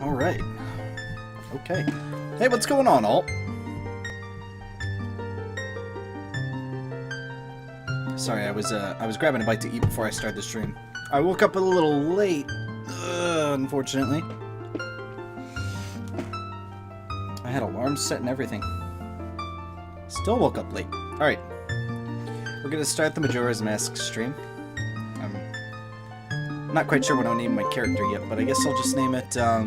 Alright. Okay. Hey, what's going on, Alt? Sorry, I was grabbing a bite to eat before I started the stream. I woke up a little late, unfortunately. I had alarms set and everything. Still woke up late. Alright. We're gonna start the Majora's Mask stream. I'm not quite sure what I'll name my character yet, but I guess I'll just name it, I'll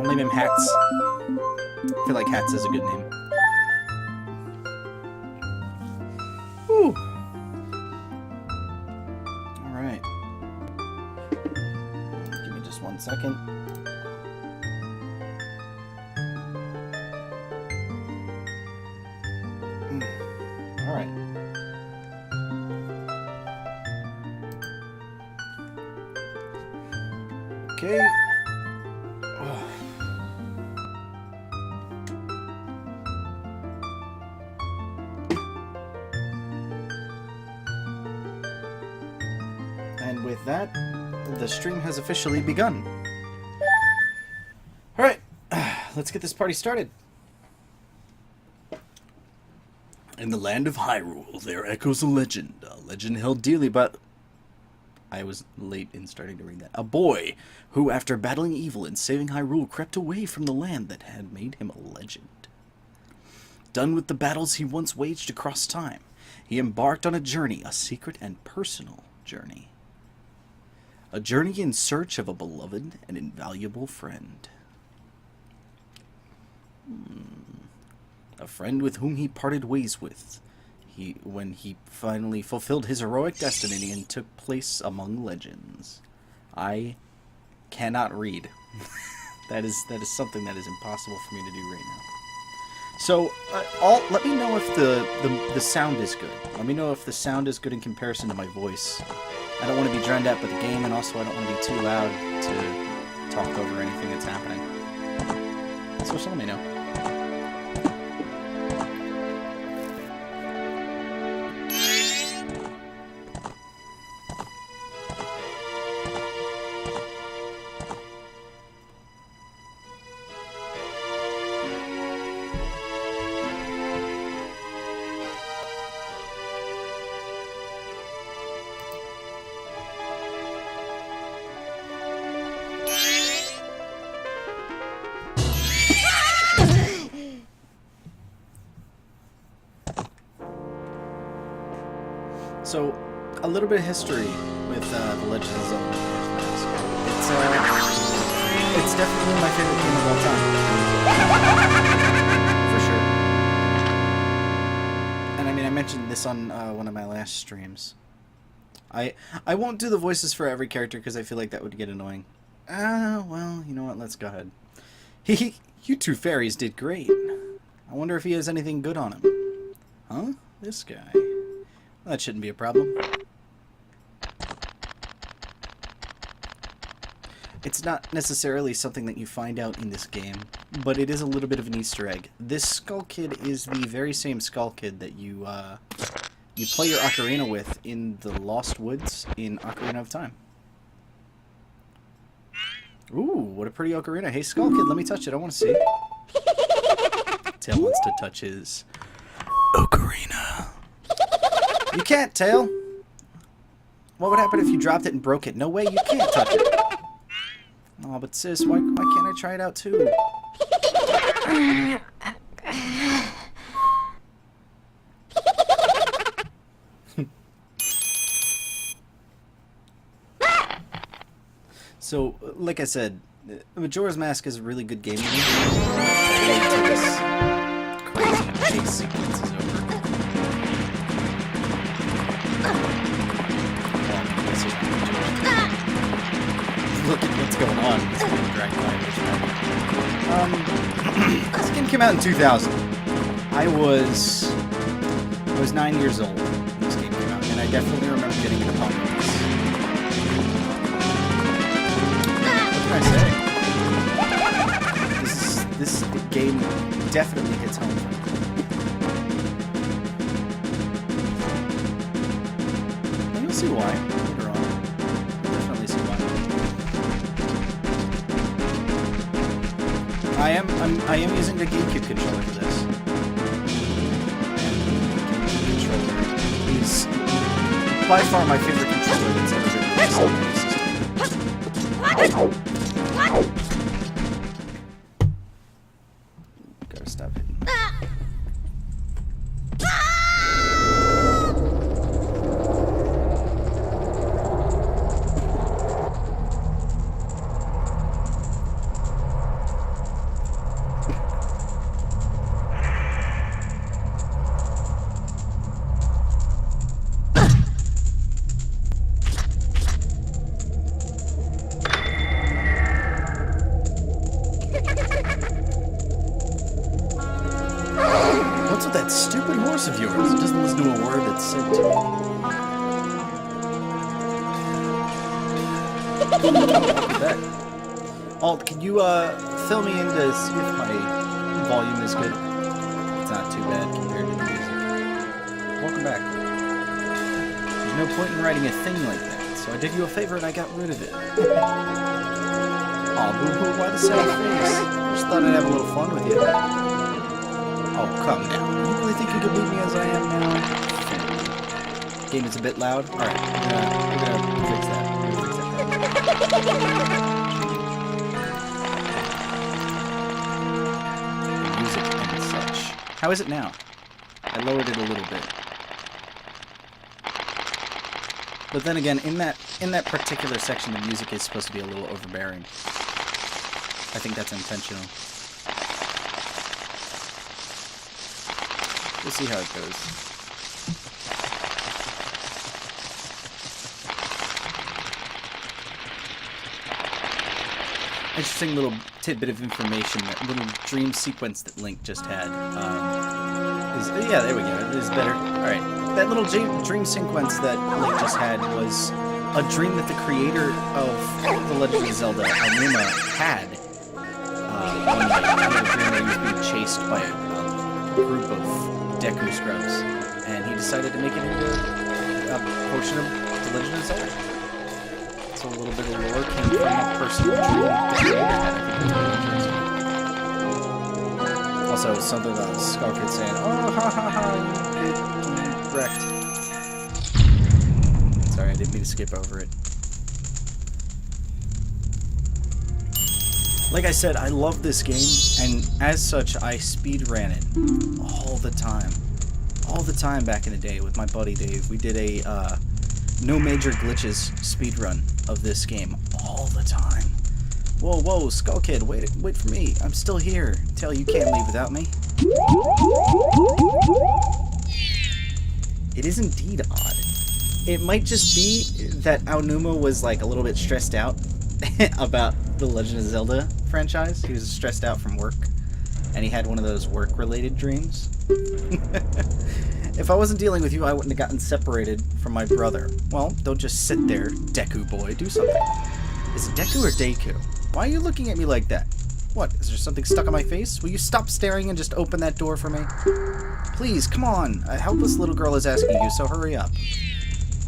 name him Hats. I feel like Hats is a good name. Whew. Alright. Give me just 1 second. Alright. Okay. Oh. And with that, the stream has officially begun. Alright, let's get this party started. In the land of Hyrule, there echoes a legend held dearly by... I was late in starting to read that. A boy who, after battling evil and saving Hyrule, crept away from the land that had made him a legend. Done with the battles he once waged across time, he embarked on a journey, a secret and personal journey. A journey in search of a beloved and invaluable friend. A friend with whom he parted ways with. When he finally fulfilled his heroic destiny and took place among legends. I cannot read. that is something that is impossible for me to do right now. So, let me know if the sound is good. Let me know if the sound is good in comparison to my voice. I don't want to be drowned out by the game, and also I don't want to be too loud to talk over anything that's happening. So just let me know. So, a little bit of history with the Legend of Zelda Majora's Mask. It's definitely my favorite game of all time. For sure. And I mean, I mentioned this on one of my last streams. I won't do the voices for every character because I feel like that would get annoying. Well, you know what? Let's go ahead. You two fairies did great. I wonder if he has anything good on him. Huh? This guy. That shouldn't be a problem. It's not necessarily something that you find out in this game, but it is a little bit of an Easter egg. This Skull Kid is the very same Skull Kid that you play your ocarina with in the Lost Woods in Ocarina of Time. Ooh, what a pretty ocarina. Hey, Skull Kid, let me touch it. I want to see. Tail wants to touch his ocarina. You can't, Tail. What would happen if you dropped it and broke it? No way, you can't touch it. Oh, but sis, why can't I try it out too? So, like I said, Majora's Mask is a really good game. Wait till this crazy chase sequence is over. Look at what's going on. It's being dragged by this game came out in 2000. I was 9 years old when this game came out, and I definitely remember getting it upon release. What can I say? This game definitely hits home for me. And you'll see why later on. Definitely see why. I am using the GameCube controller for this. Is by far my favorite controller that's ever been released on any system. Gotta stop hitting. What's with that stupid horse of yours? It doesn't listen to a word that's said to it. Look at that. Alt, can you fill me in to see if my volume is good? It's not too bad compared to the music. Welcome back. There's no point in writing a thing like that, so I did you a favor and I got rid of it. Aw, boo-hoo, why the sad face? Just thought I'd have a little fun with you. Oh, come now. You really think you can beat me as I am now? Game is a bit loud. Alright, we're gonna fix that. The music and such. How is it now? I lowered it a little bit. But then again, in that particular section, the music is supposed to be a little overbearing. I think that's intentional. We'll see how it goes. Interesting little tidbit of information, that little dream sequence that Link just had. Yeah, there we go. It is better. Alright. That little dream sequence that Link just had was a dream that the creator of The Legend of Zelda, Aonuma, had. One night. He had a dream where he was being chased by a group of Deku Scrubs, and he decided to make it into a portion of The Legend of Zelda. So a little bit of lore came from a personal dream that the creator had. I think that's really interesting. Also, something about Skull Kid saying, "Oh, ha ha ha, you wrecked." Sorry, I didn't mean to skip over it. Like I said, I love this game, and as such, I speedran it all the time. All the time back in the day with my buddy Dave. We did a no major glitches speedrun of this game all the time. Whoa, whoa, Skull Kid, wait for me. I'm still here. Tail, you can't leave without me. It is indeed odd. It might just be that Aonuma was like a little bit stressed out about the Legend of Zelda franchise. He was stressed out from work, and he had one of those work-related dreams. If I wasn't dealing with you, I wouldn't have gotten separated from my brother. Well, don't just sit there, Deku boy. Do something. Is it Deku or Deku? Why are you looking at me like that? What, is there something stuck on my face? Will you stop staring and just open that door for me? Please, come on. A helpless little girl is asking you, so hurry up.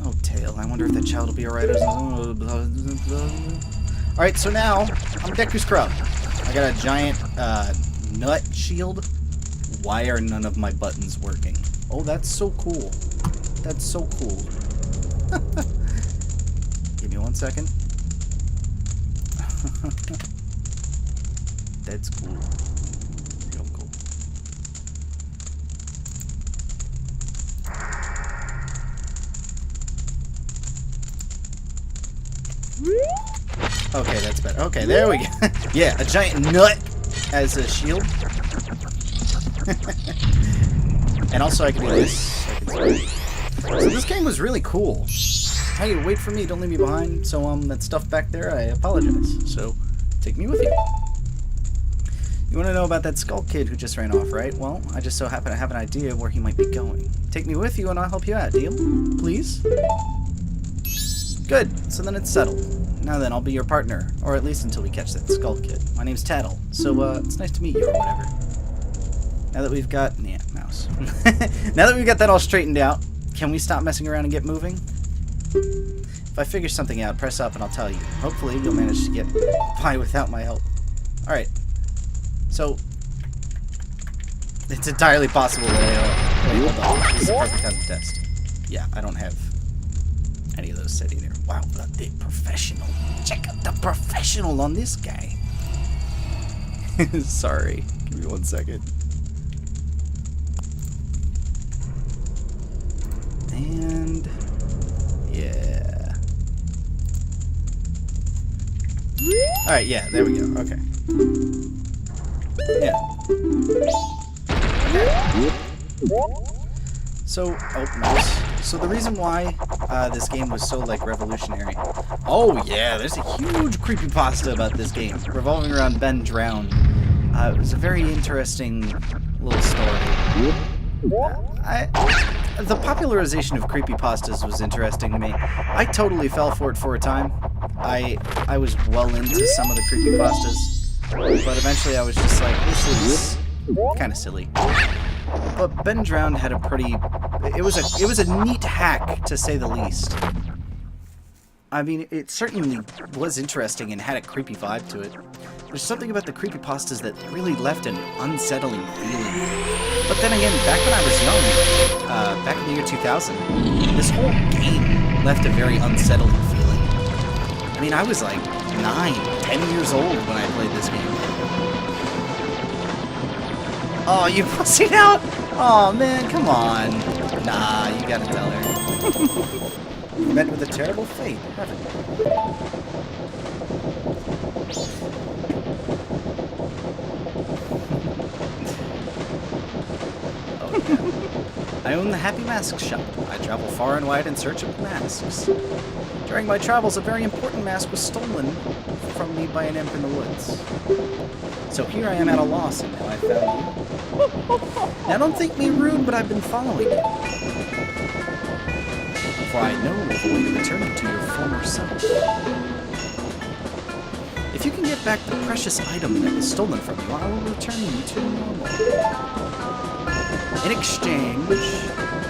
Oh, Tail, I wonder if that child will be alright. Alright, so now, I'm Deku Scrub. I got a giant, nut shield. Why are none of my buttons working? Oh, that's so cool. That's so cool. Give me 1 second. That's cool. Real cool. Okay, that's better. Okay, there we go. Yeah, a giant nut as a shield. And also I can do this. So this game was really cool. Hey, wait for me, don't leave me behind. So that stuff back there, I apologize. So take me with you. You want to know about that skull kid who just ran off, right? Well, I just so happen to have an idea of where he might be going. Take me with you and I'll help you out, deal? Please? Good, so then it's settled. Now then, I'll be your partner, or at least until we catch that skull kid. My name's Tattle, so it's nice to meet you or whatever. Now that we've got... yeah, mouse. Now that we've got that all straightened out, can we stop messing around and get moving? If I figure something out, press up and I'll tell you. Hopefully, you'll manage to get by without my help. Alright. So, it's entirely possible that wait, hold on. This is a perfect time to test. Yeah, I don't have any of those set either. Wow, the professional. Check out the professional on this guy. Sorry. Give me 1 second. And yeah. Alright, yeah, there we go. Okay. Yeah. So, oh, nice. So the reason why this game was so, like, revolutionary... Oh, yeah, there's a huge creepypasta about this game, revolving around Ben Drowned. It was a very interesting little story. The popularization of creepypastas was interesting to me. I totally fell for it for a time. I was well into some of the creepypastas, but eventually I was just like, this is kind of silly. But Ben Drowned had a pretty... It was a neat hack, to say the least. I mean, it certainly was interesting and had a creepy vibe to it. There's something about the creepypastas that really left an unsettling feeling. But then again, back when I was young, back in the year 2000, this whole game left a very unsettling feeling. I mean, I was like 9, 10 years old when I played this game. Oh, you pussied out? Oh, man, come on. Nah, you gotta tell her. You met with a terrible fate, haven't you? Oh, yeah. I own the Happy Mask Shop. I travel far and wide in search of masks. During my travels, a very important mask was stolen from me by an imp in the woods. So here I am at a loss, and now I found you. Now don't think me rude, but I've been following you. For I know of a way to return you to your former self. If you can get back the precious item that was stolen from you, I will return you to normal. In exchange,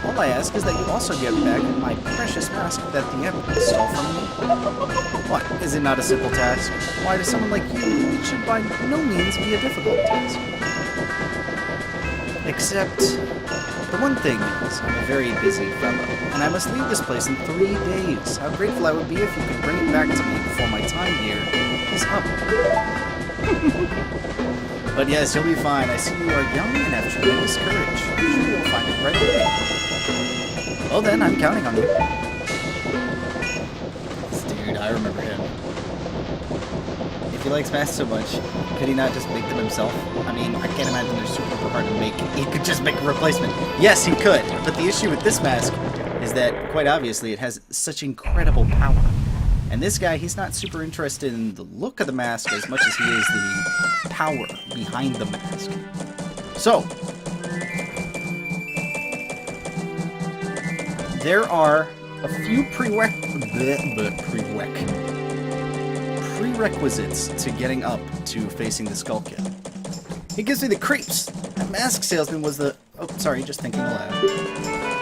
all I ask is that you also get back my precious mask that the imp stole from me. What, is it not a simple task? Why, to someone like you, it should by no means be a difficult task. Except, the one thing is, I'm a very busy fellow, and I must leave this place in 3 days. How grateful I would be if you could bring it back to me before my time here is up. But yes, you'll be fine. I see you are young and have tremendous courage. I'm sure you'll find it right away. Well then, I'm counting on you. This dude, I remember him. If he likes masks so much, could he not just make them himself? I mean, I can't imagine they're super hard to make. He could just make a replacement. Yes, he could. But the issue with this mask is that, quite obviously, it has such incredible power. And this guy, he's not super interested in the look of the mask as much as he is the power behind the mask. So, there are a few prerequisites to getting up to facing the Skull Kid. It gives me the creeps. That mask salesman was the... Oh, sorry, just thinking aloud.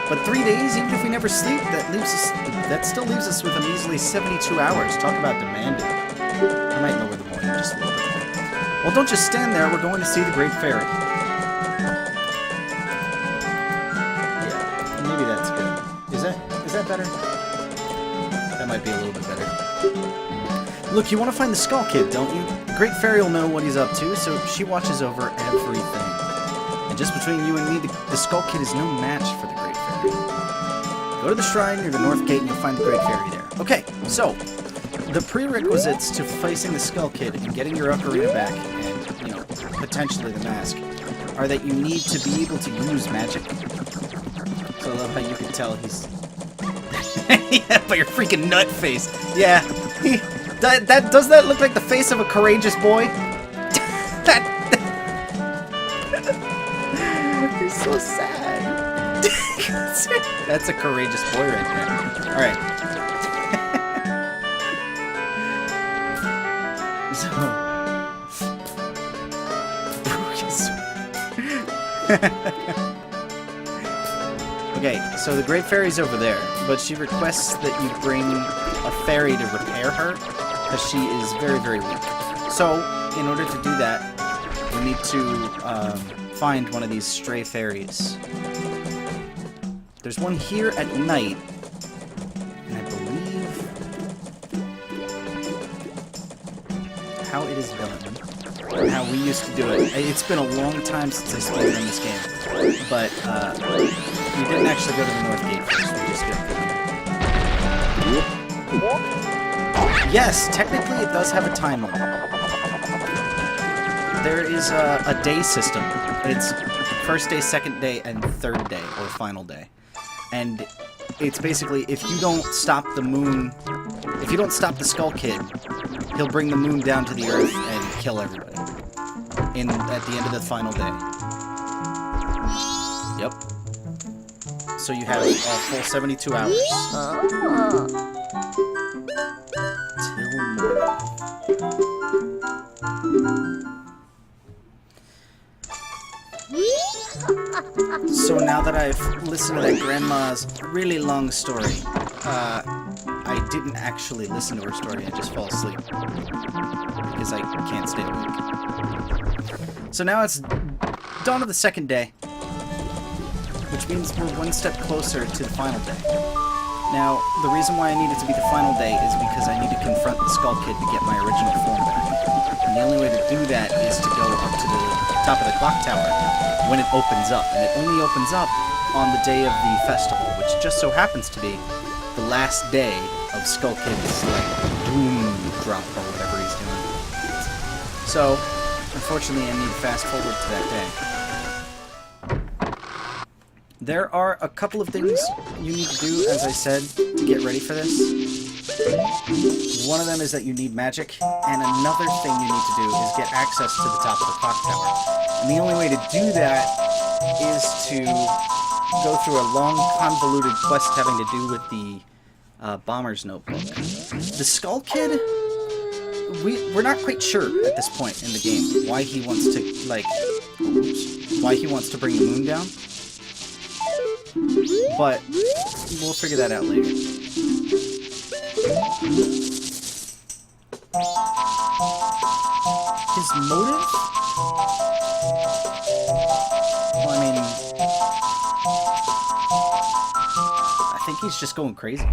But 3 days, even if we never sleep, that still leaves us with a measly 72 hours. Talk about demanding. I might lower the volume just a little bit. Well, don't just stand there. We're going to see the Great Fairy. Yeah, maybe that's good. Is that better? That might be a little bit better. Look, you want to find the Skull Kid, don't you? The Great Fairy will know what he's up to, so she watches over everything. And just between you and me, the Skull Kid is no match for the Great Fairy. Go to the shrine near the North Gate and you'll find the Great Fairy there. Okay, so, the prerequisites to facing the Skull Kid and getting your ocarina back, and, you know, potentially the mask, are that you need to be able to use magic. So I love how you can tell he's... yeah, by your freaking nut face. Yeah. Does that look like the face of a courageous boy? He's so sad. That's a courageous boy right there. Alright. Okay, so the Great Fairy's over there, but she requests that you bring a fairy to repair her, because she is very, very weak. So, in order to do that, we need to find one of these stray fairies. There's one here at night, and I believe how it is done, or how we used to do it. It's been a long time since I played in this game, but we didn't actually go to the North Gate first. We just got there. Yes, technically it does have a time limit. There is a day system. It's first day, second day, and third day, or final day. And it's basically, if you don't stop the moon, if you don't stop the Skull Kid, he'll bring the moon down to the earth and kill everybody at the end of the final day. Yep. So you have a full 72 hours. Till morning. So now that I've listened to that grandma's really long story, I didn't actually listen to her story, I just fall asleep. Because I can't stay awake. So now it's dawn of the second day, which means we're one step closer to the final day. Now, the reason why I need it to be the final day is because I need to confront the Skull Kid to get my original form back. And the only way to do that is to go up to the top of the clock tower when it opens up. And it only opens up on the day of the festival, which just so happens to be the last day of Skull Kid's, like, doom drop or whatever he's doing. So, unfortunately, I need to fast forward to that day. There are a couple of things you need to do, as I said, to get ready for this. One of them is that you need magic, and another thing you need to do is get access to the top of the clock tower. And the only way to do that is to go through a long, convoluted quest having to do with the Bomber's Notebook. The Skull Kid, we're not quite sure at this point in the game why he wants to, like, why he wants to bring the moon down. But we'll figure that out later. His motive? Well, I mean, I think he's just going crazy.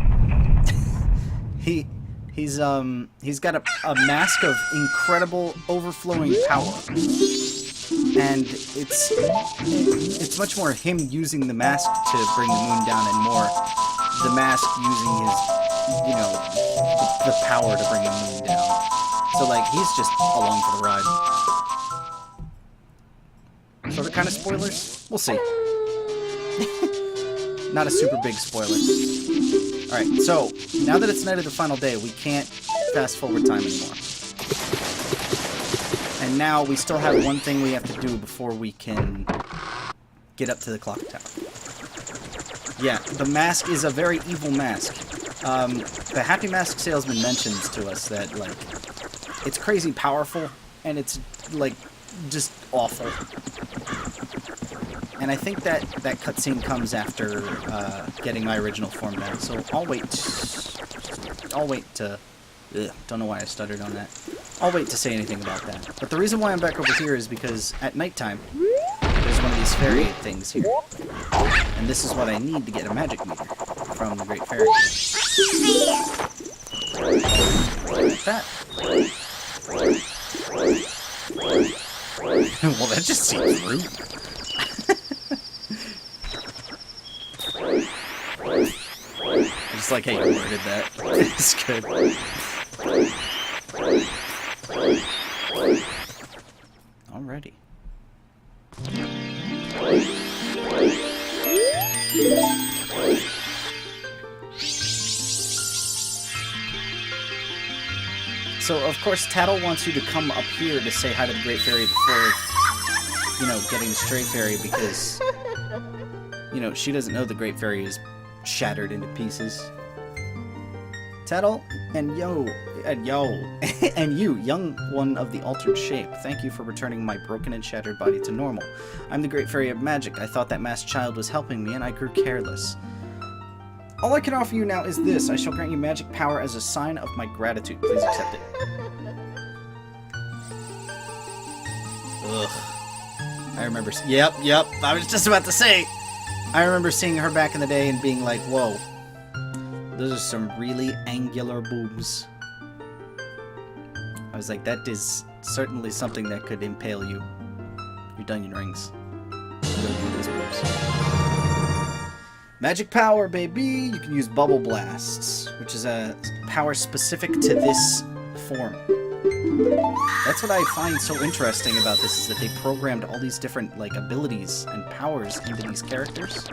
He's got a mask of incredible overflowing power. And it's much more him using the mask to bring the moon down and more the mask using his, you know, the power to bring the moon down. So, like, he's just along for the ride. Sort of kind of spoilers? We'll see. Not a super big spoiler. Alright, so, now that it's night of the final day, we can't fast forward time anymore. And now we still have one thing we have to do before we can get up to the clock tower. Yeah, the mask is a very evil mask. The Happy Mask salesman mentions to us that, like, it's crazy powerful, and it's, like, just awful. And I think that cutscene comes after getting my original form back, so I'll wait to... Ugh, don't know why I stuttered on that. I'll wait to say anything about that. But the reason why I'm back over here is because at nighttime, there's one of these fairy things here. And this is what I need to get a magic meter from the Great Fairy. Like that. Well, that just seems rude. I just like how you worded that. It's good. So, of course, Tattle wants you to come up here to say hi to the Great Fairy before, you know, getting the Stray Fairy, because, you know, she doesn't know the Great Fairy is shattered into pieces. Tattle, and and you, young one of the altered shape, thank you for returning my broken and shattered body to normal. I'm the Great Fairy of Magic. I thought that masked child was helping me, and I grew careless. All I can offer you now is this. I shall grant you magic power as a sign of my gratitude. Please accept it. Ugh. I remember... Yep. I was just about to say. I remember seeing her back in the day and being like, whoa. Those are some really angular boobs. I was like, that is certainly something that could impale you. Your Dunyan rings. Don't do those boobs. Magic power, baby! You can use Bubble Blasts, which is a power specific to this form. That's what I find so interesting about this, is that they programmed all these different, like, abilities and powers into these characters.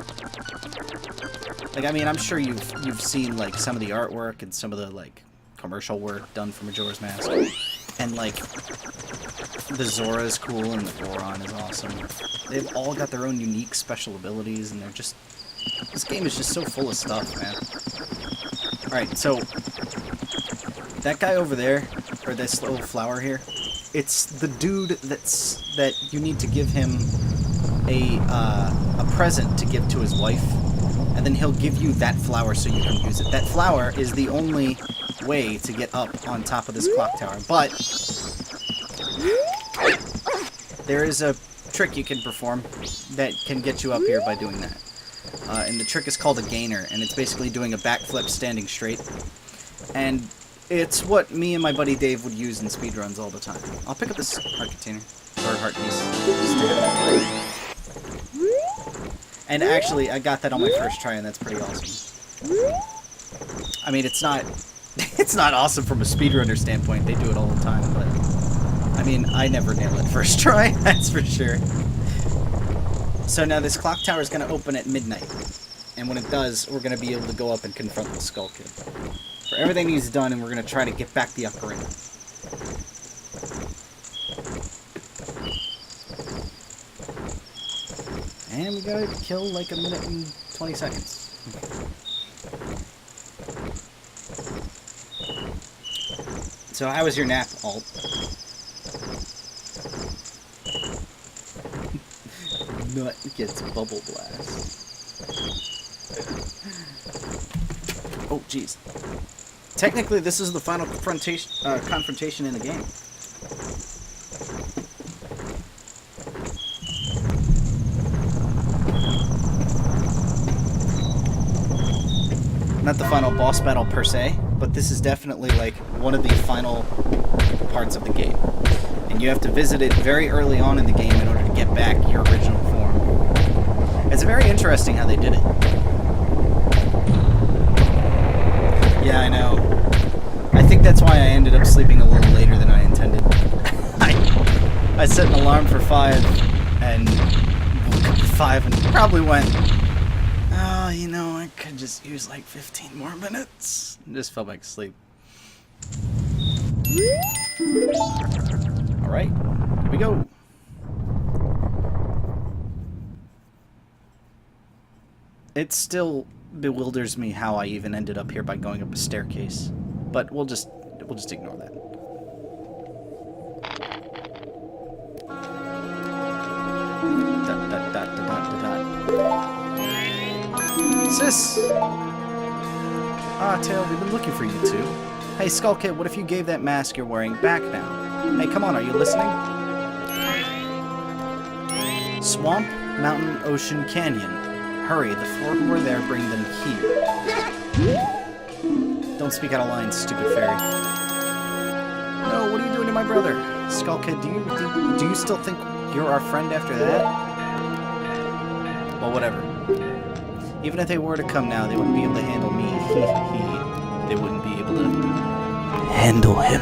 Like, I mean, I'm sure you've seen, like, some of the artwork and some of the, like, commercial work done for Majora's Mask. And, like, the Zora is cool and the Goron is awesome. They've all got their own unique special abilities, and they're just... This game is just so full of stuff, man. Alright, so... That guy over there, or this little flower here, it's the dude that you need to give him a present to give to his wife, and then he'll give you that flower so you can use it. That flower is the only way to get up on top of this clock tower, but there is a trick you can perform that can get you up here by doing that. And the trick is called a gainer, and it's basically doing a backflip standing straight. And it's what me and my buddy Dave would use in speedruns all the time. I'll pick up this heart container, or heart piece. And actually, I got that on my first try, and that's pretty awesome. I mean, it's not awesome from a speedrunner standpoint. They do it all the time, but I mean, I never nail it first try, that's for sure. So now this clock tower is going to open at midnight, and when it does, we're going to be able to go up and confront the Skull Kid. For everything he's done, and we're going to try to get back the ocarina. And we gotta kill like a minute and 20 seconds. So how was your nap, Alt? Nut gets bubble blast. Oh, jeez. Technically, this is the final confrontation in the game. Not the final boss battle per se, but this is definitely like one of the final parts of the game. And you have to visit it very early on in the game in order to get back your original form. It's very interesting how they did it. Yeah, I know. I think that's why I ended up sleeping a little later than I intended. I set an alarm for 5 and probably went, oh, you know, I could just use like 15 more minutes. And just fell back asleep. Alright, here we go. It still bewilders me how I even ended up here by going up a staircase. But we'll just ignore that. Sis! Ah, Tail, we've been looking for you two. Hey, Skull Kid, what if you gave that mask you're wearing back now? Hey, come on, are you listening? Swamp, mountain, ocean, canyon. Hurry, the 4 who are there, bring them here. Don't speak out of line, stupid fairy. No, what are you doing to my brother? Skull Kid, do you still think you're our friend after that? Well, whatever. Even if they were to come now, they wouldn't be able to handle me. They wouldn't be able to handle him.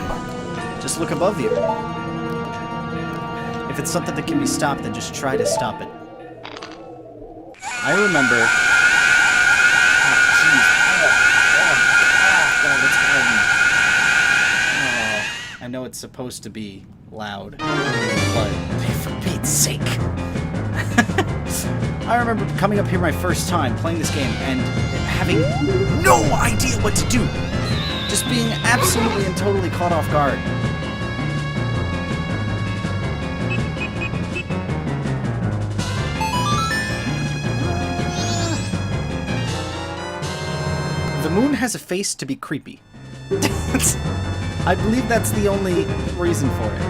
Just look above you. If it's something that can be stopped, then just try to stop it. I remember... Oh, jeez. God, it's loud. I know it's supposed to be loud, but for Pete's sake. I remember coming up here my first time, playing this game, and having no idea what to do. Just being absolutely and totally caught off guard. The moon has a face to be creepy. I believe that's the only reason for it.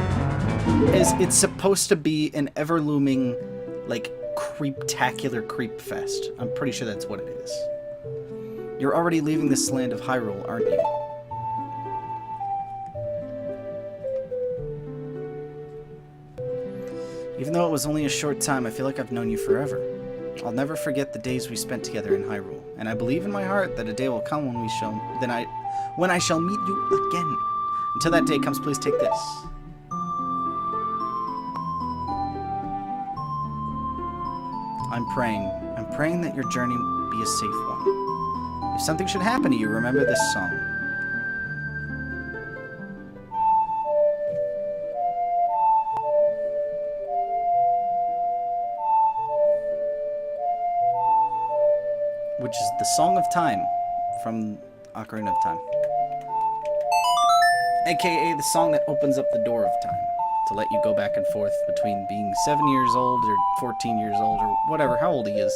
It's supposed to be an ever-looming, like, creeptacular creep fest. I'm pretty sure that's what it is. You're already leaving this land of Hyrule, aren't you? Even though it was only a short time, I feel like I've known you forever. I'll never forget the days we spent together in Hyrule, and I believe in my heart that a day will come when I shall meet you again. Until that day comes, please take this. I'm praying that your journey be a safe one. If something should happen to you, remember this song. Which is the Song of Time from Ocarina of Time. AKA the song that opens up the door of time to let you go back and forth between being 7 years old or 14 years old or whatever, how old he is.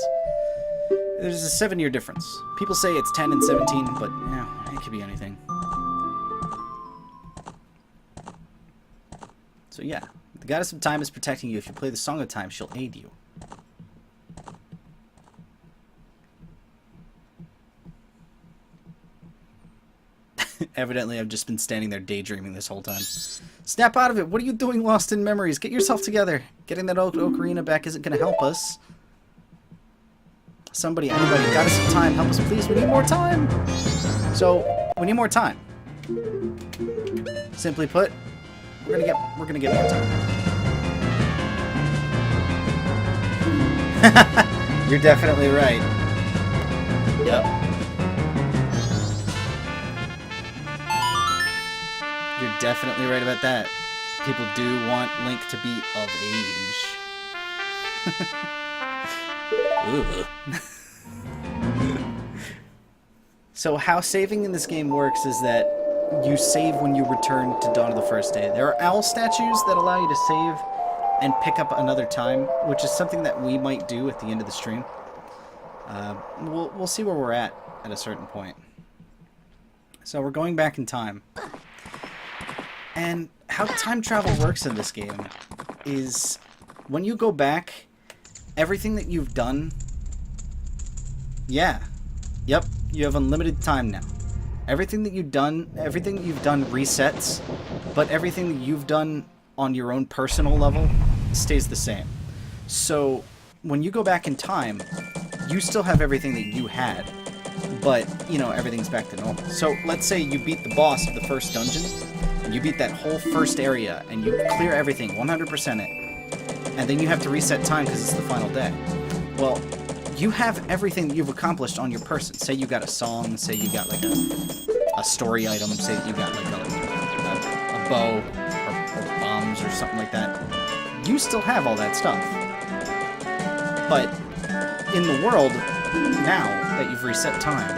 There's a 7-year difference. People say it's 10 and 17, but yeah, it could be anything. So yeah, the Goddess of Time is protecting you. If you play the Song of Time, she'll aid you. Evidently, I've just been standing there daydreaming this whole time. Snap out of it! What are you doing lost in memories? Get yourself together! Getting that old ocarina back isn't going to help us. Somebody, anybody, Goddess of Time, help us please, we need more time! So, we need more time. Simply put, we're gonna get more time. You're definitely right. Yep. You're definitely right about that. People do want Link to be of age. So how saving in this game works is that you save when you return to Dawn of the First Day. There are owl statues that allow you to save and pick up another time, which is something that we might do at the end of the stream. We'll see where we're at a certain point. So we're going back in time. And how time travel works in this game is when you go back, everything that you've done, you have unlimited time now. Everything that you've done resets, but everything that you've done on your own personal level stays the same. So when you go back in time, you still have everything that you had, but, you know, everything's back to normal. So let's say you beat the boss of the first dungeon, and you beat that whole first area, and you clear everything, 100% it, and then you have to reset time because it's the final day. Well, you have everything that you've accomplished on your person. Say you got a song, say you got like a story item, say you got like a bow or bombs or something like that. You still have all that stuff. But in the world, now that you've reset time,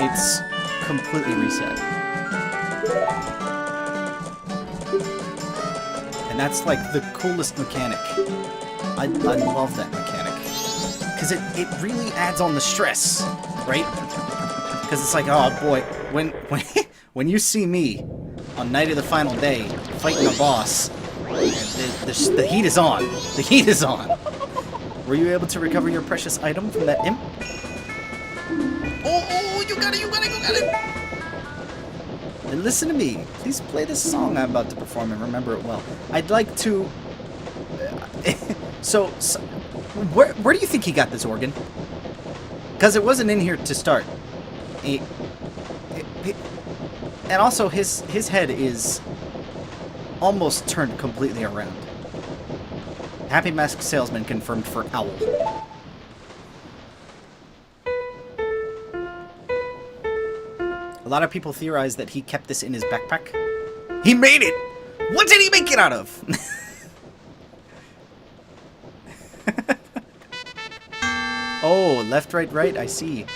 it's completely reset. And that's like the coolest mechanic. I love that mechanic. Because it really adds on the stress, right? Because it's like, oh boy, when you see me on night of the final day fighting a boss, the heat is on. The heat is on. Were you able to recover your precious item from that imp? Oh, you got it! Then listen to me. Please play this song I'm about to perform and remember it well. I'd like to... So where do you think he got this organ? Because it wasn't in here to start. And also, his head is almost turned completely around. Happy Mask Salesman confirmed for Owl. A lot of people theorize that he kept this in his backpack. He made it! What did he make it out of? Oh, left, right, right, I see.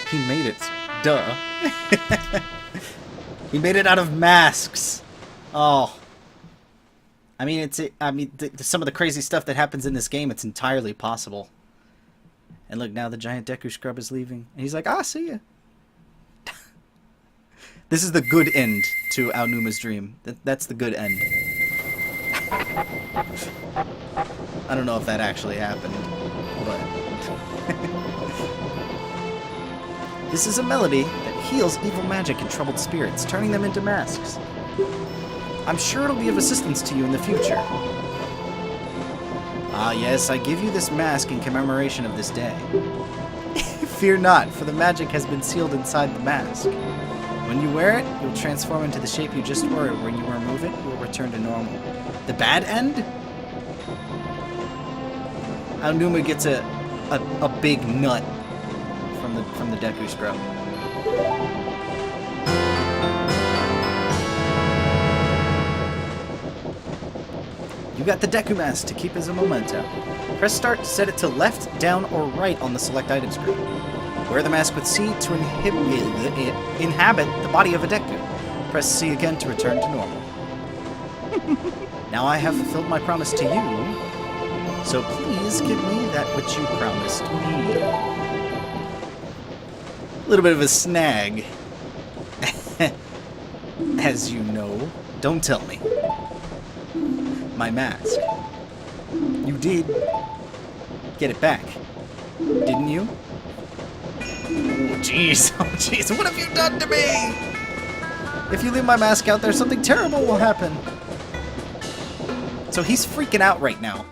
He made it. Duh. He made it out of masks. Oh. I mean, some of the crazy stuff that happens in this game, it's entirely possible. And look, now the giant Deku Scrub is leaving. And he's like, ah, see ya. This is the good end to Aonuma's dream. That's the good end. I don't know if that actually happened, but... This is a melody that heals evil magic and troubled spirits, turning them into masks. I'm sure it'll be of assistance to you in the future. Ah, yes, I give you this mask in commemoration of this day. Fear not, for the magic has been sealed inside the mask. When you wear it, you'll transform into the shape you just were. When you remove it, you'll return to normal. The bad end? Aonuma gets a big nut from the Deku Scrub. You got the Deku Mask to keep as a memento. Press start to set it to left, down, or right on the select item screen. Wear the mask with C to inhabit the body of a Deku. Press C again to return to normal. Now I have fulfilled my promise to you, so please give me that which you promised me. A little bit of a snag. As you know. Don't tell me. My mask. You did get it back, didn't you? Oh, jeez. Oh, jeez. What have you done to me? If you leave my mask out there, something terrible will happen. So he's freaking out right now.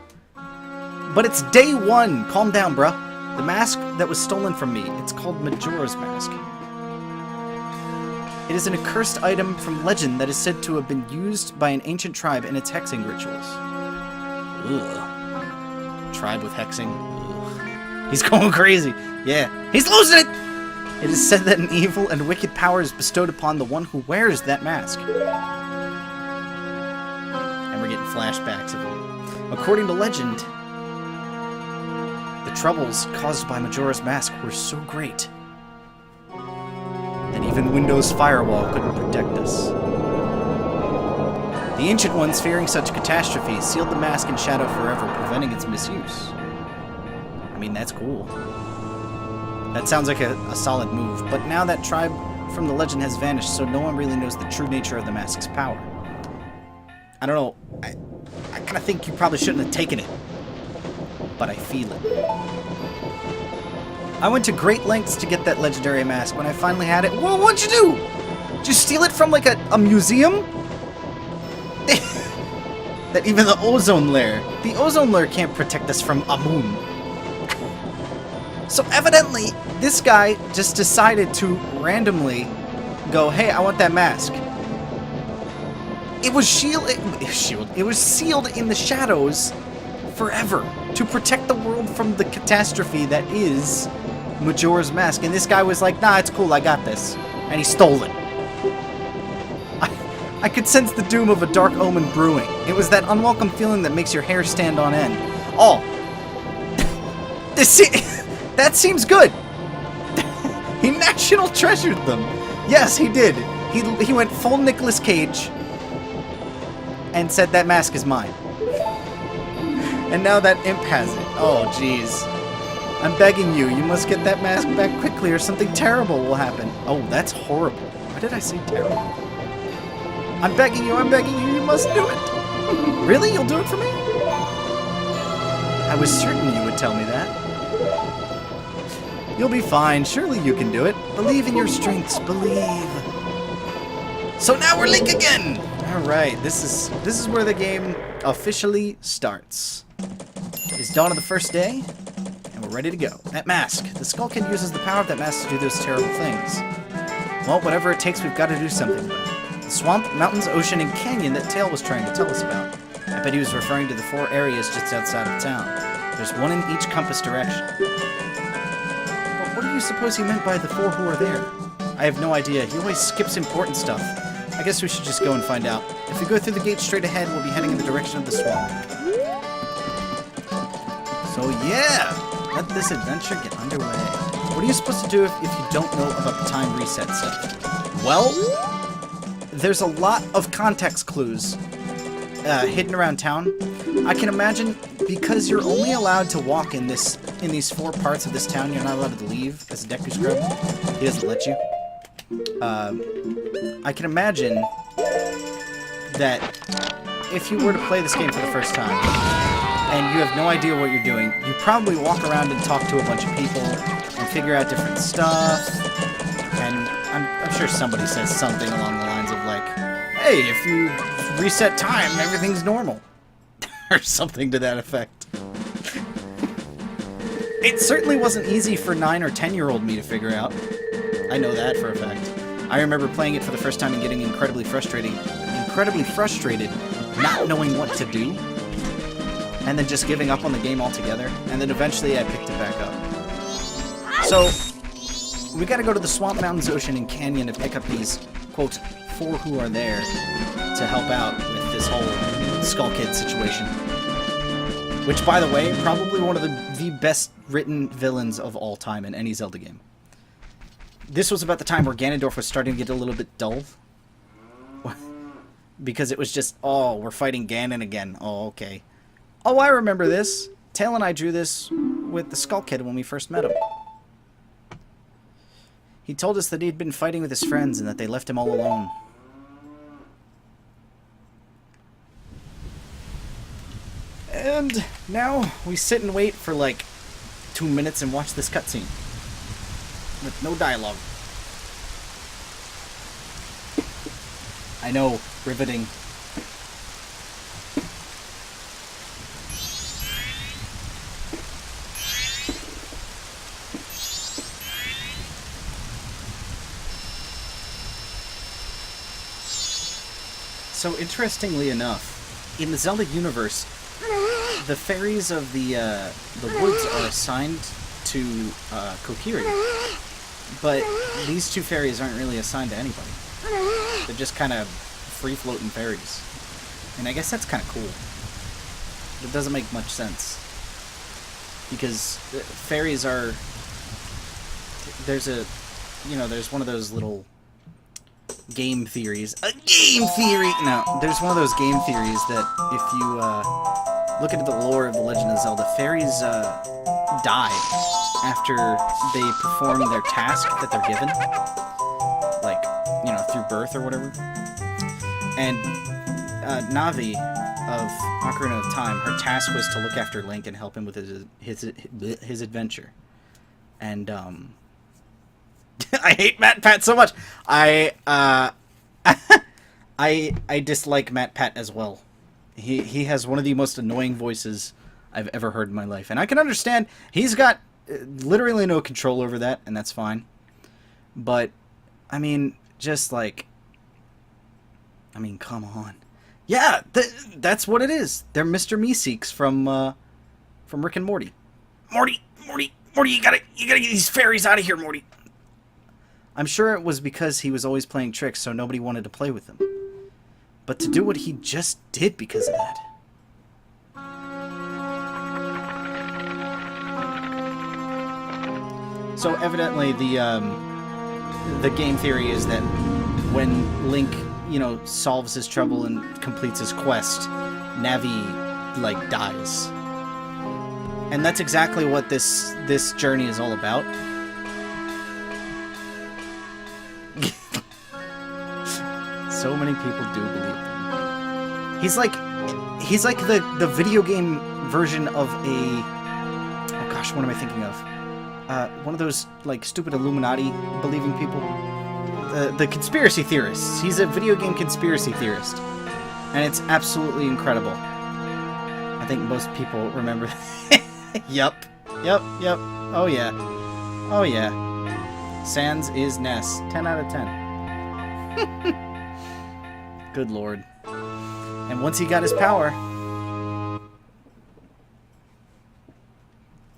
But it's day one. Calm down, bruh. The mask that was stolen from me. It's called Majora's Mask. It is an accursed item from legend that is said to have been used by an ancient tribe in its hexing rituals. Ugh. Tribe with hexing. Ugh. He's going crazy. Yeah, he's losing it! It is said that an evil and wicked power is bestowed upon the one who wears that mask. And we're getting flashbacks of him. According to legend, the troubles caused by Majora's Mask were so great that even Windows Firewall couldn't protect us. The Ancient Ones, fearing such catastrophe, sealed the mask in shadow forever, preventing its misuse. I mean, that's cool. That sounds like a solid move, but now that tribe from the legend has vanished, so no one really knows the true nature of the mask's power. I don't know, I kind of think you probably shouldn't have taken it, but I feel it. I went to great lengths to get that legendary mask. When I finally had it, whoa, what'd you do? Did you steal it from like a museum? That even the ozone layer can't protect us from Amun. So evidently, this guy just decided to randomly go, hey, I want that mask. It was it was sealed in the shadows forever to protect the world from the catastrophe that is Majora's Mask. And this guy was like, nah, it's cool, I got this. And he stole it. I could sense the doom of a dark omen brewing. It was that unwelcome feeling that makes your hair stand on end. Oh. That seems good. He national treasured them. Yes, he did. He went full Nicolas Cage and said that mask is mine. And now that imp has it. Oh, jeez. I'm begging you, you must get that mask back quickly or something terrible will happen. Oh, that's horrible. Why did I say terrible? I'm begging you, you must do it. Really? You'll do it for me? I was certain you would tell me that. You'll be fine. Surely you can do it. Believe in your strengths. Believe. So now we're Link again. All right. This is where the game officially starts. It's dawn of the first day, and we're ready to go. That mask. The Skull Kid uses the power of that mask to do those terrible things. Well, whatever it takes, we've got to do something about it. the swamp, mountains, ocean, and canyon that Tail was trying to tell us about. I bet he was referring to the 4 areas just outside of town. There's one in each compass direction. But what do you suppose he meant by the 4 who are there? I have no idea. He always skips important stuff. I guess we should just go and find out. If we go through the gate straight ahead, we'll be heading in the direction of the swamp. So yeah, let this adventure get underway. What are you supposed to do if you don't know about the time reset stuff? Well, there's a lot of context clues hidden around town. I can imagine, because you're only allowed to walk in these 4 parts of this town, you're not allowed to leave as a Deku Scrub. He doesn't let you. I can imagine that if you were to play this game for the first time, and you have no idea what you're doing, you probably walk around and talk to a bunch of people, and figure out different stuff, and I'm sure somebody says something along the lines of like, hey, if you reset time, everything's normal. Or something to that effect. It certainly wasn't easy for 9 or 10-year-old me to figure out. I know that for a fact. I remember playing it for the first time and getting incredibly frustrated, not knowing what to do, and then just giving up on the game altogether, and then eventually I picked it back up. So, we gotta go to the swamp, mountains, ocean, and canyon to pick up these, quote, 4 who are there to help out with this whole Skull Kid situation. Which, by the way, probably one of the best written villains of all time in any Zelda game. This was about the time where Ganondorf was starting to get a little bit dull. Because it was just, oh, we're fighting Ganon again. Oh, okay. Oh, I remember this. Tail and I drew this with the Skull Kid when we first met him. He told us that he'd been fighting with his friends and that they left him all alone. And now we sit and wait for like 2 minutes and watch this cutscene. With no dialogue. I know, riveting. So interestingly enough, in the Zelda universe, the fairies of the woods are assigned to Kokiri, but these 2 fairies aren't really assigned to anybody. They're just kind of free-floating fairies, and I guess that's kind of cool. It doesn't make much sense because fairies are. There's one of those little game theories. A game theory! No, there's one of those game theories that if you look into the lore of The Legend of Zelda, fairies die after they perform their task that they're given. Like, through birth or whatever. And Navi of Ocarina of Time, her task was to look after Link and help him with his adventure. And, I hate Matt Pat so much! I dislike Matt Pat as well. He has one of the most annoying voices I've ever heard in my life. And I can understand, he's got literally no control over that, and that's fine. But, I mean, just like... come on. Yeah, that's what it is. They're Mr. Meeseeks from Rick and Morty. Morty, you gotta get these fairies out of here, Morty. I'm sure it was because he was always playing tricks, so nobody wanted to play with him. But to do what he just did because of that. So evidently the game theory is that when Link, solves his trouble and completes his quest, Navi, like, dies. And that's exactly what this journey is all about. So many people do believe him. He's like the video game version of a... Oh gosh, what am I thinking of? One of those, like, stupid Illuminati believing people. The conspiracy theorists. He's a video game conspiracy theorist. And it's absolutely incredible. I think most people remember that. Yep. Oh yeah. Sans is Ness. 10 out of 10. Good lord. And once he got his power...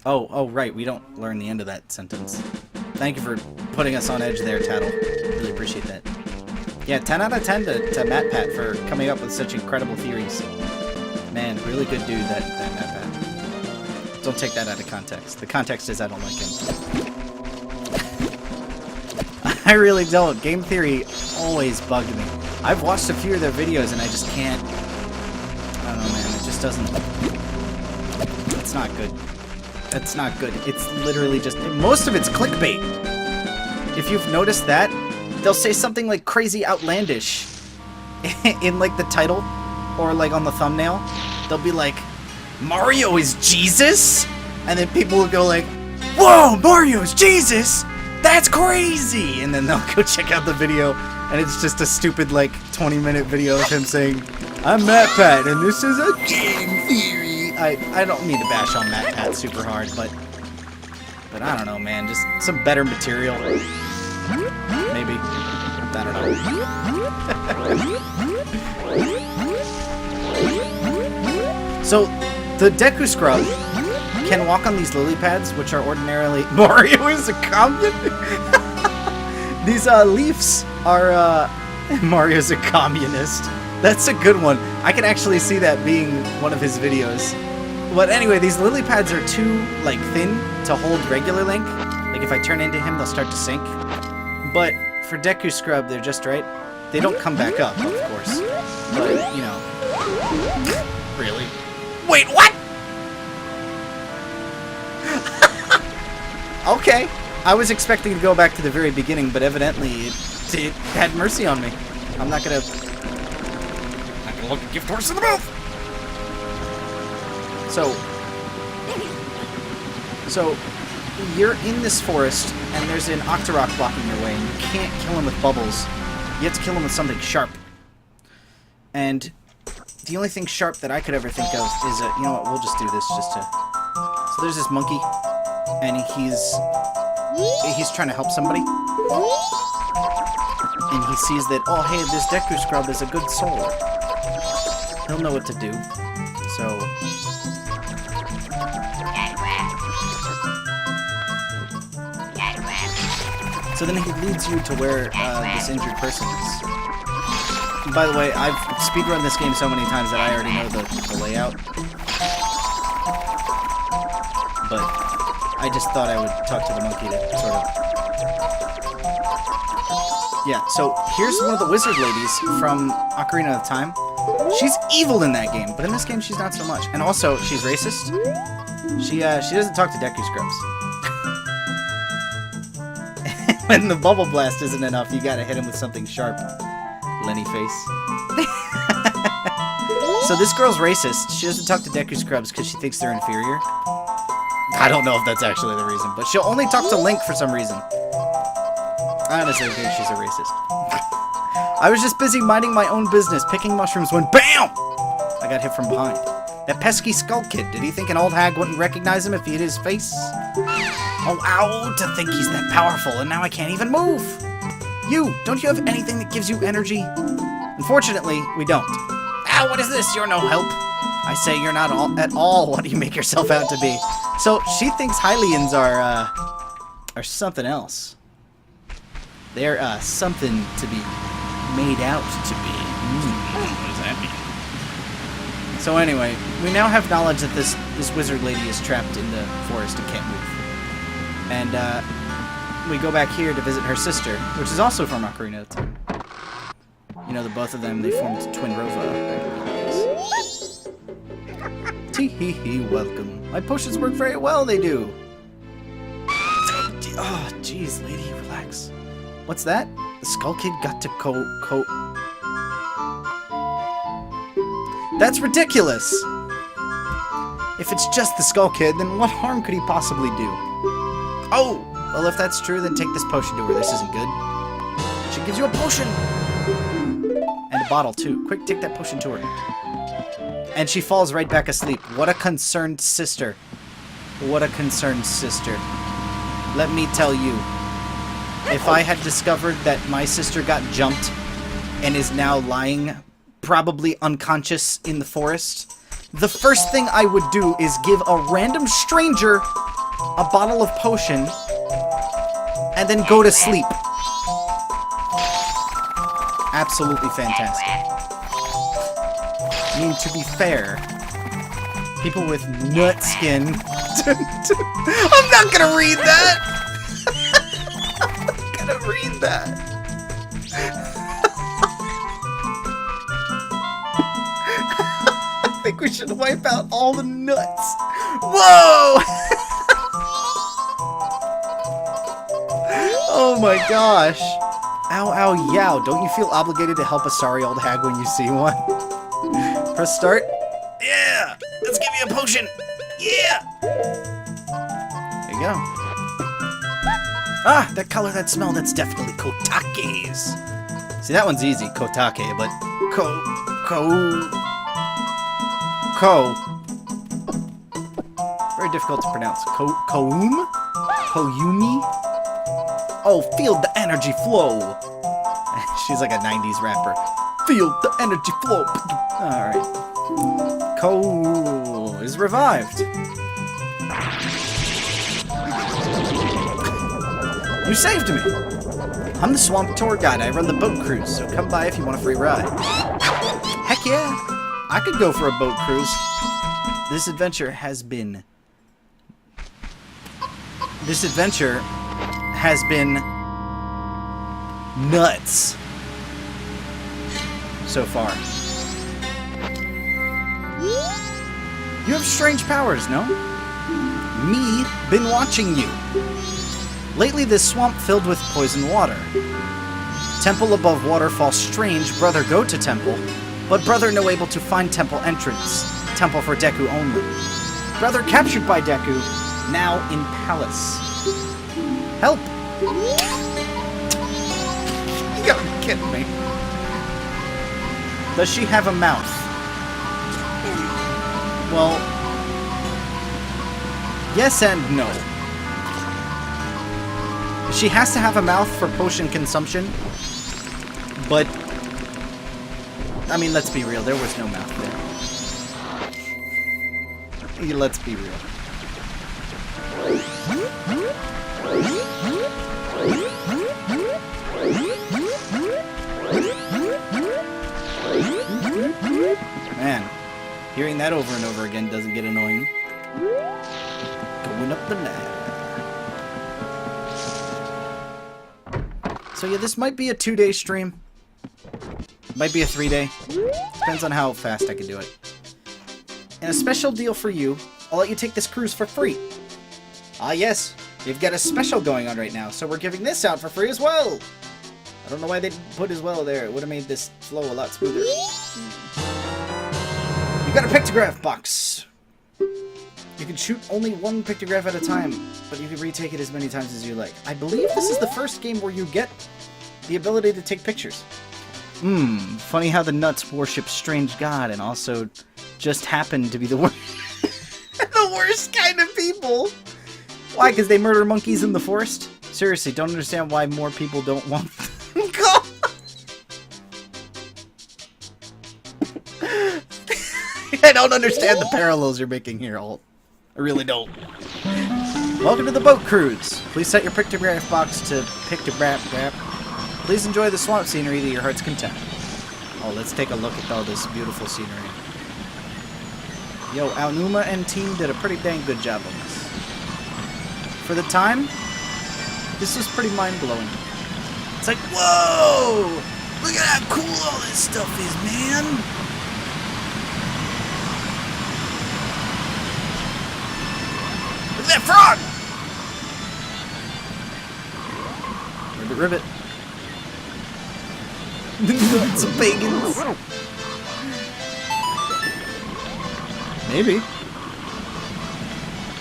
Oh, right. We don't learn the end of that sentence. Thank you for putting us on edge there, Tattle. Really appreciate that. Yeah, 10 out of 10 to MatPat for coming up with such incredible theories. Man, really good dude, that MatPat. Don't take that out of context. The context is I don't like him. I really don't. Game theory always bugged me. I've watched a few of their videos and I just can't... I don't know, man. It just doesn't... It's not good. It's not good. It's literally just... Most of it's clickbait. If you've noticed that, they'll say something like crazy outlandish in like the title or like on the thumbnail. They'll be like, Mario is Jesus? And then people will go like, whoa, Mario's Jesus? That's crazy! And then they'll go check out the video and it's just a stupid like 20-minute video of him saying, I'm MatPat and this is a game theory. I don't mean to bash on MatPat super hard, but I don't know, man. Just some better material. Maybe. I don't know. So, the Deku Scrub can walk on these lily pads, which are ordinarily... Mario is a communist? These leaves are... Mario's a communist. That's a good one. I can actually see that being one of his videos. But anyway, these lily pads are too, like, thin to hold regular Link. Like, if I turn into him, they'll start to sink. But for Deku Scrub, they're just right. They don't come back up, of course. But, you know. Really? Wait, what? Okay. I was expecting to go back to the very beginning, but evidently it had mercy on me. I'm not gonna look a gift horse in the mouth. So you're in this forest, and there's an Octorok blocking your way, and you can't kill him with bubbles. You have to kill him with something sharp. And the only thing sharp that I could ever think of is you know what? We'll just do this just to. So there's this monkey, and he's trying to help somebody, and he sees that, oh hey, this Deku Scrub is a good soul. He'll know what to do. So then he leads you to where this injured person is. And by the way, I've speedrun this game so many times that I already know the layout. But I just thought I would talk to the monkey to sort of... Yeah, so here's one of the wizard ladies from Ocarina of Time. She's evil in that game, but in this game she's not so much. And also, she's racist. She doesn't talk to Deku Scrubs. When the bubble blast isn't enough, you gotta hit him with something sharp. Lenny face. So this girl's racist. She doesn't talk to Deku Scrubs because she thinks they're inferior. I don't know if that's actually the reason, but she'll only talk to Link for some reason. I honestly think she's a racist. I was just busy minding my own business, picking mushrooms when BAM! I got hit from behind. That pesky Skull Kid, did he think an old hag wouldn't recognize him if he hit his face? Oh, ow, to think he's that powerful, and now I can't even move! You, don't you have anything that gives you energy? Unfortunately, we don't. Ow, what is this? You're no help. I say you're not at all what you make yourself out to be. So, she thinks Hylians are something else. They're, something to be made out to be. What does that mean? So anyway, we now have knowledge that this wizard lady is trapped in the forest and can't move. And, we go back here to visit her sister, which is also from Ocarina of Time. You know, the both of them, they formed Twin Rova. Tee-hee-hee, welcome. My potions work very well, they do. Oh, jeez, lady, relax. What's that? The Skull Kid got to That's ridiculous! If it's just the Skull Kid, then what harm could he possibly do? Oh! Well, if that's true, then take this potion to her. This isn't good. She gives you a potion! And a bottle, too. Quick, take that potion to her. And she falls right back asleep. What a concerned sister. What a concerned sister. Let me tell you. If I had discovered that my sister got jumped and is now lying probably unconscious in the forest, the first thing I would do is give a random stranger a bottle of potion and then go to sleep. Absolutely fantastic. I mean, to be fair, people with nut skin... I'm not gonna read that! I'm not gonna read that. I think we should wipe out all the nuts. Whoa! Oh my gosh. Ow, ow, yow. Don't you feel obligated to help a sorry old hag when you see one? Press start. Yeah! Let's give you a potion. Yeah! There you go. Ah, that color, that smell, that's definitely Kotake's. See, that one's easy, Kotake, but very difficult to pronounce. Koum? Koyumi? Oh, feel the energy flow. She's like a 90s rapper. Feel the energy flow. Alright. Ko is revived. You saved me. I'm the swamp tour guide. I run the boat cruise, so come by if you want a free ride. Heck yeah. I could go for a boat cruise. This adventure has been nuts so far. You have strange powers, no? Me been watching you. Lately this swamp filled with poison water. Temple above waterfall strange, brother go to temple, but brother no able to find temple entrance. Temple for Deku only. Brother captured by Deku, now in palace. Help! You gotta be kidding me. Does she have a mouth? Well, yes and no. She has to have a mouth for potion consumption, but, I mean, let's be real, there was no mouth there. Let's be real. Man, hearing that over and over again doesn't get annoying. Going up the ladder. So yeah, this might be a 2-day stream. Might be a 3-day. Depends on how fast I can do it. And a special deal for you, I'll let you take this cruise for free. Ah yes, we've got a special going on right now, so we're giving this out for free as well. I don't know why they didn't put as well there. It would have made this flow a lot smoother. You got a pictograph box. You can shoot only one pictograph at a time, but you can retake it as many times as you like. I believe this is the first game where you get the ability to take pictures. Funny how the nuts worship strange god and also just happen to be the worst the worst kind of people. Why? Because they murder monkeys in the forest? Seriously, don't understand why more people don't want them gone. I don't understand the parallels you're making here, Alt. I really don't. Welcome to the boat cruise. Please set your pictograph box to pictograph. Please enjoy the swamp scenery to your heart's content. Oh, let's take a look at all this beautiful scenery. Yo, Aonuma and team did a pretty dang good job on this. For the time, this was pretty mind-blowing. It's like, whoa! Look at how cool all this stuff is, man! Look at that frog! Ribbit, ribbit. Some pagans. Maybe.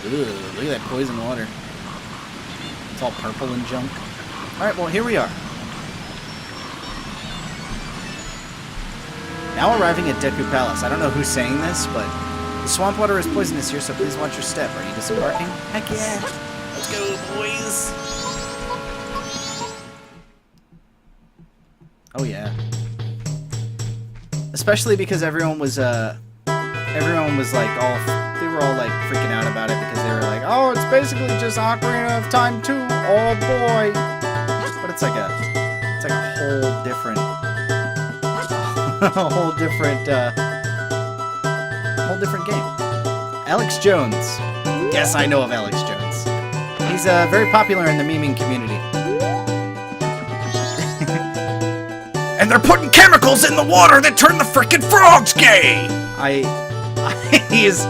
Ugh, look at that poison water. It's all purple and junk. Alright, well, here we are. Now arriving at Deku Palace. I don't know who's saying this, but the swamp water is poisonous here, so please watch your step. Are you disembarking? Heck yeah! Let's go, boys! Oh yeah. Especially because everyone was like they were all like freaking out about it because they were like, oh, it's basically just Ocarina of Time 2. Oh boy. But it's like a whole different a whole different game. Alex Jones. Yes, I know of Alex Jones. He's very popular in the memeing community. And they're putting chemicals in the water that turn the frickin' frogs gay! He is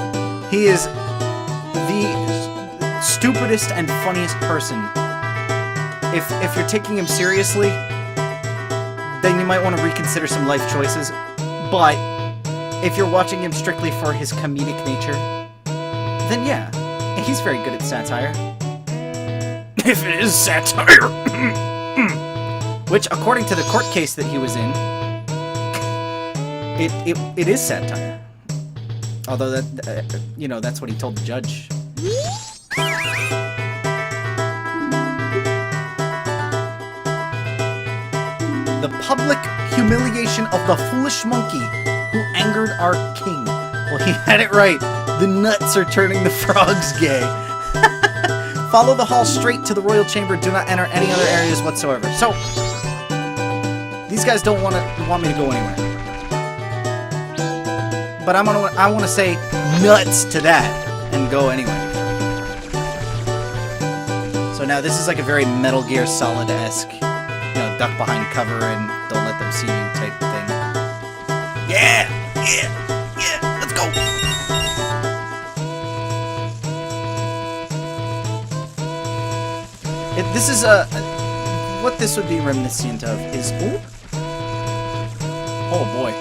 the stupidest and funniest person. If you're taking him seriously, then you might want to reconsider some life choices. But if you're watching him strictly for his comedic nature, then yeah, he's very good at satire. If it is satire! Which, according to the court case that he was in, it is satire. Although that, you know, that's what he told the judge. The public humiliation of the foolish monkey who angered our king. Well, he had it right. The nuts are turning the frogs gay. Follow the hall straight to the royal chamber. Do not enter any other areas whatsoever. So, these guys don't want me to go anywhere. But I want to say nuts to that and go anyway. So now this is like a very Metal Gear Solid-esque, you know, duck behind cover and don't let them see you type thing. Yeah, let's go. This is what this would be reminiscent of is. Ooh. Oh boy.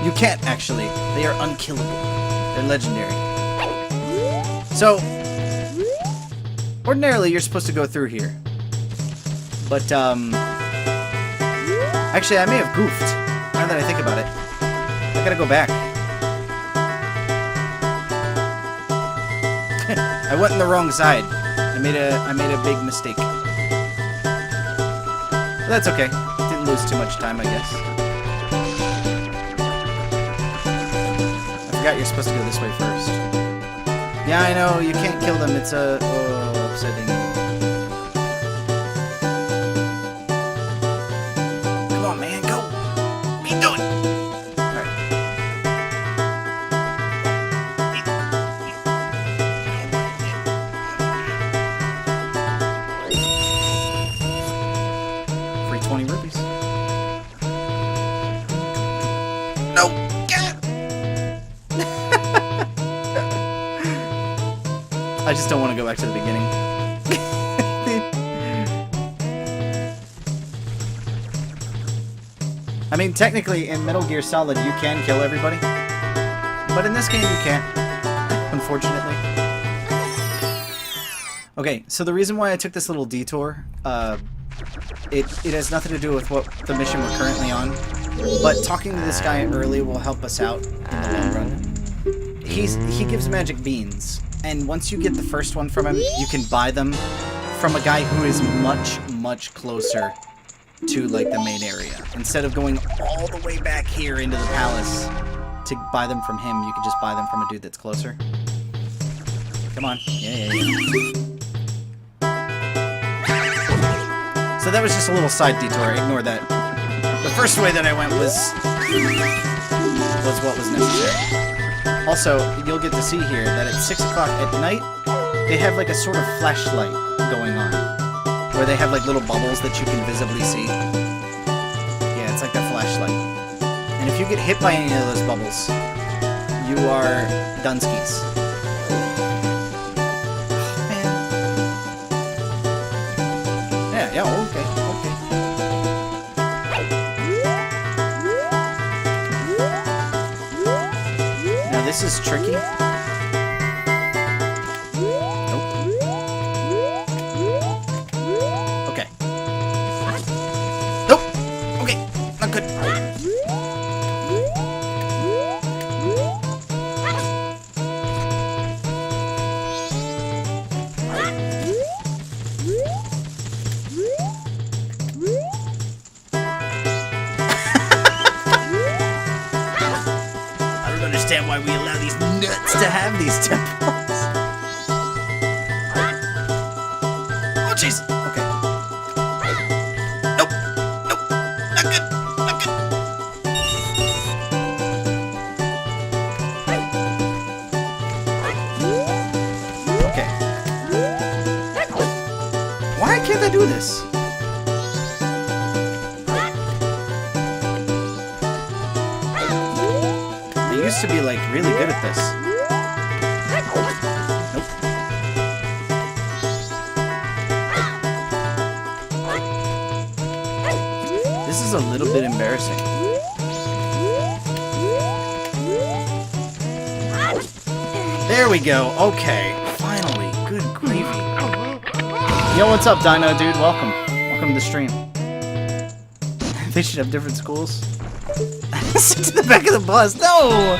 You can't, actually. They are unkillable. They're legendary. So, ordinarily, you're supposed to go through here. But, actually, I may have goofed. Now that I think about it. I gotta go back. I went on the wrong side. I made a big mistake. But that's okay. Didn't lose too much time, I guess. You're supposed to go this way first. Yeah, I know, you can't kill them, it's upsetting. Come on, man, go! What are you doing? Alright. 320 rupees. No! I just don't want to go back to the beginning. I mean, technically, in Metal Gear Solid, you can kill everybody. But in this game, you can't. Unfortunately. Okay, so the reason why I took this little detour, it has nothing to do with what the mission we're currently on. But talking to this guy early will help us out in the long run. He gives magic beans. And once you get the first one from him, you can buy them from a guy who is much, much closer to, like, the main area. Instead of going all the way back here into the palace to buy them from him, you can just buy them from a dude that's closer. Come on. Yeah. So that was just a little side detour. Ignore that. The first way that I went was what was necessary. Also, you'll get to see here that at 6 o'clock at night, they have like a sort of flashlight going on. Where they have like little bubbles that you can visibly see. Yeah, it's like that flashlight. And if you get hit by any of those bubbles, you are Dunskies. Oh, man. Yeah, okay. This is tricky. Nope. Okay. Nope. Okay. Not good. understand why we allow these nuts to have these temples. Oh, jeez. Okay. Nope. Nope. Not good. Not good. Okay. Why can't I do this? I used to be, like, really good at this. Nope. This is a little bit embarrassing. There we go. Okay. Finally. Good gravy. Yo, what's up, Dino dude? Welcome. Welcome to the stream. They should have different schools. Sit to the back of the bus. No!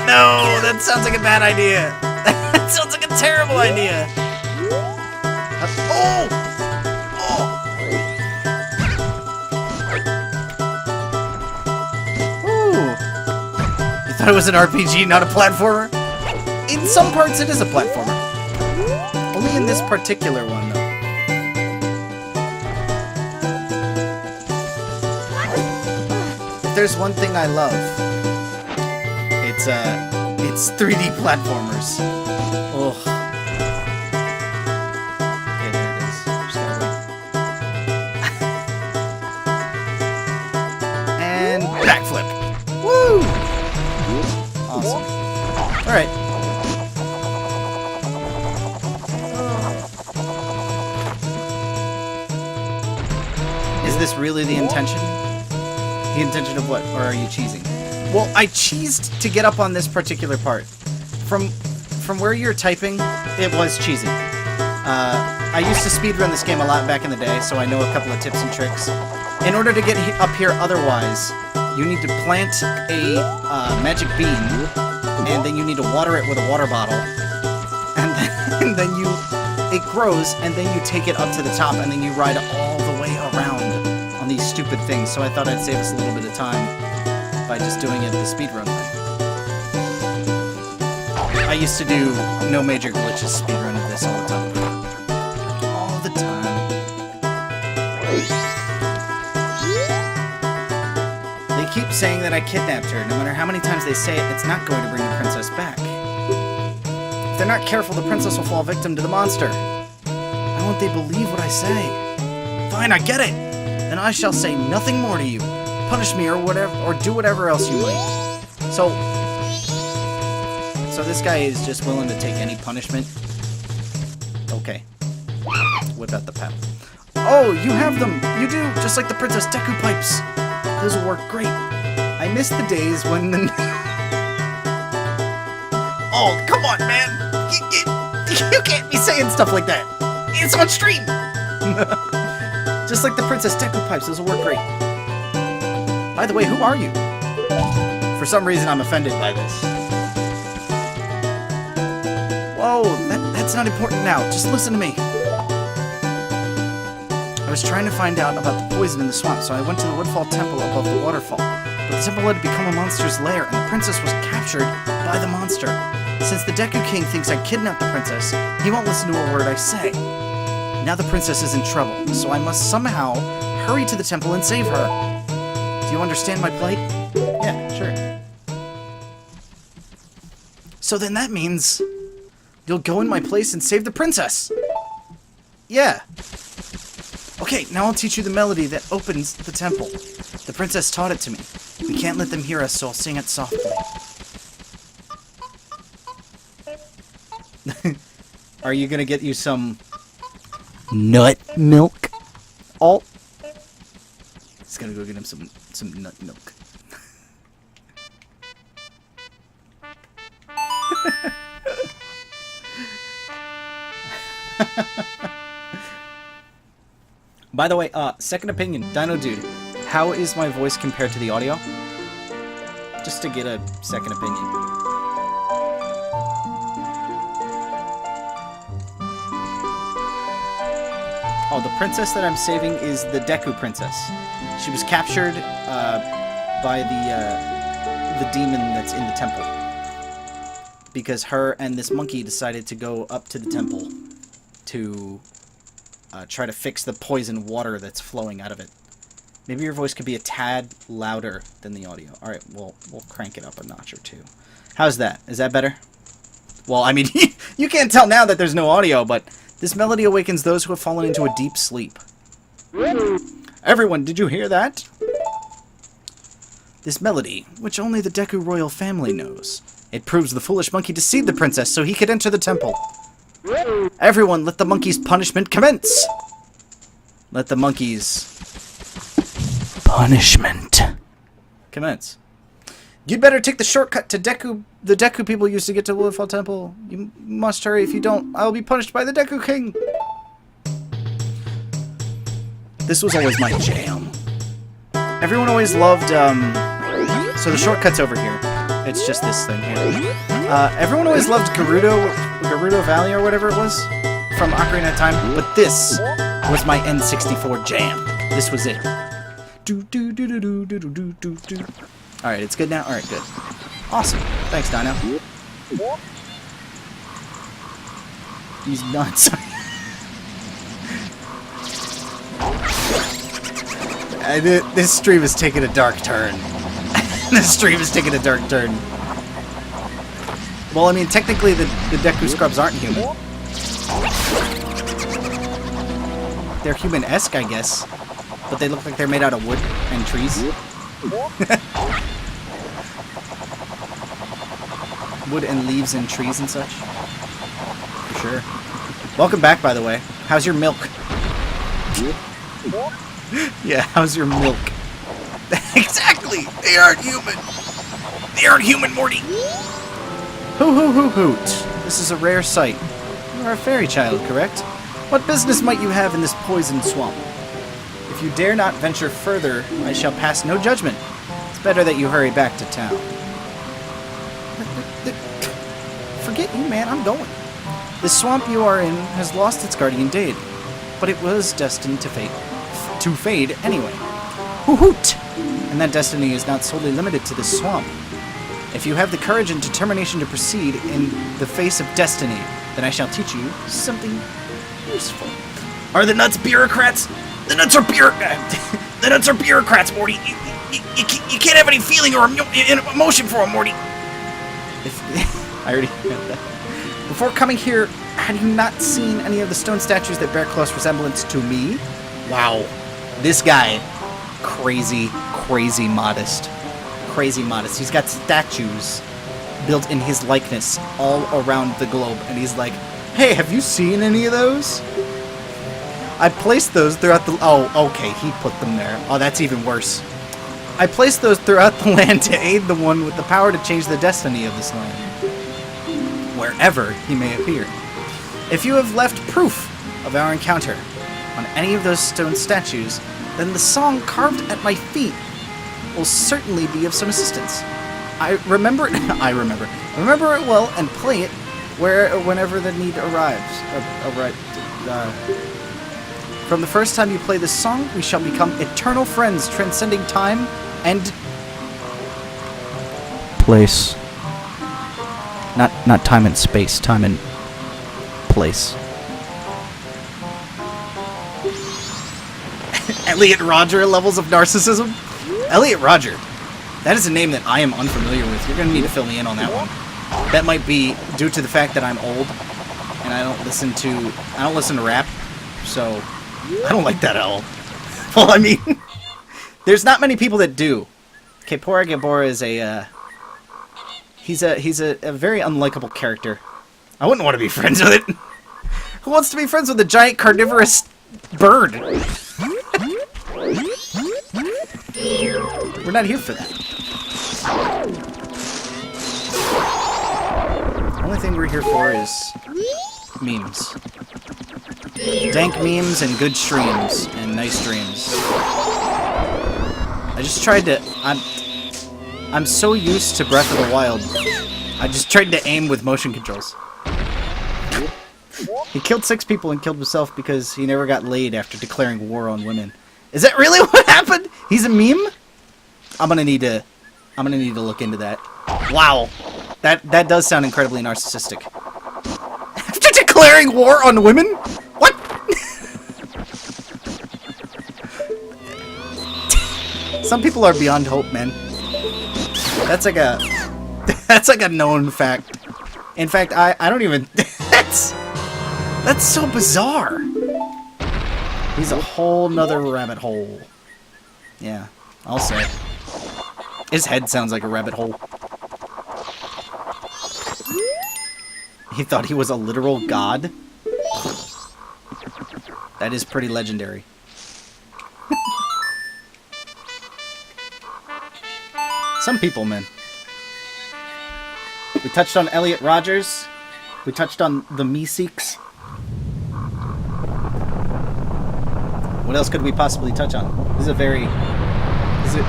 No! That sounds like a bad idea. That sounds like a terrible idea. Oh! Oh! Ooh. You thought it was an RPG, not a platformer? In some parts, it is a platformer. Only in this particular one, though. If there's one thing I love, it's 3D platformers. Ugh. Okay, there it is. Just gotta wait. And backflip. Woo! Awesome. Alright. Is this really the intention? The intention of what? Or are you cheesing? Well, I cheesed to get up on this particular part. From where you're typing, it was cheesing. I used to speedrun this game a lot back in the day, so I know a couple of tips and tricks. In order to get up here otherwise, you need to plant a magic bean, and then you need to water it with a water bottle. And then it grows, and then you take it up to the top, and then you ride all the way around on these stupid things. So I thought I'd save us a little bit of time by just doing it the speedrun way. I used to do no major glitches speedrun of this all the time. All the time. They keep saying that I kidnapped her. No matter how many times they say it, it's not going to bring the princess back. If they're not careful, the princess will fall victim to the monster. Why won't they believe what I say? Fine, I get it. Then I shall say nothing more to you. Punish me or whatever, or do whatever else you like. So this guy is just willing to take any punishment. Okay. Whip out the paddle. Oh, you have them. You do, just like the Princess Deku pipes. Those will work great. I miss the days when the... Oh, come on, man. You can't be saying stuff like that. It's on stream. Just like the Princess Deku pipes. Those will work great. By the way, who are you? For some reason, I'm offended by this. Whoa, that's not important now. Just listen to me. I was trying to find out about the poison in the swamp, so I went to the Woodfall Temple above the waterfall. But the temple had become a monster's lair, and the princess was captured by the monster. Since the Deku King thinks I kidnapped the princess, he won't listen to a word I say. Now the princess is in trouble, so I must somehow hurry to the temple and save her. Do you understand my plight? Yeah, sure. So then that means you'll go in my place and save the princess. Yeah. Okay, now I'll teach you the melody that opens the temple. The princess taught it to me. We can't let them hear us, so I'll sing it softly. Are you gonna get you some nut milk? Oh. He's gonna go get him some nut milk. By the way, second opinion, Dino Dude, how is my voice compared to the audio? Just to get a second opinion. Oh, the princess that I'm saving is the Deku princess. She was captured by the demon that's in the temple. Because her and this monkey decided to go up to the temple to try to fix the poison water that's flowing out of it. Maybe your voice could be a tad louder than the audio. Alright, we'll crank it up a notch or two. How's that? Is that better? Well, I mean, you can't tell now that there's no audio, but this melody awakens those who have fallen into a deep sleep. Everyone, did you hear that? This melody, which only the Deku royal family knows. It proves the foolish monkey deceived the princess so he could enter the temple. Everyone, let the monkey's punishment commence! Let the monkey's punishment commence. You'd better take the shortcut to Deku. The Deku people used to get to Willowfell Temple. You must hurry. If you don't, I'll be punished by the Deku King. This was always my jam. Everyone always loved, so the shortcut's over here. It's just this thing here. Everyone always loved Gerudo Valley or whatever it was from Ocarina of Time, but this was my N64 jam. This was it. Alright, it's good now? Alright, good. Awesome. Thanks, Dino. He's nuts. This stream is taking a dark turn. This stream is taking a dark turn. Well, I mean, technically the Deku Scrubs aren't human. They're human-esque, I guess. But they look like they're made out of wood and trees. Wood and leaves and trees and such. For sure. Welcome back, by the way. How's your milk? Yeah, how's your milk? Exactly! They aren't human! They aren't human, Morty! Hoo-hoo-hoo-hoot. This is a rare sight. You are a fairy child, correct? What business might you have in this poison swamp? If you dare not venture further, I shall pass no judgment. It's better that you hurry back to town. Forget you, man. I'm going. The swamp you are in has lost its guardian deity, but it was destined to fade anyway. Hoo-hoot! And that destiny is not solely limited to this swamp. If you have the courage and determination to proceed in the face of destiny, then I shall teach you something useful. Are the nuts bureaucrats? The nuts are the nuts are bureaucrats, Morty. You can't have any feeling or emotion for them, Morty. I already know that. Before coming here, had you not seen any of the stone statues that bear close resemblance to me? Wow. This guy, crazy modest. Crazy modest. He's got statues built in his likeness all around the globe, and he's like, hey, have you seen any of those? I placed those throughout the... Oh, okay, he put them there. Oh, that's even worse. I placed those throughout the land to aid the one with the power to change the destiny of this land, wherever he may appear. If you have left proof of our encounter on any of those stone statues, then the song carved at my feet will certainly be of some assistance. I remember it well and play it whenever the need arrives. From the first time you play this song, we shall become eternal friends, transcending time and place. Not time and space, time and place. Elliot Roger levels of narcissism? Elliot Roger. That is a name that I am unfamiliar with. You're going to need to fill me in on that one. That might be due to the fact that I'm old and I don't listen to rap. So I don't like that at all. Well, I mean, there's not many people that do. Kaepora Gaebora is he's a very unlikable character. I wouldn't want to be friends with it. Who wants to be friends with a giant carnivorous bird? We're not here for that. The only thing we're here for is memes. Dank memes and good streams and nice dreams. I just tried to... I'm so used to Breath of the Wild. I just tried to aim with motion controls. He killed 6 people and killed himself because he never got laid after declaring war on women. Is that really what happened? He's a meme? I'm gonna need to I'm gonna need to look into that. Wow. That does sound incredibly narcissistic. After declaring war on women? What? Some people are beyond hope, man. That's like a known fact. In fact, I don't even that's so bizarre. He's a whole nother rabbit hole. Yeah, I'll say. His head sounds like a rabbit hole. He thought he was a literal god? That is pretty legendary. Some people, man. We touched on Elliot Rogers. We touched on the Meeseeks. What else could we possibly touch on? This is a very... This is a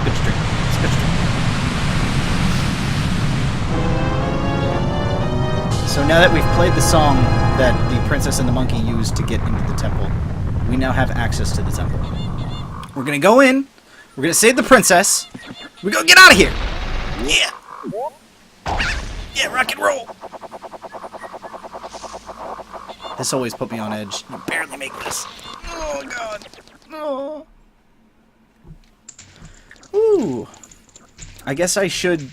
good stream. It's a good stream. So now that we've played the song that the princess and the monkey used to get into the temple, we now have access to the temple. We're gonna go in, we're gonna save the princess, we're gonna get out of here! Yeah! Yeah, rock and roll! This always put me on edge. You barely make this. Oh, God. Oh. Ooh. I guess I should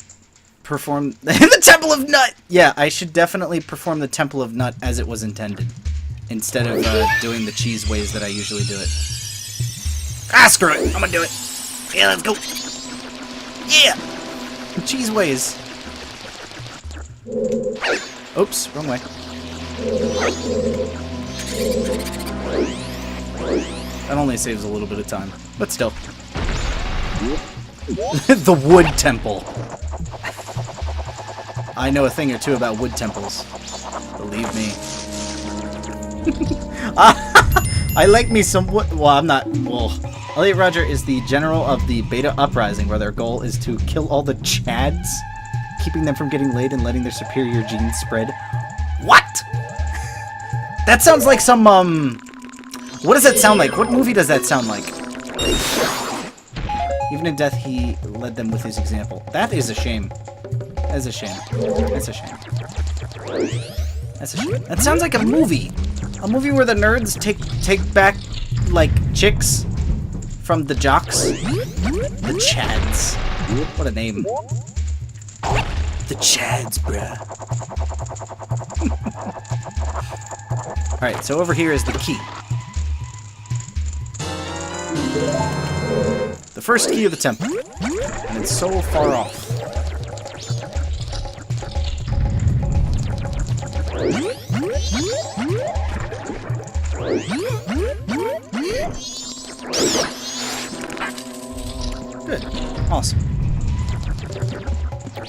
perform the Temple of Nut! Yeah, I should definitely perform the Temple of Nut as it was intended. Instead of doing the cheese ways that I usually do it. Ah, screw it! I'm gonna do it! Yeah, let's go! Yeah! Cheese ways. Oops, wrong way. That only saves a little bit of time, but still. The wood temple. I know a thing or two about wood temples. Believe me. I like me some wood. Well, I'm not. Well, Elliot Roger is the general of the Beta Uprising, where their goal is to kill all the Chads, keeping them from getting laid and letting their superior genes spread. What? That sounds like some, what does that sound like? What movie does that sound like? Even in death, he led them with his example. That is a shame. That is a shame. That's a shame. That's a shame. That sounds like a movie. A movie where the nerds take back, like, chicks from the jocks. The Chads. What a name. The Chads, bruh. Alright, so over here is the key. The first key of the temple. And it's so far off. Good. Awesome.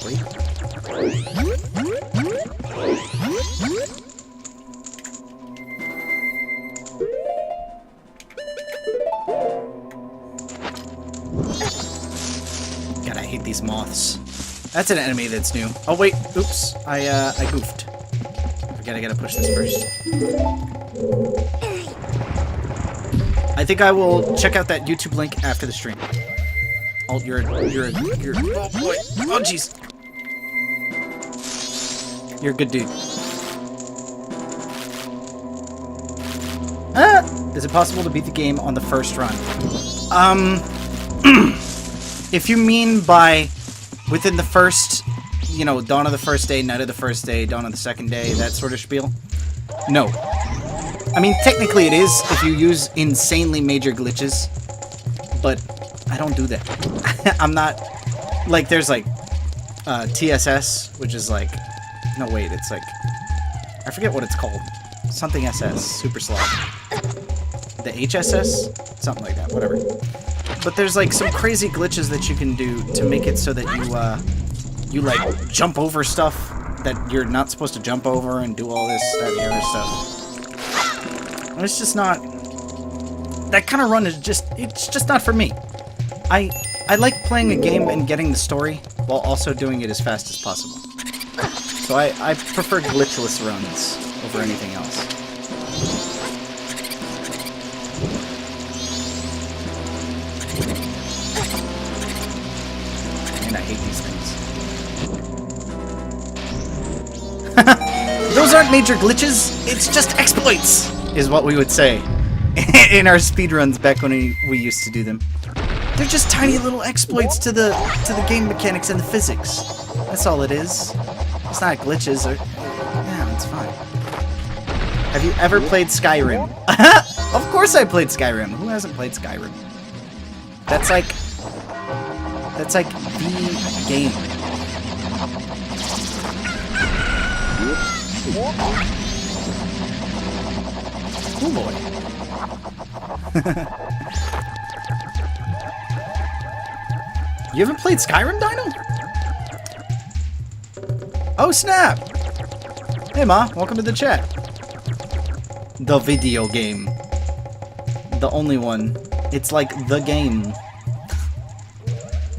Wait. God, I hate these moths. That's an enemy that's new. Oh wait, oops. I goofed. I gotta push this first. I think I will check out that YouTube link after the stream. Oh, you're oh boy. Oh jeez. You're a good dude. Is it possible to beat the game on the first run? If you mean by within the first, you know, dawn of the first day, night of the first day, dawn of the second day, that sort of spiel, no. I mean, technically it is if you use insanely major glitches, but I don't do that. I'm not, like, there's like TSS, which is like, no wait, it's like, I forget what it's called. Something SS, super slow. The HSS? Something like that, whatever. But there's like some crazy glitches that you can do to make it so that you like jump over stuff that you're not supposed to jump over and do all this, that, and the other stuff. And it's just not, that kind of run is just, it's just not for me. I like playing a game and getting the story while also doing it as fast as possible. So I prefer glitchless runs over anything else. Those aren't major glitches, it's just exploits, is what we would say in our speedruns back when we used to do them. They're just tiny little exploits to the game mechanics and the physics. That's all it is. It's not glitches or... Yeah, it's fine. Have you ever played Skyrim? Of course I played Skyrim. Who hasn't played Skyrim? That's like the game. Oh boy. You haven't played Skyrim, Dino? Oh snap! Hey Ma, welcome to the chat. The video game. The only one. It's like the game.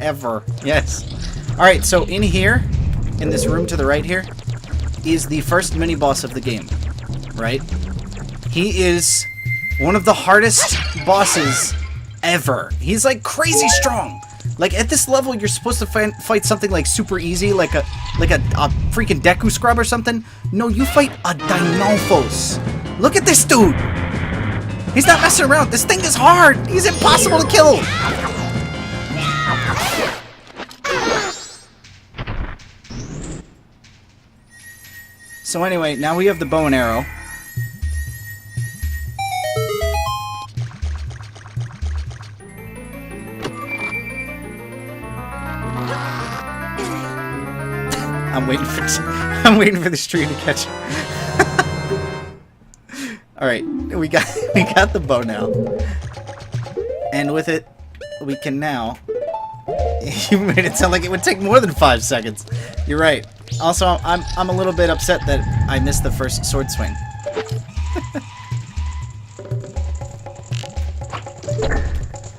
Ever. Yes. Alright, so in here, in this room to the right here, is the first mini-boss of the game. Right? He is one of the hardest bosses ever. He's like crazy strong. Like at this level, you're supposed to fight something like super easy, like a freaking Deku Scrub or something. No, you fight a Dinophos. Look at this dude. He's not messing around. This thing is hard. He's impossible to kill. So anyway, now we have the bow and arrow. I'm waiting for the stream to catch. All right, we got the bow now, and with it, we can now. You made it sound like it would take more than 5 seconds. You're right. Also, I'm a little bit upset that I missed the first sword swing.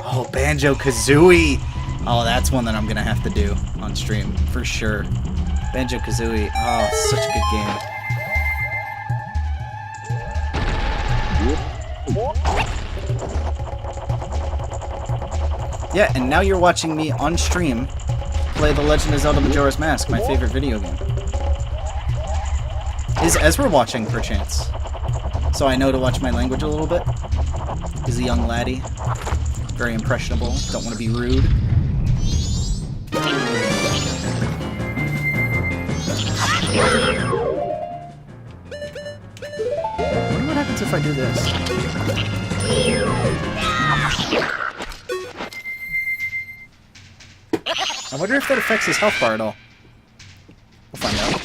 Oh, Banjo-Kazooie. Oh, that's one that I'm gonna have to do on stream for sure. Banjo-Kazooie. Oh, such a good game. Yeah, and now you're watching me on stream play The Legend of Zelda Majora's Mask, my favorite video game. Is Ezra watching, perchance? So I know to watch my language a little bit. He's a young laddie. Very impressionable. Don't want to be rude. I wonder what happens if I do this. I wonder if that affects his health bar at all. We'll find out.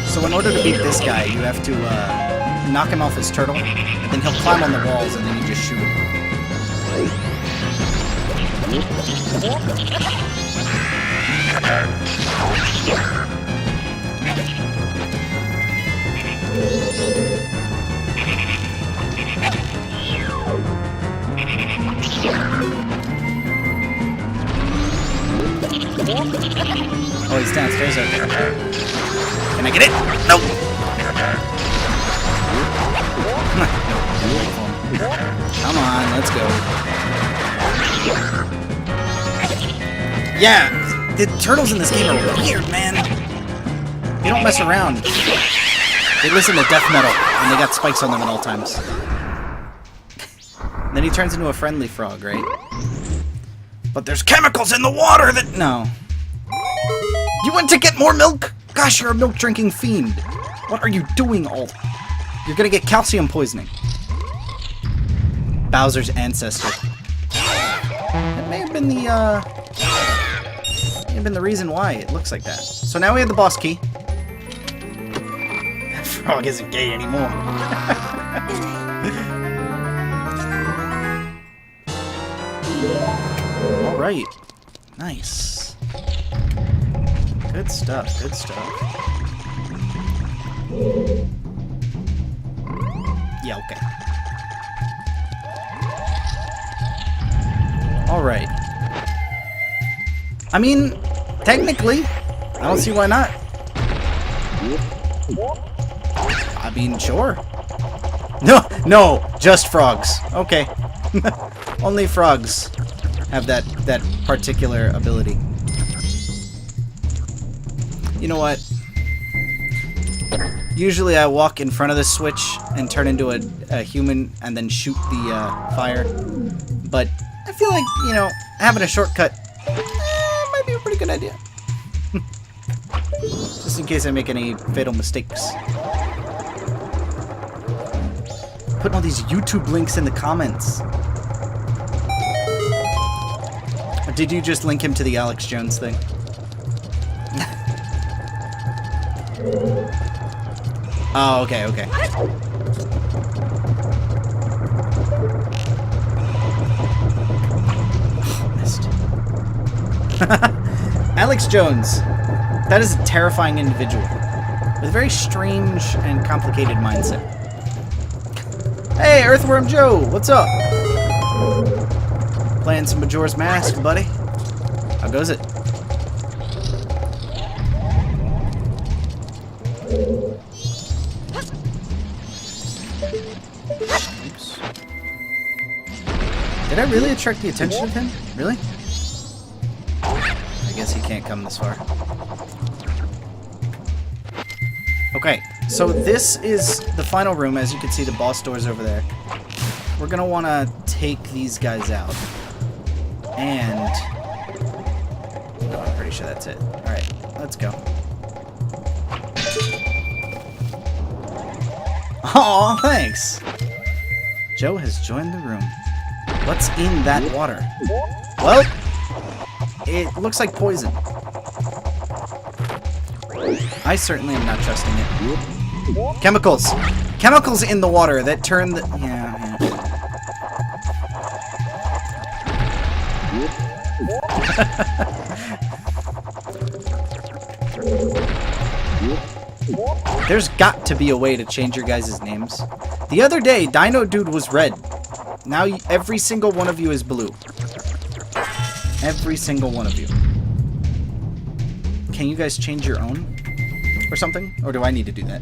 So in order to beat this guy, you have to knock him off his turtle, then he'll climb on the walls, and then you just shoot him. Oh, he's downstairs over there. Can I get it? Nope. Come on, let's go. Yeah, the turtles in this game are weird, man. They don't mess around. They listen to death metal, and they got spikes on them at all times. Then he turns into a friendly frog, right? But there's chemicals in the water that... No. You went to get more milk? Gosh, you're a milk-drinking fiend. What are you doing all... You're gonna get calcium poisoning. Bowser's ancestor. That may have been the, reason why it looks like that. So now we have the boss key. That frog isn't gay anymore. Alright. Nice. Good stuff, good stuff. Yeah, okay. Alright. I mean, technically, I don't see why not. I mean, sure. No, just frogs. Okay. Only frogs. have that particular ability. You know what? Usually I walk in front of the switch and turn into a human and then shoot the fire. But I feel like, you know, having a shortcut might be a pretty good idea. Just in case I make any fatal mistakes. Putting all these YouTube links in the comments. Or did you just link him to the Alex Jones thing? Oh, okay, okay. Oh, missed. Alex Jones. That is a terrifying individual. With a very strange and complicated mindset. Hey, Earthworm Joe, what's up? Playing some Majora's Mask, buddy. How goes it? Oops. Did I really attract the attention of him? Really? I guess he can't come this far. Okay, so this is the final room. As you can see, the boss door's over there. We're gonna want to take these guys out. And... no, I'm pretty sure that's it. Alright, let's go. Aw, thanks! Joe has joined the room. What's in that water? Well, it looks like poison. I certainly am not trusting it. Chemicals! Chemicals in the water that turn the... yeah. There's got to be a way to change your guys' names. The other day, Dino Dude was red. Now every single one of you is blue. Every single one of you. Can you guys change your own? Or something? Or do I need to do that?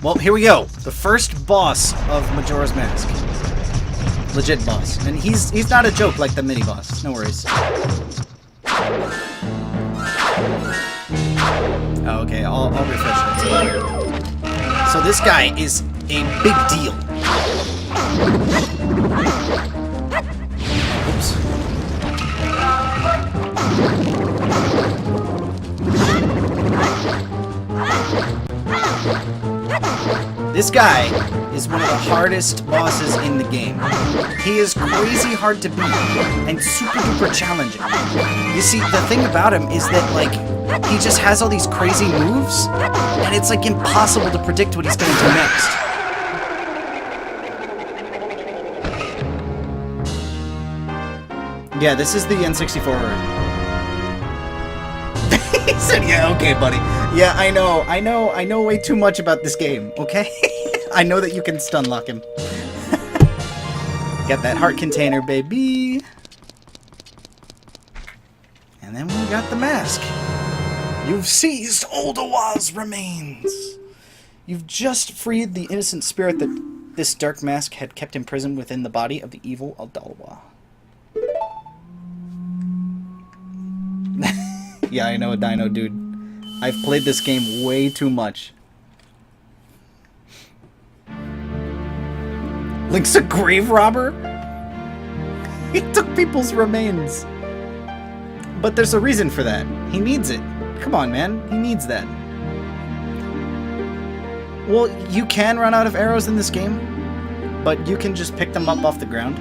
Well, here we go. The first boss of Majora's Mask. Legit boss. And he's not a joke like the mini-boss. No worries. Oh, okay, I'll refresh it. So this guy is a big deal. Oops. This guy is one of the hardest bosses in the game. He is crazy hard to beat and super duper challenging. You see, the thing about him is that, like, he just has all these crazy moves, and it's, like, impossible to predict what he's going to do next. Yeah, this is the N64 version. He said, yeah, okay, buddy. Yeah, I know way too much about this game, okay? I know that you can stun lock him. Got that heart container, baby. And then we got the mask. You've seized Oldawa's remains. You've just freed the innocent spirit that this dark mask had kept imprisoned within the body of the evil Oldawa. Yeah, I know, Dino Dude. I've played this game way too much. Link's a grave robber? He took people's remains. But there's a reason for that. He needs it. Come on, man. He needs that. Well, you can run out of arrows in this game, but you can just pick them up off the ground.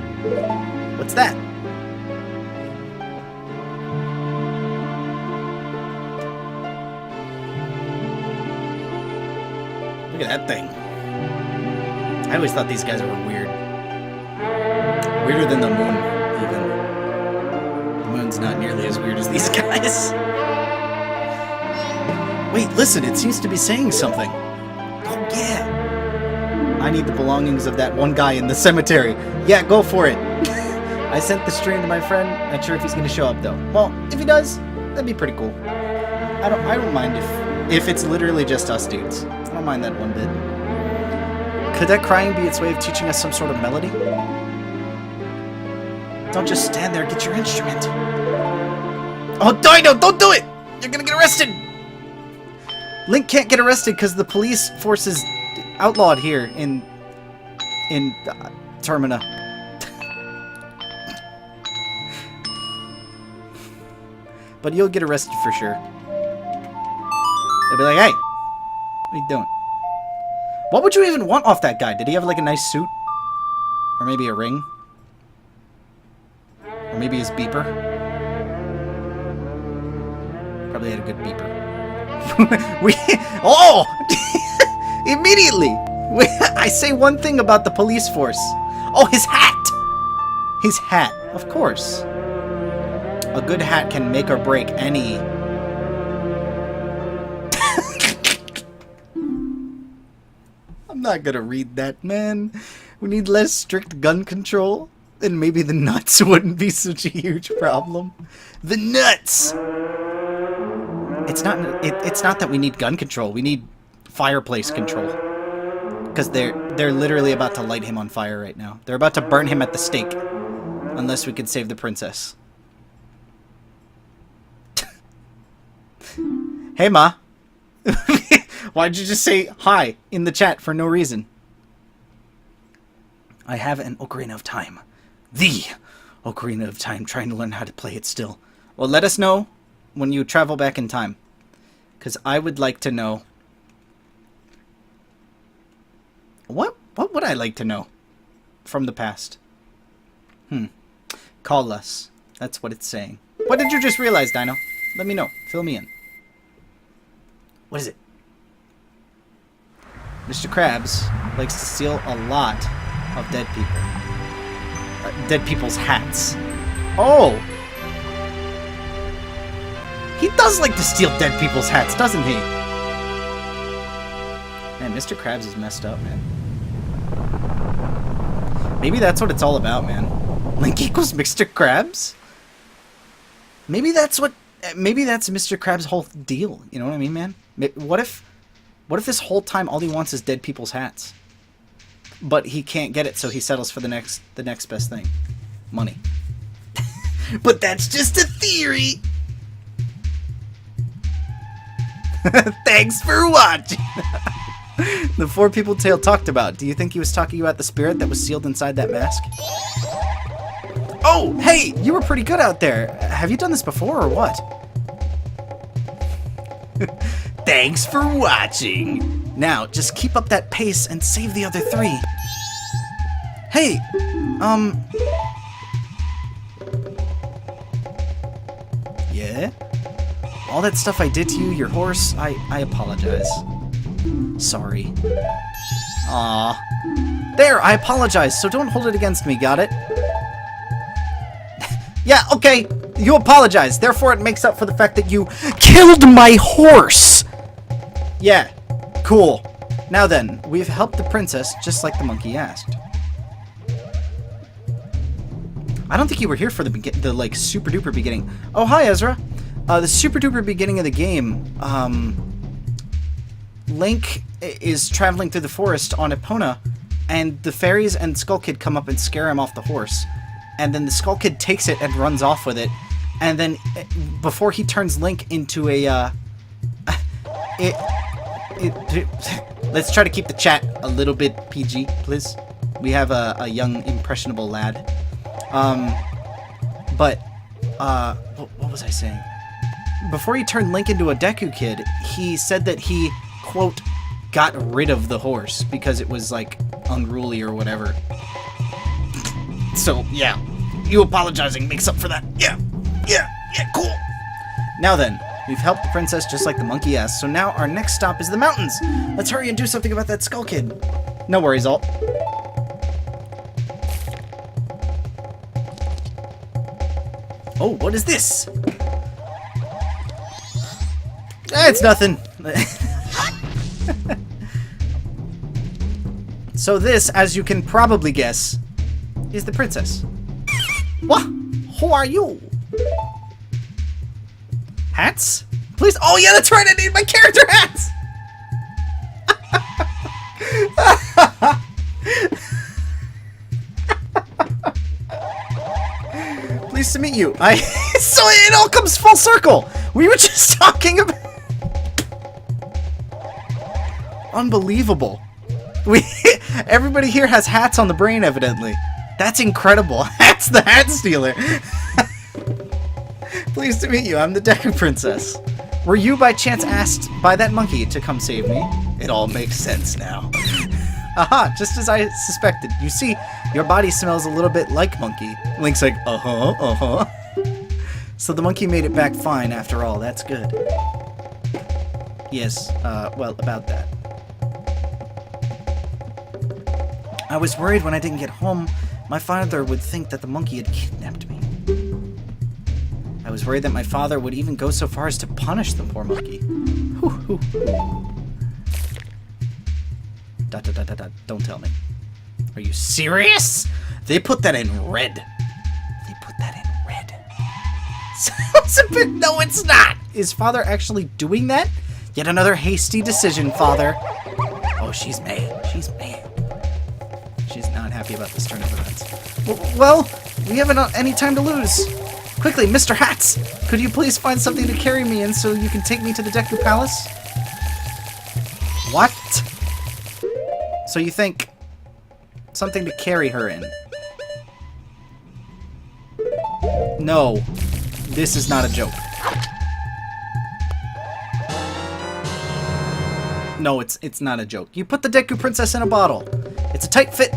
What's that? Look at that thing. I always thought these guys were weird. Weirder than the moon, even. The moon's not nearly as weird as these guys. Wait, listen, it seems to be saying something. Oh, yeah. I need the belongings of that one guy in the cemetery. Yeah, go for it. I sent the stream to my friend. Not sure if he's going to show up, though. Well, if he does, that'd be pretty cool. I don't mind if it's literally just us dudes. I don't mind that one bit. Could that crying be its way of teaching us some sort of melody? Don't just stand there. Get your instrument. Oh, Dino, don't do it! You're gonna get arrested! Link can't get arrested because the police force is outlawed here in Termina. But you'll get arrested for sure. They'll be like, hey, what are you doing? What would you even want off that guy? Did he have like a nice suit? Or maybe a ring? Or maybe his beeper? Probably had a good beeper. Immediately! I say one thing about the police force. Oh, his hat! His hat, of course. A good hat can make or break any... I'm not gonna read that, man. We need less strict gun control, and maybe the nuts wouldn't be such a huge problem. The nuts! It's not that we need gun control. We need fireplace control. Because they're literally about to light him on fire right now. They're about to burn him at the stake. Unless we could save the princess. Hey, Ma. Why'd you just say hi in the chat for no reason? I have an Ocarina of Time. The Ocarina of Time. Trying to learn how to play it still. Well, let us know when you travel back in time. Because I would like to know... What would I like to know from the past? Call us. That's what it's saying. What did you just realize, Dino? Let me know. Fill me in. What is it? Mr. Krabs likes to steal a lot of dead people. Dead people's hats. Oh! He does like to steal dead people's hats, doesn't he? Man, Mr. Krabs is messed up, man. Maybe that's what it's all about, man. Link equals Mr. Krabs? Maybe that's Mr. Krabs' whole deal. You know what I mean, man? What if this whole time all he wants is dead people's hats? But he can't get it, so he settles for the next best thing. Money. But that's just a theory! Thanks for watching! The 4 people Tail talked about. Do you think he was talking about the spirit that was sealed inside that mask? Oh, hey! You were pretty good out there. Have you done this before, or what? Thanks for watching! Now, just keep up that pace and save the other 3. Hey! Yeah? All that stuff I did to you, your horse, I apologize. Sorry. Aw. There, I apologize, so don't hold it against me, got it? Yeah, okay, you apologize, therefore it makes up for the fact that you killed my horse! Yeah, cool. Now then, we've helped the princess just like the monkey asked. I don't think you were here for the like super duper beginning. Oh, hi Ezra. The super duper beginning of the game, Link is traveling through the forest on Epona, and the fairies and Skull Kid come up and scare him off the horse. And then the Skull Kid takes it and runs off with it. And then, before he turns Link into a, let's try to keep the chat a little bit PG, please. We have a young, impressionable lad. What was I saying? Before he turned Link into a Deku Kid, he said that he, quote, got rid of the horse because it was, like, unruly or whatever. So, yeah, you apologizing makes up for that. Yeah, cool. Now then, we've helped the princess just like the monkey asked, so now our next stop is the mountains. Let's hurry and do something about that Skull Kid. No worries, Alt. Oh, what is this? It's nothing. So this, as you can probably guess, is the princess. What? Who are you? Hats? Please. Oh yeah, that's right. I need my character hats. Pleased to meet you. So it all comes full circle. We were just talking about... Unbelievable. Everybody here has hats on the brain, evidently. That's incredible. Hat's the hat stealer. Pleased to meet you. I'm the Deku Princess. Were you by chance asked by that monkey to come save me? It all makes sense now. Aha, just as I suspected. You see, your body smells a little bit like monkey. Link's like, uh-huh. So the monkey made it back fine after all. That's good. Yes, well, about that. I was worried when I didn't get home, my father would think that the monkey had kidnapped me. I was worried that my father would even go so far as to punish the poor monkey. Don't tell me. Are you serious? They put that in red. They put that in red. Sounds a bit... No, it's not. Is father actually doing that? Yet another hasty decision, father. Oh, she's mad. She's mad. She's not happy about this turn of events. Well, we haven't any time to lose. Quickly, Mr. Hats! Could you please find something to carry me in so you can take me to the Deku Palace? What? So you think something to carry her in? No, this is not a joke. No, it's not a joke. You put the Deku Princess in a bottle. It's a tight fit,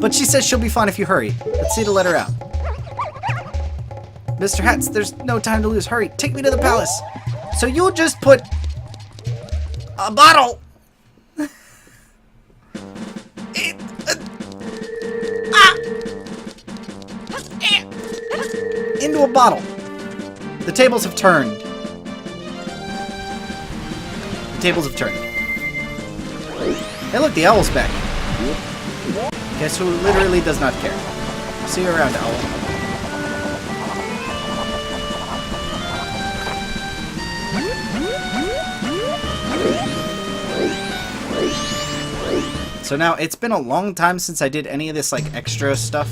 but she says she'll be fine if you hurry. Let's see to let her out. Mr. Hats, there's no time to lose. Hurry, take me to the palace. So you'll just put a bottle into a bottle. The tables have turned. The tables have turned. Hey, look, the owl's back. Guess who literally does not care. See you around, owl. So now, it's been a long time since I did any of this, like, extra stuff.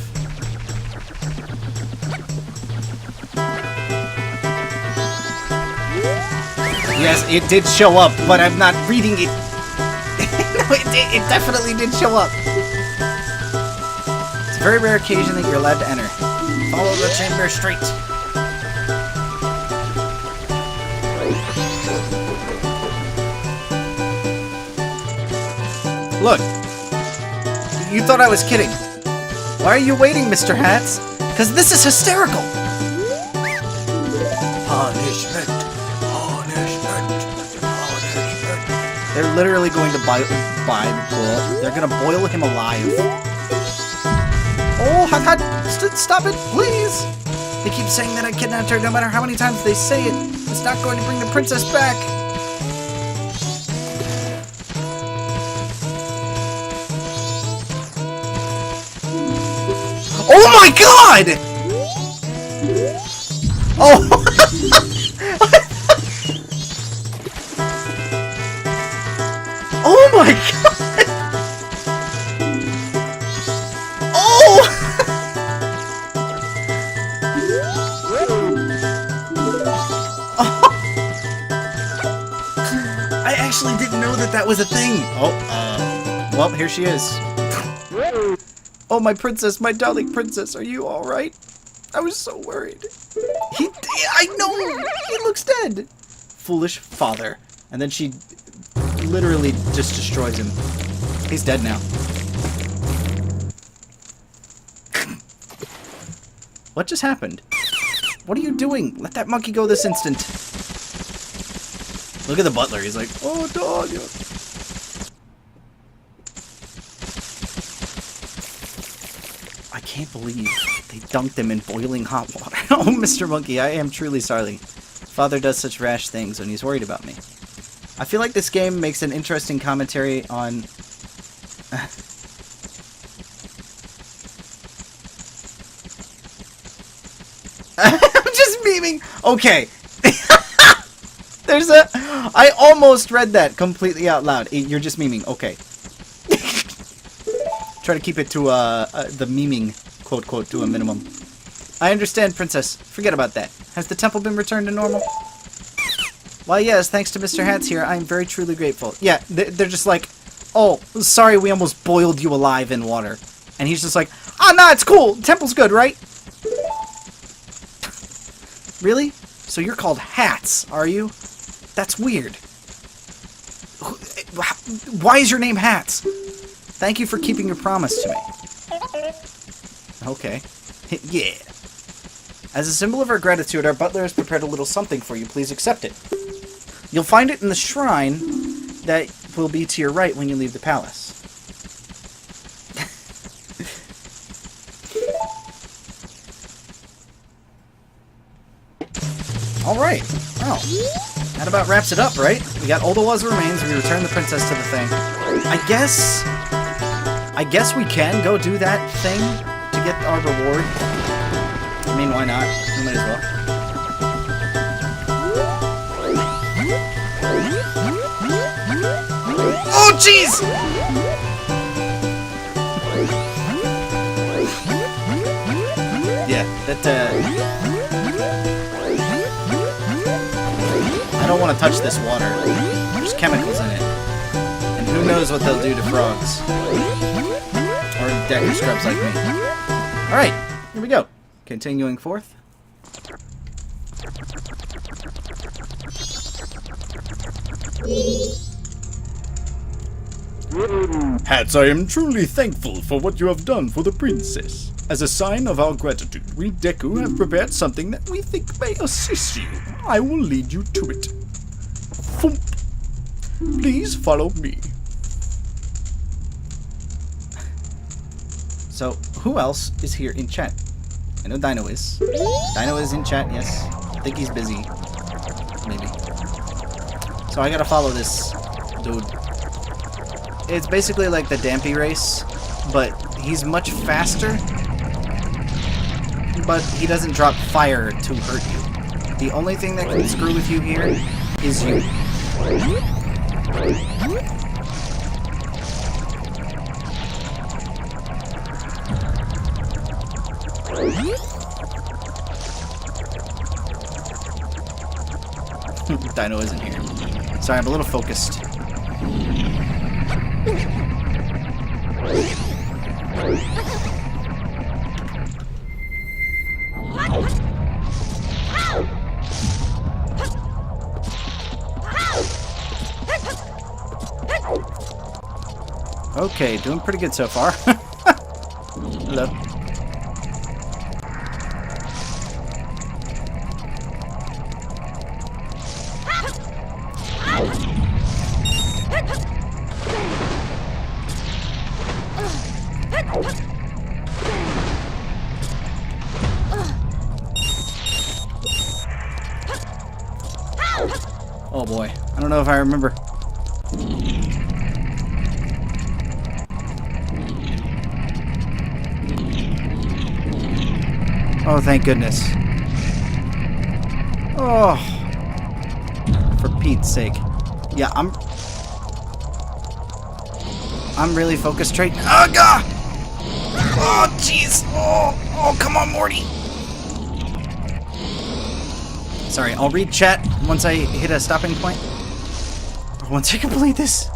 Yes, it did show up, but I'm not reading it. No, it definitely did show up. It's a very rare occasion that you're allowed to enter. Follow the chamber straight. Look. You thought I was kidding. Why are you waiting, Mr. Hats? Because this is hysterical. Punishment. They're literally going to buy the pool. They're going to boil him alive. Oh, Hot, stop it, please. They keep saying that I kidnapped her. No matter how many times they say it, it's not going to bring the princess back. Oh my god! Oh! Oh my god! Oh! I actually didn't know that was a thing. Oh, well, here she is. Oh, my princess, my darling princess, are you alright? I was so worried. I know! He looks dead! Foolish father. And then she literally just destroys him. He's dead now. What just happened? What are you doing? Let that monkey go this instant. Look at the butler. He's like, oh, Dahlia. I can't believe they dunked him in boiling hot water. Oh, Mr. Monkey, I am truly sorry. Father does such rash things when he's worried about me. I feel like this game makes an interesting commentary on... I'm just memeing. Okay. There's a... I almost read that completely out loud. You're just memeing. Okay. Try to keep it to the memeing, quote, quote, to a minimum. I understand, Princess. Forget about that. Has the temple been returned to normal? Why, yes, thanks to Mr. Hats here, I am very truly grateful. Yeah, they're just like, oh, sorry we almost boiled you alive in water. And he's just like, oh, no, it's cool. Temple's good, right? Really? So you're called Hats, are you? That's weird. Why is your name Hats? Thank you for keeping your promise to me. Okay. Yeah. As a symbol of our gratitude, our butler has prepared a little something for you. Please accept it. You'll find it in the shrine that will be to your right when you leave the palace. Alright. Well, that about wraps it up, right? We got Odawa's remains, we return the princess to the thing. I guess we can go do that thing to get our reward. I mean, why not? We might as well. Oh, jeez! Yeah, that, I don't want to touch this water. There's chemicals in it. And who knows what they'll do to frogs. Or decker scrubs like me. Alright, here we go. Continuing forth. Hats, I am truly thankful for what you have done for the princess. As a sign of our gratitude, we Deku have prepared something that we think may assist you. I will lead you to it. Thump. Please follow me. So, who else is here in chat? I know Dino is. Dino is in chat, yes. I think he's busy. Maybe. So I gotta follow this dude. It's basically like the Dampy race, but he's much faster. But he doesn't drop fire to hurt you. The only thing that can screw with you here is you. Dino isn't here. Sorry, I'm a little focused. Okay, doing pretty good so far. Hello. Oh boy, I don't know if I remember. Oh, thank goodness. Oh, for Pete's sake. Yeah, I'm really focused right now. Oh, God! Oh, jeez! Oh, come on, Morty! Sorry, I'll read chat once I hit a stopping point. Or once I complete this.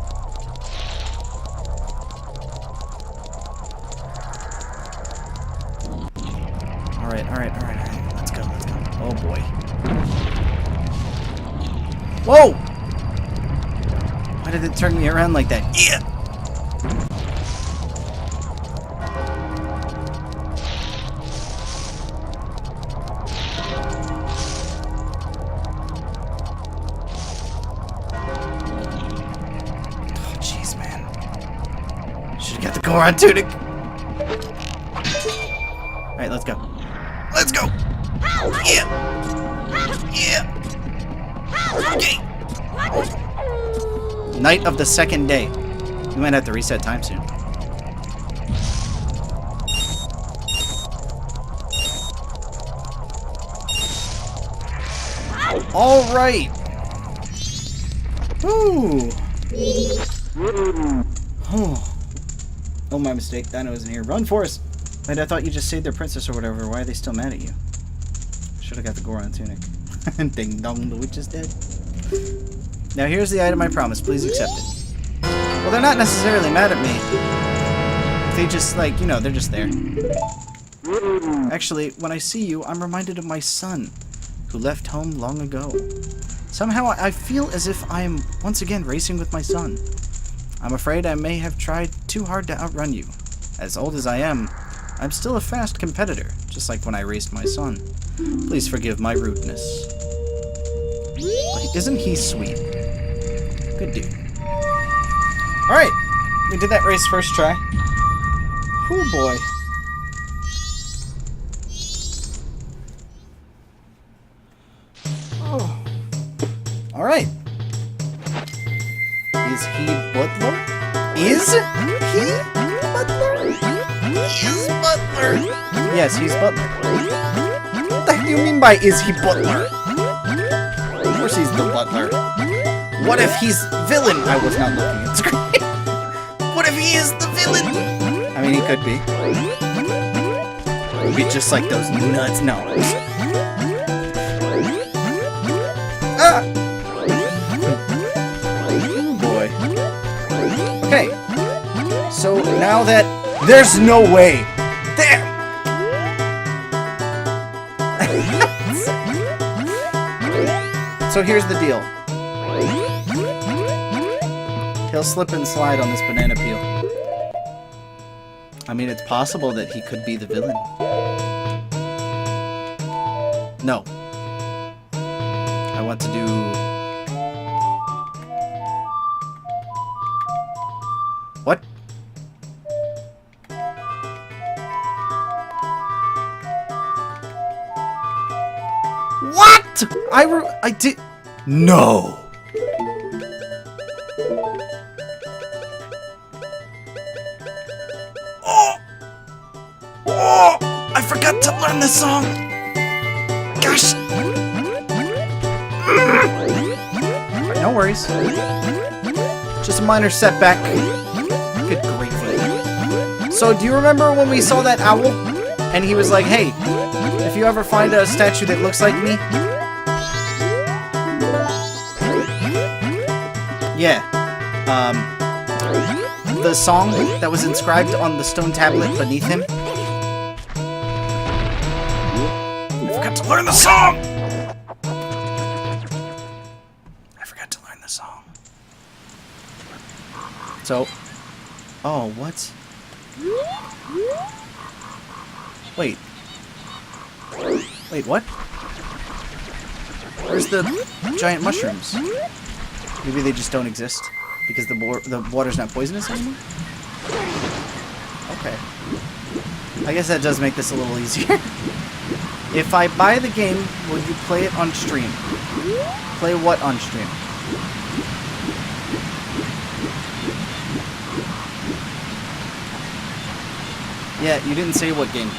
Alright. Let's go. Oh, boy. Whoa! Why did it turn me around like that? Yeah! Oh, jeez, man. Should've got the Goron tunic. Alright, let's go. Let's go! Yeah! Okay! Night of the second day. We might have to reset time soon. Alright! Ooh! Oh, my mistake. Dino isn't here. Run, Forrest! Wait, I thought you just saved their princess or whatever. Why are they still mad at you? Should have got the Goron tunic. Ding dong, the witch is dead. Now here's the item I promised. Please accept it. Well, they're not necessarily mad at me. They just, like, you know, they're just there. Actually, when I see you, I'm reminded of my son, who left home long ago. Somehow I feel as if I am once again racing with my son. I'm afraid I may have tried too hard to outrun you. As old as I am, I'm still a fast competitor, just like when I raced my son. Please forgive my rudeness. Isn't he sweet? Good dude. Alright, we did that race first try. Oh boy. Oh. Alright. Is he Butler? Is he Butler? Is Butler? Yes, he's Butler. What the heck do you mean by is he Butler? Of course he's the Butler. What if he's villain? I was not looking at the screen. What if he is the villain? I mean, he could be. He'd be just like those nuts. No. Ah! Oh boy. Okay. So now that there's no way. There. So here's the deal. He'll slip and slide on this banana peel. I mean, it's possible that he could be the villain. No. I want to do... What? What? I did... No. Oh, I forgot to learn this song. Gosh. No worries. Just a minor setback. Good grief. So, do you remember when we saw that owl? And he was like, hey, if you ever find a statue that looks like me... Yeah. The song that was inscribed on the stone tablet beneath him. I forgot to learn the song! I forgot to learn the song. So... Oh, what? Wait. Wait, what? Where's the giant mushrooms? Maybe they just don't exist because the water's not poisonous anymore? Okay. I guess that does make this a little easier. If I buy the game, will you play it on stream? Play what on stream? Yeah, you didn't say what game.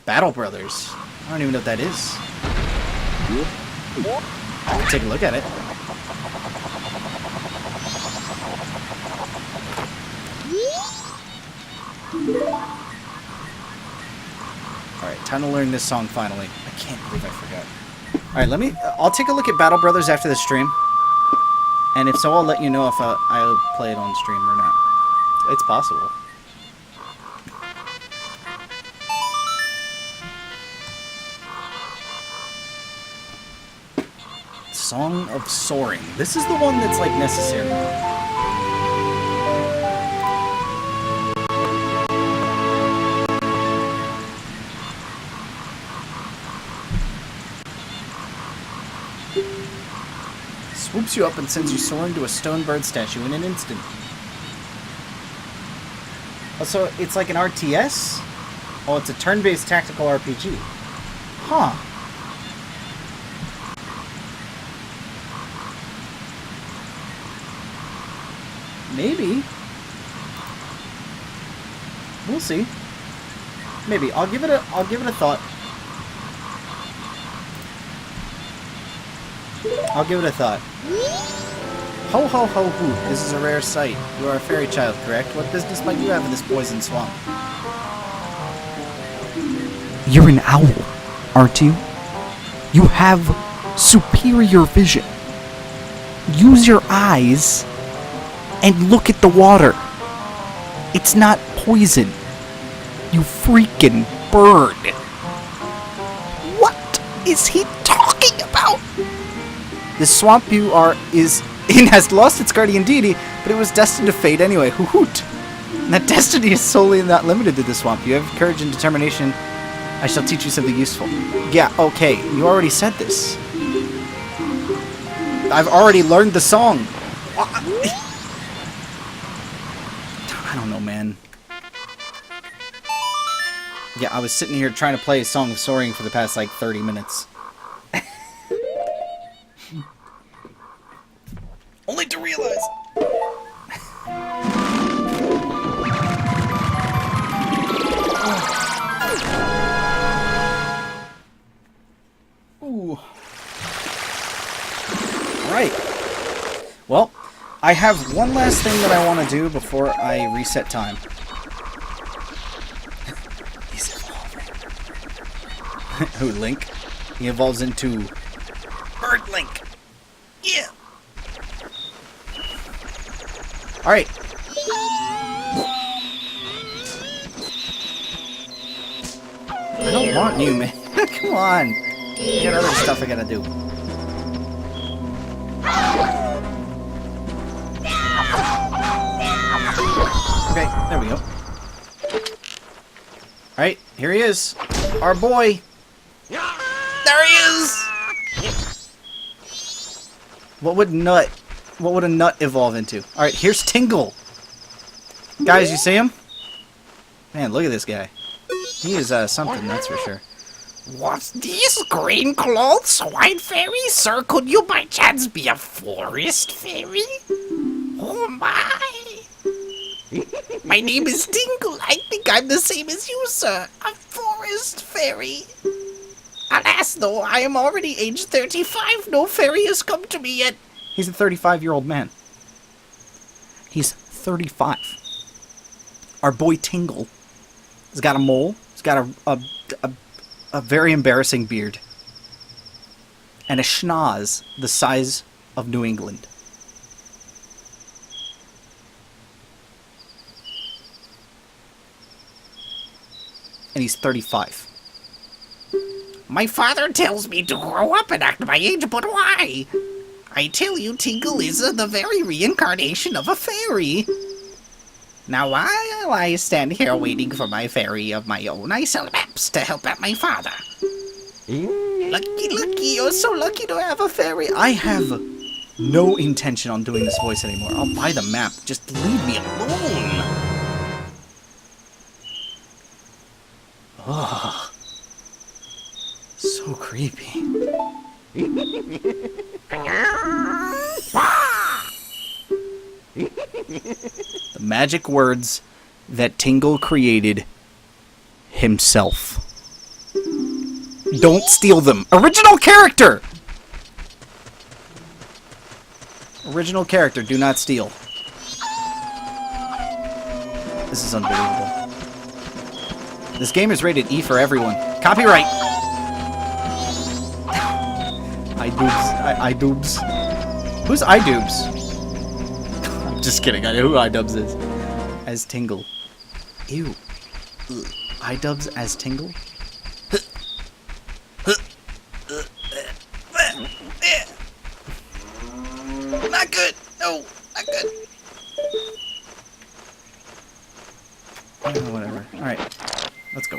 Battle Brothers. I don't even know what that is. I can take a look at it. Alright, time to learn this song finally. I can't believe I forgot. Alright, I'll take a look at Battle Brothers after the stream. And if so, I'll let you know if I'll play it on stream or not. It's possible. Song of Soaring. This is the one that's, like, necessary. Swoops you up and sends you soaring to a stone bird statue in an instant. Oh, so it's like an RTS? Oh, it's a turn-based tactical RPG. Huh. Maybe. We'll see. Maybe. I'll give it a thought. I'll give it a thought. Ho ho ho hoo, this is a rare sight. You are a fairy child, correct? What business might you have in this poison swamp? You're an owl, aren't you? You have superior vision. Use your eyes and look at the water. It's not poison. You freaking bird. What is he talking about? This swamp you are it has lost its guardian deity, but it was destined to fade anyway. Hoot. And that destiny is solely not limited to the swamp. You have courage and determination. I shall teach you something useful. Yeah, okay. You already said this. I've already learned the song. I don't know, man. Yeah, I was sitting here trying to play a Song of Soaring for the past, like, 30 minutes. Only to realize... Ooh. Alright. Well, I have one last thing that I want to do before I reset time. He's evolving. Who, Link? He evolves into Bird Link. Yeah. Alright. I don't want you, man. Come on. I got other stuff I gotta do. Okay, there we go. Alright, here he is. Our boy. There he is! What would a nut evolve into? Alright, here's Tingle. Guys, you see him? Man, look at this guy. He is something, that's for sure. What's these green clothes, white fairy? Sir, could you by chance be a forest fairy? Oh my! My name is Tingle. I think I'm the same as you, sir. A forest fairy. Alas, though, I am already age 35. No fairy has come to me yet. He's a 35-year-old man. He's 35. Our boy Tingle has got a mole. He's got a very embarrassing beard. And a schnoz the size of New England. And he's 35. My father tells me to grow up and act my age, but why? I tell you, Tingle is the very reincarnation of a fairy. Now, while I stand here waiting for my fairy of my own, I sell maps to help out my father. Lucky, you're so lucky to have a fairy. I have no intention on doing this voice anymore. I'll buy the map. Just leave me alone. Ugh. So creepy. The magic words that Tingle created himself. Don't steal them. Original character! Original character, do not steal. This is unbelievable. This game is rated E for everyone. Copyright! iDubbbz. Who's iDubbbz? I'm just kidding, I know who iDubbbz is. As Tingle. Ew. Ugh. iDubbbz as Tingle? Not good! No, not good. Whatever. Alright. Let's go.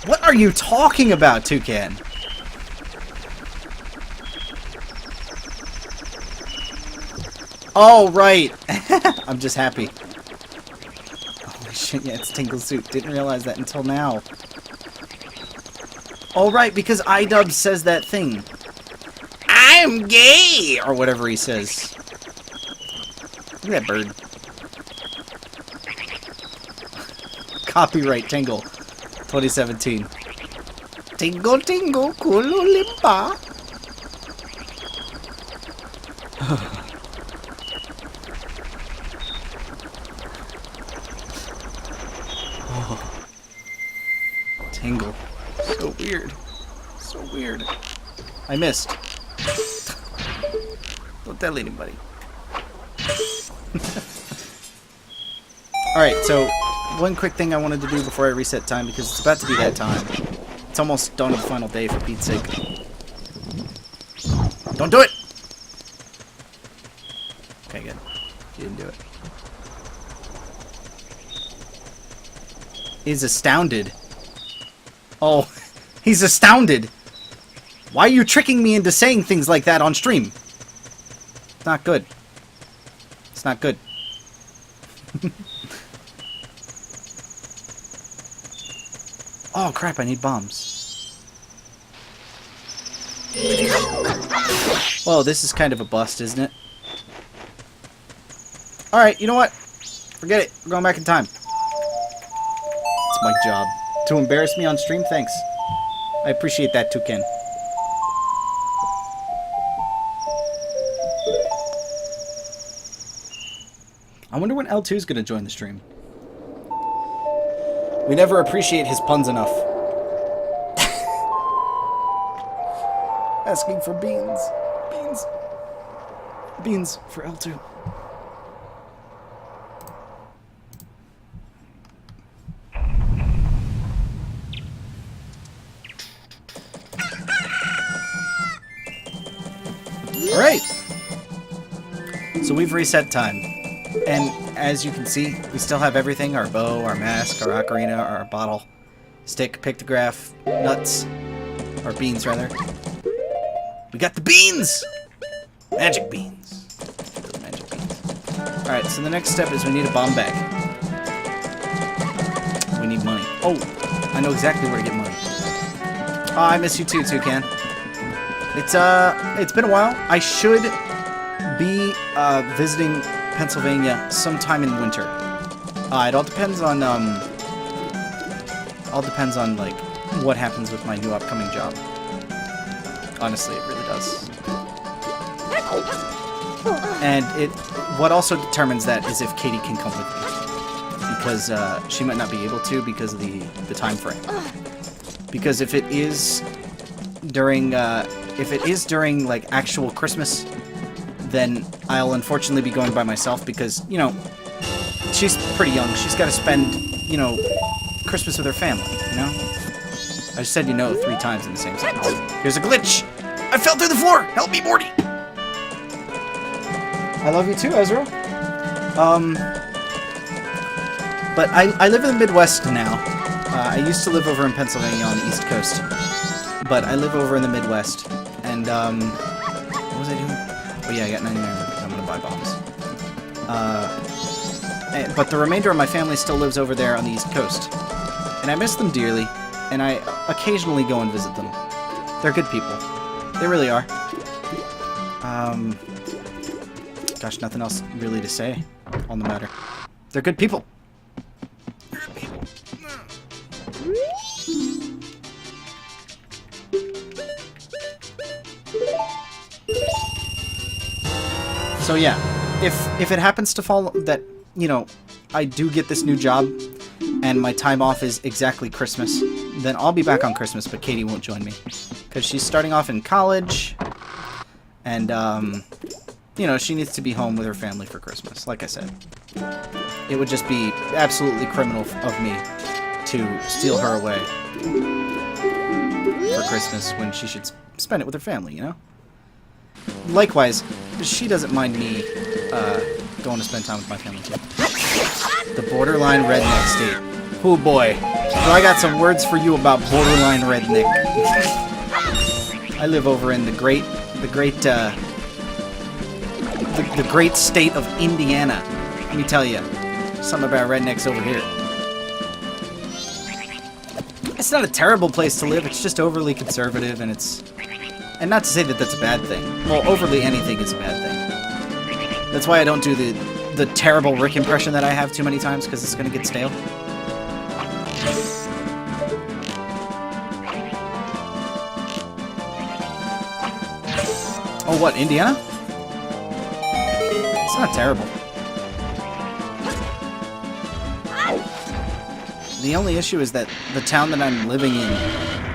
What are you talking about, Toucan? Oh, right. I'm just happy. Holy shit, yeah, it's Tingle's suit. Didn't realize that until now. Oh, right, because iDubbbz says that thing. I'm gay! Or whatever he says. Look at that bird. Copyright Tingle 2017. Tingle, tingle, Kululimpa. Tingle. So weird. So weird. I missed. Don't tell anybody. Alright, so one quick thing I wanted to do before I reset time, because it's about to be that time. It's almost dawn of the final day, for Pete's sake. Don't do it! Okay, good. You didn't do it. He's astounded. Oh, he's astounded. Why are you tricking me into saying things like that on stream? It's not good. It's not good. Oh, crap, I need bombs. Well, this is kind of a bust, isn't it? Alright, you know what? Forget it. We're going back in time. It's my job. To embarrass me on stream? Thanks. I appreciate that, Toucan. I wonder when L2 is going to join the stream. We never appreciate his puns enough. Asking for beans. Beans. Beans for L2. Alright. So we've reset time. And as you can see, we still have everything. Our bow, our mask, our ocarina, our bottle, stick, pictograph, nuts. Or beans, rather. We got the beans! Magic beans. Those magic beans. Alright, so the next step is we need a bomb bag. We need money. Oh, I know exactly where to get money. Oh, I miss you too, Toucan. It's been a while. I should be visiting Pennsylvania sometime in winter. It all depends on like what happens with my new upcoming job. Honestly, it really does. And what also determines that is if Katie can come with me, because she might not be able to because of the time frame. Because if it is during like actual Christmas, then I'll unfortunately be going by myself because, you know, she's pretty young. She's got to spend, you know, Christmas with her family, you know? I just said you know 3 times in the same sentence. Here's a glitch! I fell through the floor! Help me, Morty! I love you too, Ezra. But I live in the Midwest now. I used to live over in Pennsylvania on the East Coast. But I live over in the Midwest. And, what was I doing? Oh yeah, I got 99 because I'm gonna buy bombs. But the remainder of my family still lives over there on the East Coast. And I miss them dearly, and I occasionally go and visit them. They're good people. They really are. Gosh, nothing else really to say on the matter. They're good people. Good people. So yeah, if it happens to fall that, you know, I do get this new job and my time off is exactly Christmas, then I'll be back on Christmas, but Katie won't join me because she's starting off in college and you know, she needs to be home with her family for Christmas. Like I said, it would just be absolutely criminal of me to steal her away for Christmas when she should spend it with her family, you know? Likewise, she doesn't mind me going to spend time with my family too. The borderline redneck state. Oh boy. So I got some words for you about borderline redneck. I live over in the great state of Indiana. Let me tell you, something about rednecks over here. It's not a terrible place to live. It's just overly conservative, and not to say that that's a bad thing. Well, overly anything is a bad thing. That's why I don't do the terrible Rick impression that I have too many times, because it's going to get stale. Oh, what, Indiana? It's not terrible. The only issue is that the town that I'm living in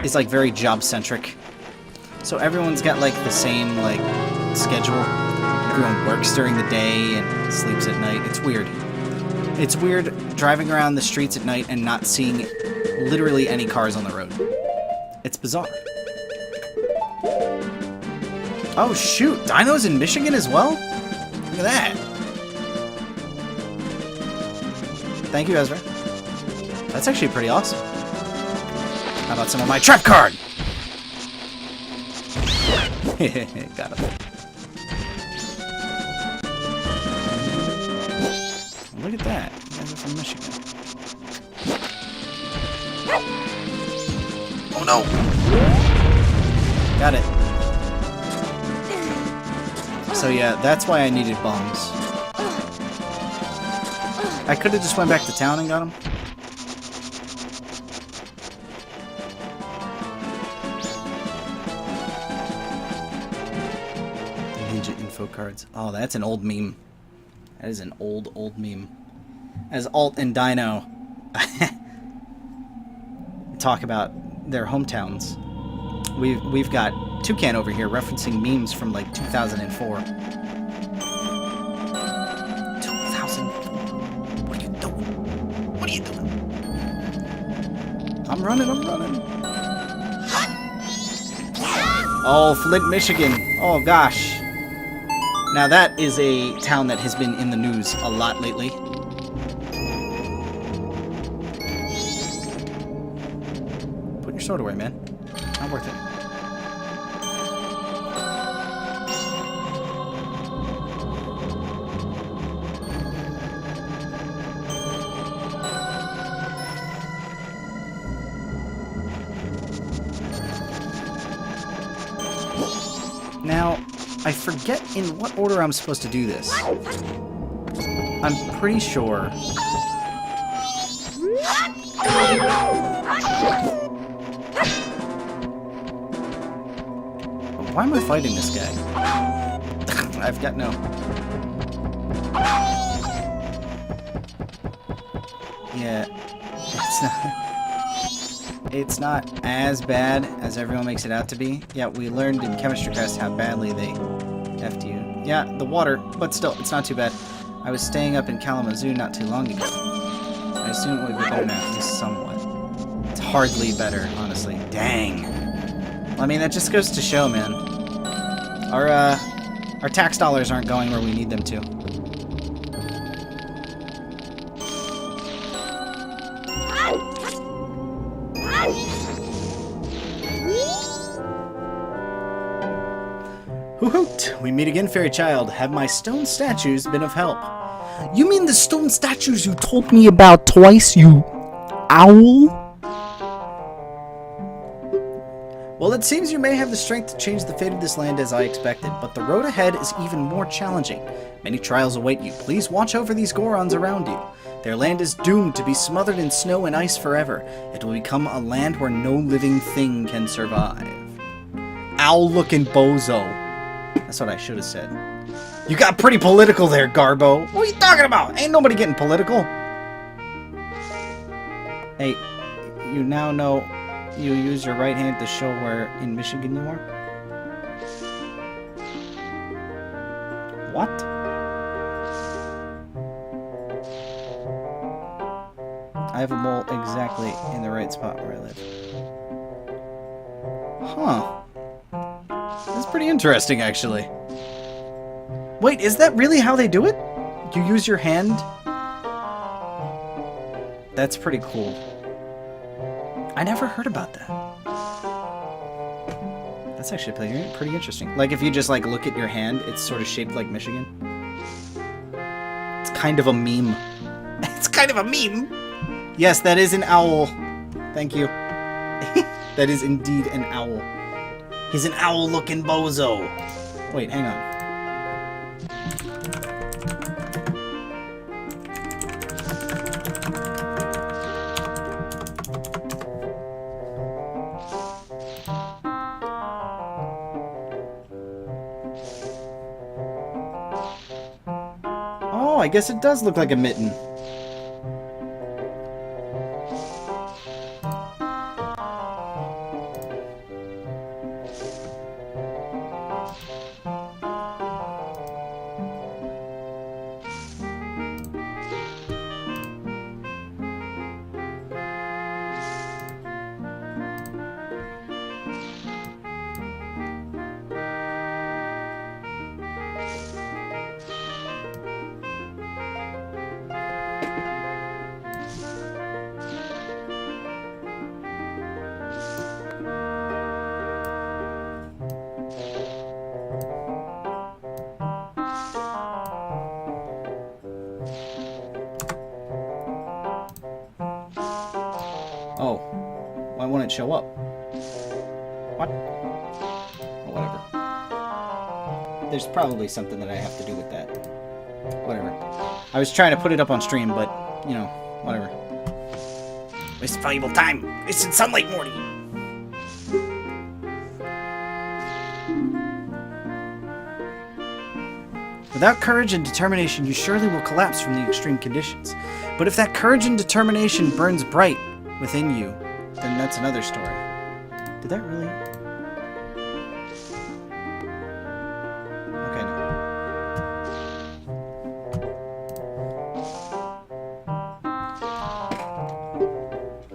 is like very job-centric. So everyone's got like the same like schedule. Everyone works during the day and sleeps at night. It's weird. It's weird driving around the streets at night and not seeing literally any cars on the road. It's bizarre. Oh shoot, Dino's in Michigan as well? Look at that. Thank you, Ezra. That's actually pretty awesome. How about some of my trap card? Got him. Look at that. You guys are from Michigan. Oh no! Got it. So yeah, that's why I needed bombs. I could have just went back to town and got them. Ninja info cards. Oh, that's an old meme. That is an old meme. As Alt and Dino talk about their hometowns, we've got Toucan over here referencing memes from like 2004. 2004. What are you doing? What are you doing? I'm running. Oh, Flint, Michigan. Oh gosh. Now that is a town that has been in the news a lot lately. Put your sword away, man. Not worth it. Now, I forget in what order I'm supposed to do this. I'm pretty sure. Why am I fighting this guy? I've got no... Yeah, it's not as bad as everyone makes it out to be. Yeah, we learned in chemistry class how badly they effed you. Yeah, the water, but still, it's not too bad. I was staying up in Kalamazoo not too long ago. I assume it would be better now, at least somewhat. It's hardly better, honestly. Dang. Well, I mean, that just goes to show, man. Our tax dollars aren't going where we need them to. Hoo-hoot! We meet again, fairy child. Have my stone statues been of help? You mean the stone statues you told me about twice, you owl? Well, it seems you may have the strength to change the fate of this land as I expected, but the road ahead is even more challenging. Many trials await you. Please watch over these Gorons around you. Their land is doomed to be smothered in snow and ice forever. It will become a land where no living thing can survive. Owl-looking bozo. That's what I should have said. You got pretty political there, Garbo. What are you talking about? Ain't nobody getting political. Hey, you now know you use your right hand to show where in Michigan you are? What? I have a mole exactly in the right spot where I live. Huh. That's pretty interesting, actually. Wait, is that really how they do it? You use your hand? That's pretty cool. I never heard about that. That's actually pretty interesting. Like, if you just, like, look at your hand, it's sort of shaped like Michigan. It's kind of a meme. It's kind of a meme? Yes, that is an owl. Thank you. That is indeed an owl. He's an owl-looking bozo. Wait, hang on. I guess it does look like a mitten. Oh, why won't it show up? What? Oh, whatever. There's probably something that I have to do with that. Whatever. I was trying to put it up on stream, but, you know, whatever. Waste valuable time. Wasted sunlight, Morty. Without courage and determination, you surely will collapse from the extreme conditions. But if that courage and determination burns bright within you, then that's another story. Did that really? Okay,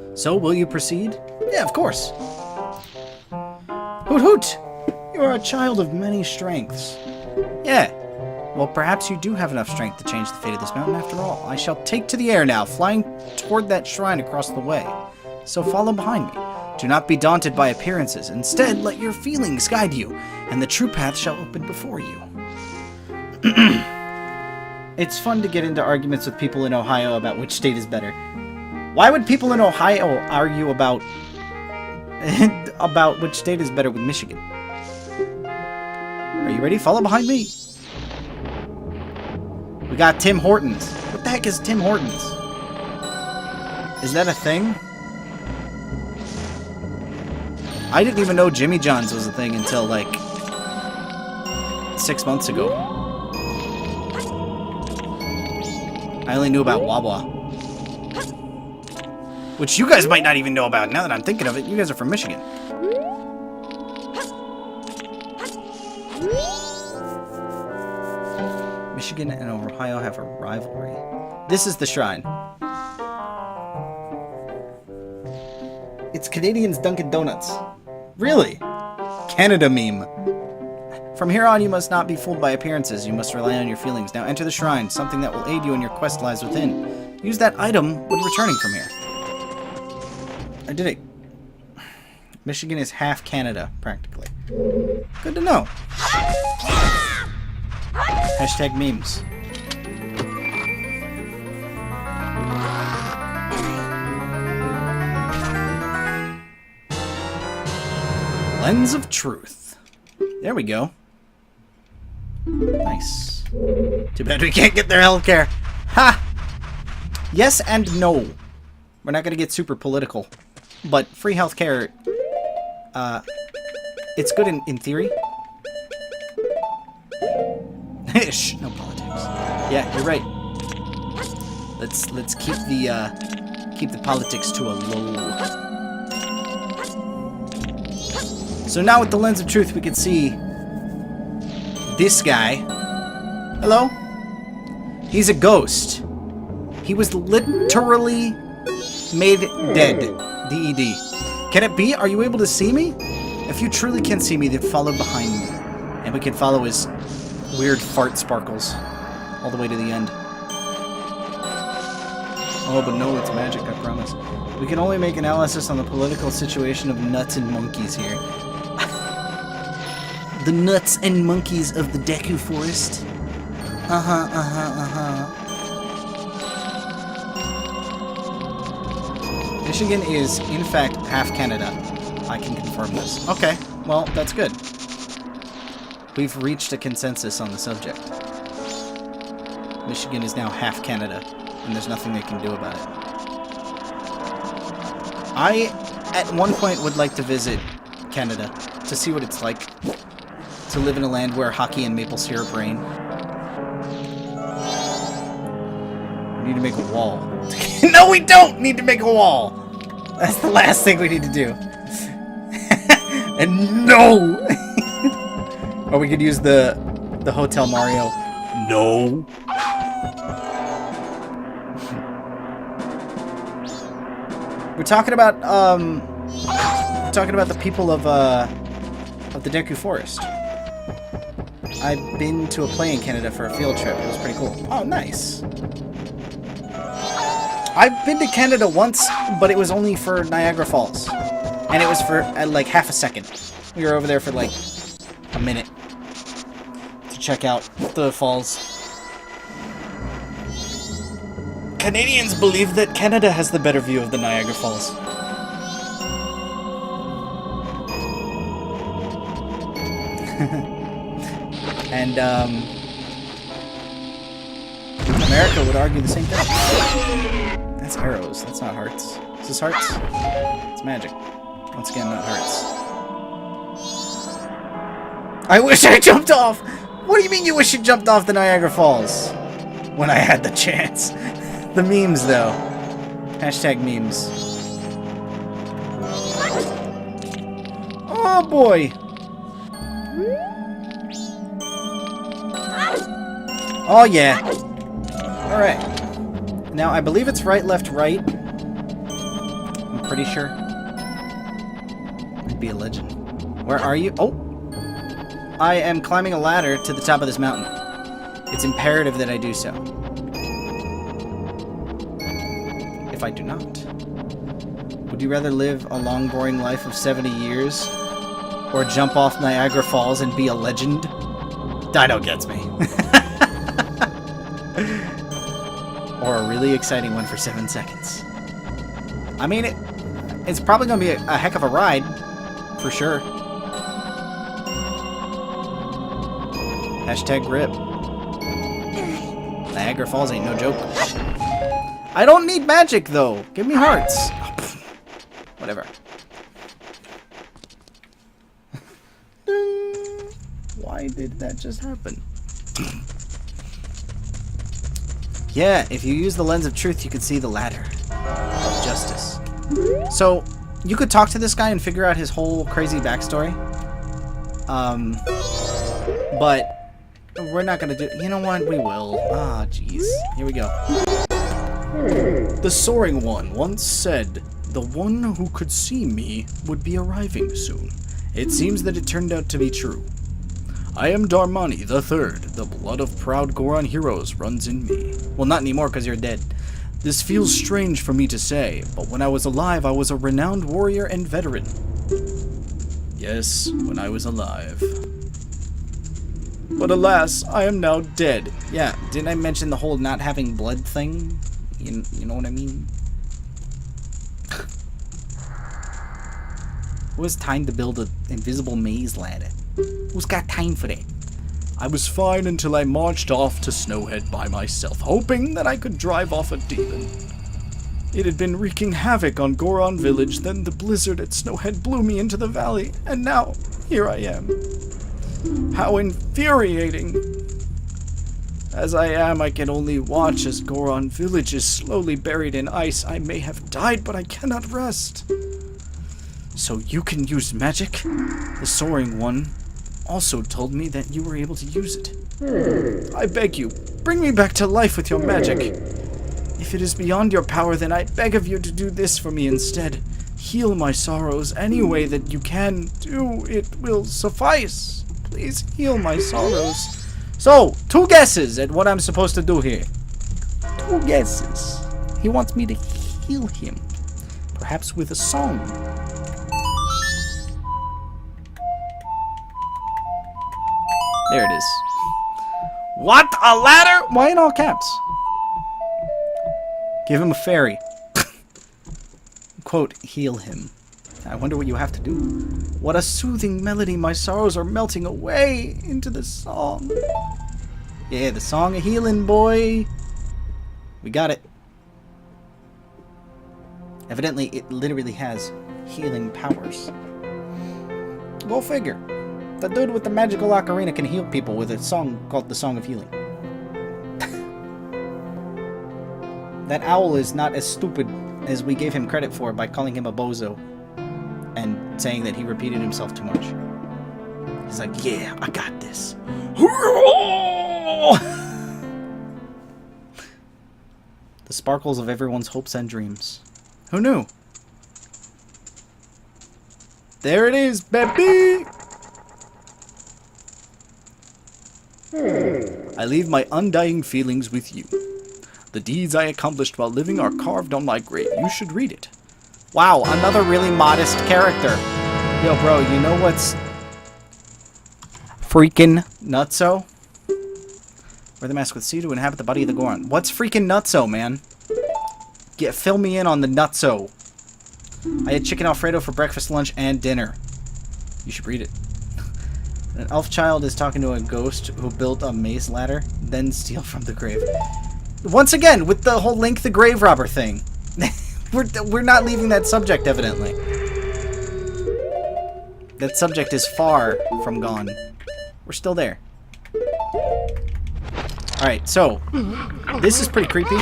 no. So, will you proceed? Yeah, of course. Hoot hoot! You are a child of many strengths. Yeah. Well, perhaps you do have enough strength to change the fate of this mountain after all. I shall take to the air now, flying toward that shrine across the way. So follow behind me. Do not be daunted by appearances. Instead, let your feelings guide you, and the true path shall open before you. It's fun to get into arguments with people in Ohio about which state is better. Why would people in Ohio argue about about which state is better with Michigan? Are you ready? Follow behind me. We got Tim Hortons. What the heck is Tim Hortons? Is that a thing? I didn't even know Jimmy John's was a thing until, like, 6 months ago. I only knew about Wawa. Which you guys might not even know about now that I'm thinking of it. You guys are from Michigan. Michigan and Ohio have a rivalry. This is the shrine. It's Canadians' Dunkin' Donuts. Really? Canada meme. From here on, you must not be fooled by appearances. You must rely on your feelings. Now enter the shrine. Something that will aid you in your quest lies within. Use that item when returning from here. I did it. Michigan is half Canada, practically. Good to know. Hashtag memes. Lens of Truth. There we go. Nice. Too bad we can't get their healthcare. Ha! Yes and no. We're not gonna get super political. But free healthcare, it's good in theory. Shh, no politics. Yeah, you're right. Let's keep the politics to a low. So now with the lens of truth, we can see this guy. Hello? He's a ghost. He was literally made dead. D-E-D. Can it be? Are you able to see me? If you truly can see me, then follow behind me. And we can follow his weird fart sparkles all the way to the end. Oh, but no, it's magic, I promise. We can only make analysis on the political situation of nuts and monkeys here. The nuts and monkeys of the Deku Forest. Michigan is, in fact, half Canada. I can confirm this. Okay, well, that's good. We've reached a consensus on the subject. Michigan is now half Canada, and there's nothing they can do about it. I, at one point, would like to visit Canada to see what it's like to live in a land where hockey and maple syrup reign. We need to make a wall. No, we don't need to make a wall! That's the last thing we need to do. And no! Or we could use the Hotel Mario. No. We're talking about the people of the Deku Forest. I've been to a play in Canada for a field trip. It was pretty cool. Oh, nice. I've been to Canada once, but it was only for Niagara Falls. And it was for like half a second. We were over there for like a minute to check out the falls. Canadians believe that Canada has the better view of the Niagara Falls. And America would argue the same thing. That's arrows. That's not hearts. Is this hearts? It's magic. Once again, not hearts. I wish I jumped off! What do you mean you wish you jumped off the Niagara Falls? When I had the chance. The memes, though. Hashtag memes. Oh, boy! Oh, yeah. Alright. Now, I believe it's right, left, right. I'm pretty sure. I'd be a legend. Where are you? Oh! I am climbing a ladder to the top of this mountain. It's imperative that I do so. If I do not. Would you rather live a long, boring life of 70 years? Or jump off Niagara Falls and be a legend? Dino gets me. Or a really exciting one for 7 seconds. I mean, it's probably going to be a heck of a ride. For sure. Hashtag grip. Niagara Falls ain't no joke. I don't need magic, though. Give me hearts. Whatever. Why did that just happen? Yeah, if you use the lens of truth, you can see the ladder of justice. So, you could talk to this guy and figure out his whole crazy backstory. But we're not gonna do... You know what? We will. Ah, jeez. Here we go. The Soaring One once said, "The one who could see me would be arriving soon." It seems that it turned out to be true. I am Darmani the Third. The blood of proud Goron heroes runs in me. Well, not anymore, because you're dead. This feels strange for me to say, but when I was alive, I was a renowned warrior and veteran. Yes, when I was alive. But alas, I am now dead. Yeah, didn't I mention the whole not having blood thing? You know what I mean? Who has time to build an invisible maze ladder? Who's got time for that? I was fine until I marched off to Snowhead by myself, hoping that I could drive off a demon. It had been wreaking havoc on Goron Village, then the blizzard at Snowhead blew me into the valley, and now, here I am. How infuriating! As I am, I can only watch as Goron Village is slowly buried in ice. I may have died, but I cannot rest. So you can use magic? The Soaring One also told me that you were able to use it. I beg you, bring me back to life with your magic. If it is beyond your power, then I beg of you to do this for me instead. Heal my sorrows any way that you can do. It will suffice. Please heal my sorrows. So, 2 guesses at what I'm supposed to do here. 2 guesses. He wants me to heal him. Perhaps with a song. There it is. What? A ladder? Why in all caps? Give him a fairy. Quote, heal him. I wonder what you have to do. What a soothing melody. My sorrows are melting away into the song. Yeah, the song of healing, boy. We got it. Evidently, it literally has healing powers. Go figure. The dude with the magical ocarina can heal people with a song called the Song of Healing. That owl is not as stupid as we gave him credit for by calling him a bozo and saying that he repeated himself too much. He's like, yeah, I got this. The sparkles of everyone's hopes and dreams. Who knew? There it is, baby! I leave my undying feelings with you. The deeds I accomplished while living are carved on my grave. You should read it. Wow, another really modest character. Yo, bro, you know what's freaking nutso? Wear the mask with C to inhabit the body of the Goron. What's freaking nutso, man? Fill me in on the nutso. I had chicken Alfredo for breakfast, lunch, and dinner. You should read it. An elf child is talking to a ghost who built a maze ladder, then steal from the grave. Once again, with the whole Link the Grave Robber thing. we're not leaving that subject, evidently. That subject is far from gone. We're still there. Alright, so, this is pretty creepy. Ooh.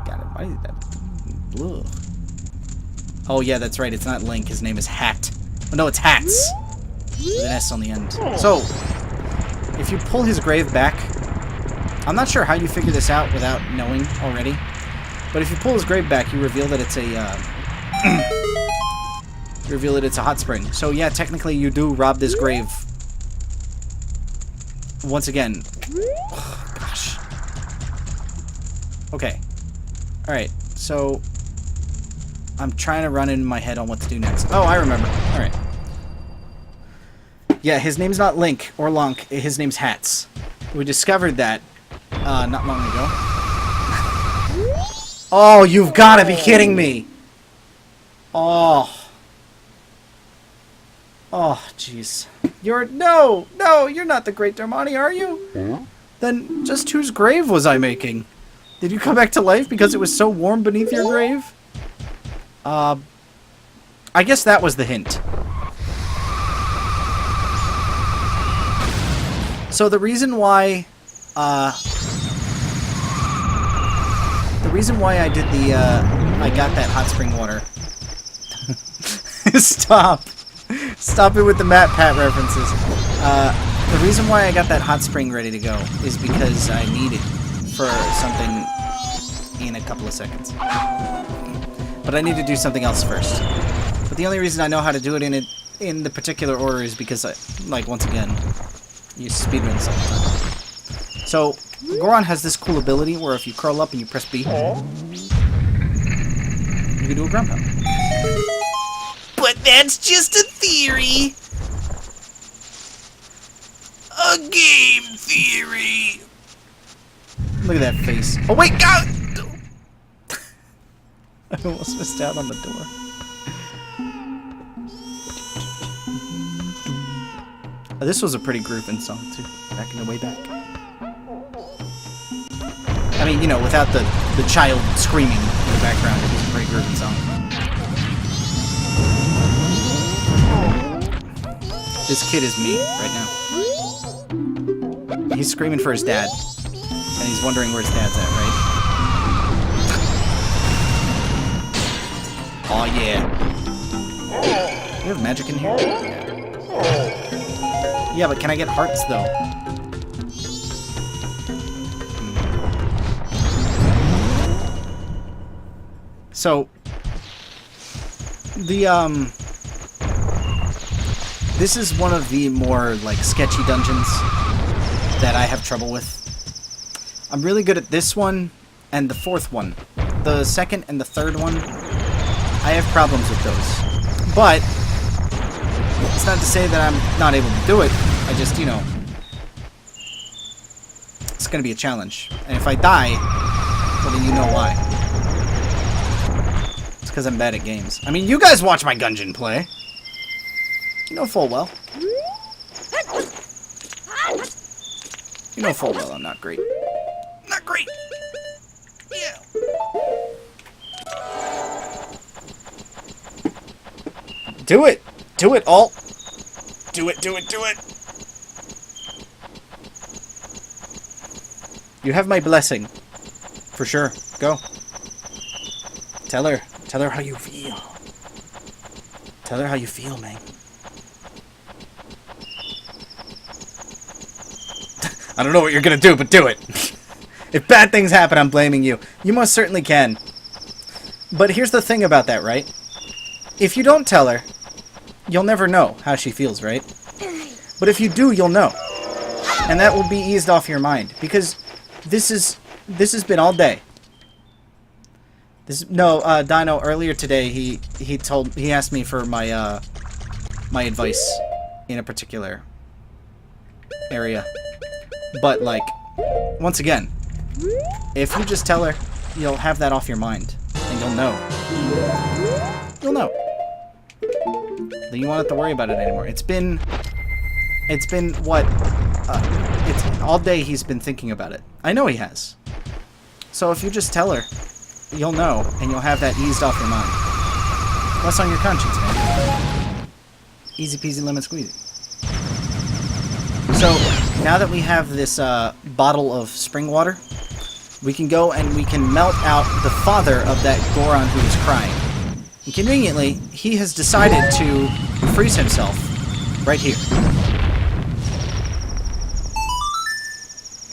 Got it. Why is that? Ugh. Oh, yeah, that's right. It's not Link. His name is Hat. Oh, no, it's Hats. With an S on the end. So, if you pull his grave back, I'm not sure how you figure this out without knowing already. But if you pull his grave back, you reveal that it's a, you reveal that it's a hot spring. So, yeah, technically you do rob this grave. Once again. Oh, gosh. Okay. Alright, so I'm trying to run in my head on what to do next. Oh, I remember. Alright. Yeah, his name's not Link or Lunk. His name's Hats. We discovered that not long ago. Oh, you've got to be kidding me! Oh. Oh, jeez. No, you're not the Great Darmani, are you? Then just whose grave was I making? Did you come back to life because it was so warm beneath your grave? I guess that was the hint. So the reason why I did the, I got that hot spring water. Stop it with the Matt Pat references. The reason why I got that hot spring ready to go is because I need it for something in a couple of seconds. But I need to do something else first. But the only reason I know how to do it in the particular order is because once again, you speedrun this all the time. So, Goron has this cool ability where if you curl up and you press B, you can do a ground pound. But that's just a theory. A game theory. Look at that face. Oh wait, God! I almost missed out on the door. Oh, this was a pretty grooving song too, back in the way back. I mean, you know, without the child screaming in the background, it was a pretty grooving song. This kid is me right now. He's screaming for his dad. And he's wondering where his dad's at, right? Oh yeah. You have magic in here? Yeah, but can I get hearts though? So the this is one of the more like sketchy dungeons that I have trouble with. I'm really good at this one and the fourth one. The second and the third one, I have problems with those. But it's not to say that I'm not able to do it. I just, you know, it's gonna be a challenge. And if I die, well then you know why. It's because I'm bad at games. I mean, you guys watch my Gungeon play. You know full well. You know full well I'm not great. Not great! Yeah. Do it! Do it, Alt! Do it, do it, do it! You have my blessing. For sure. Go. Tell her. Tell her how you feel. Tell her how you feel, man. I don't know what you're gonna do, but do it. If bad things happen, I'm blaming you. You most certainly can. But here's the thing about that, right? If you don't tell her, you'll never know how she feels, right? But if you do, you'll know. And that will be eased off your mind. Because this has been all day. Dino, earlier today, he asked me for my, my advice in a particular area. But, like, once again, if you just tell her, you'll have that off your mind. And you'll know. You'll know. Then you won't have to worry about it anymore. It's been what? It's all day he's been thinking about it. I know he has. So if you just tell her, you'll know, and you'll have that eased off your mind. What's on your conscience, man? Easy peasy lemon squeezy. So, now that we have this bottle of spring water, we can go and we can melt out the father of that Goron who was crying. And conveniently, he has decided to freeze himself right here.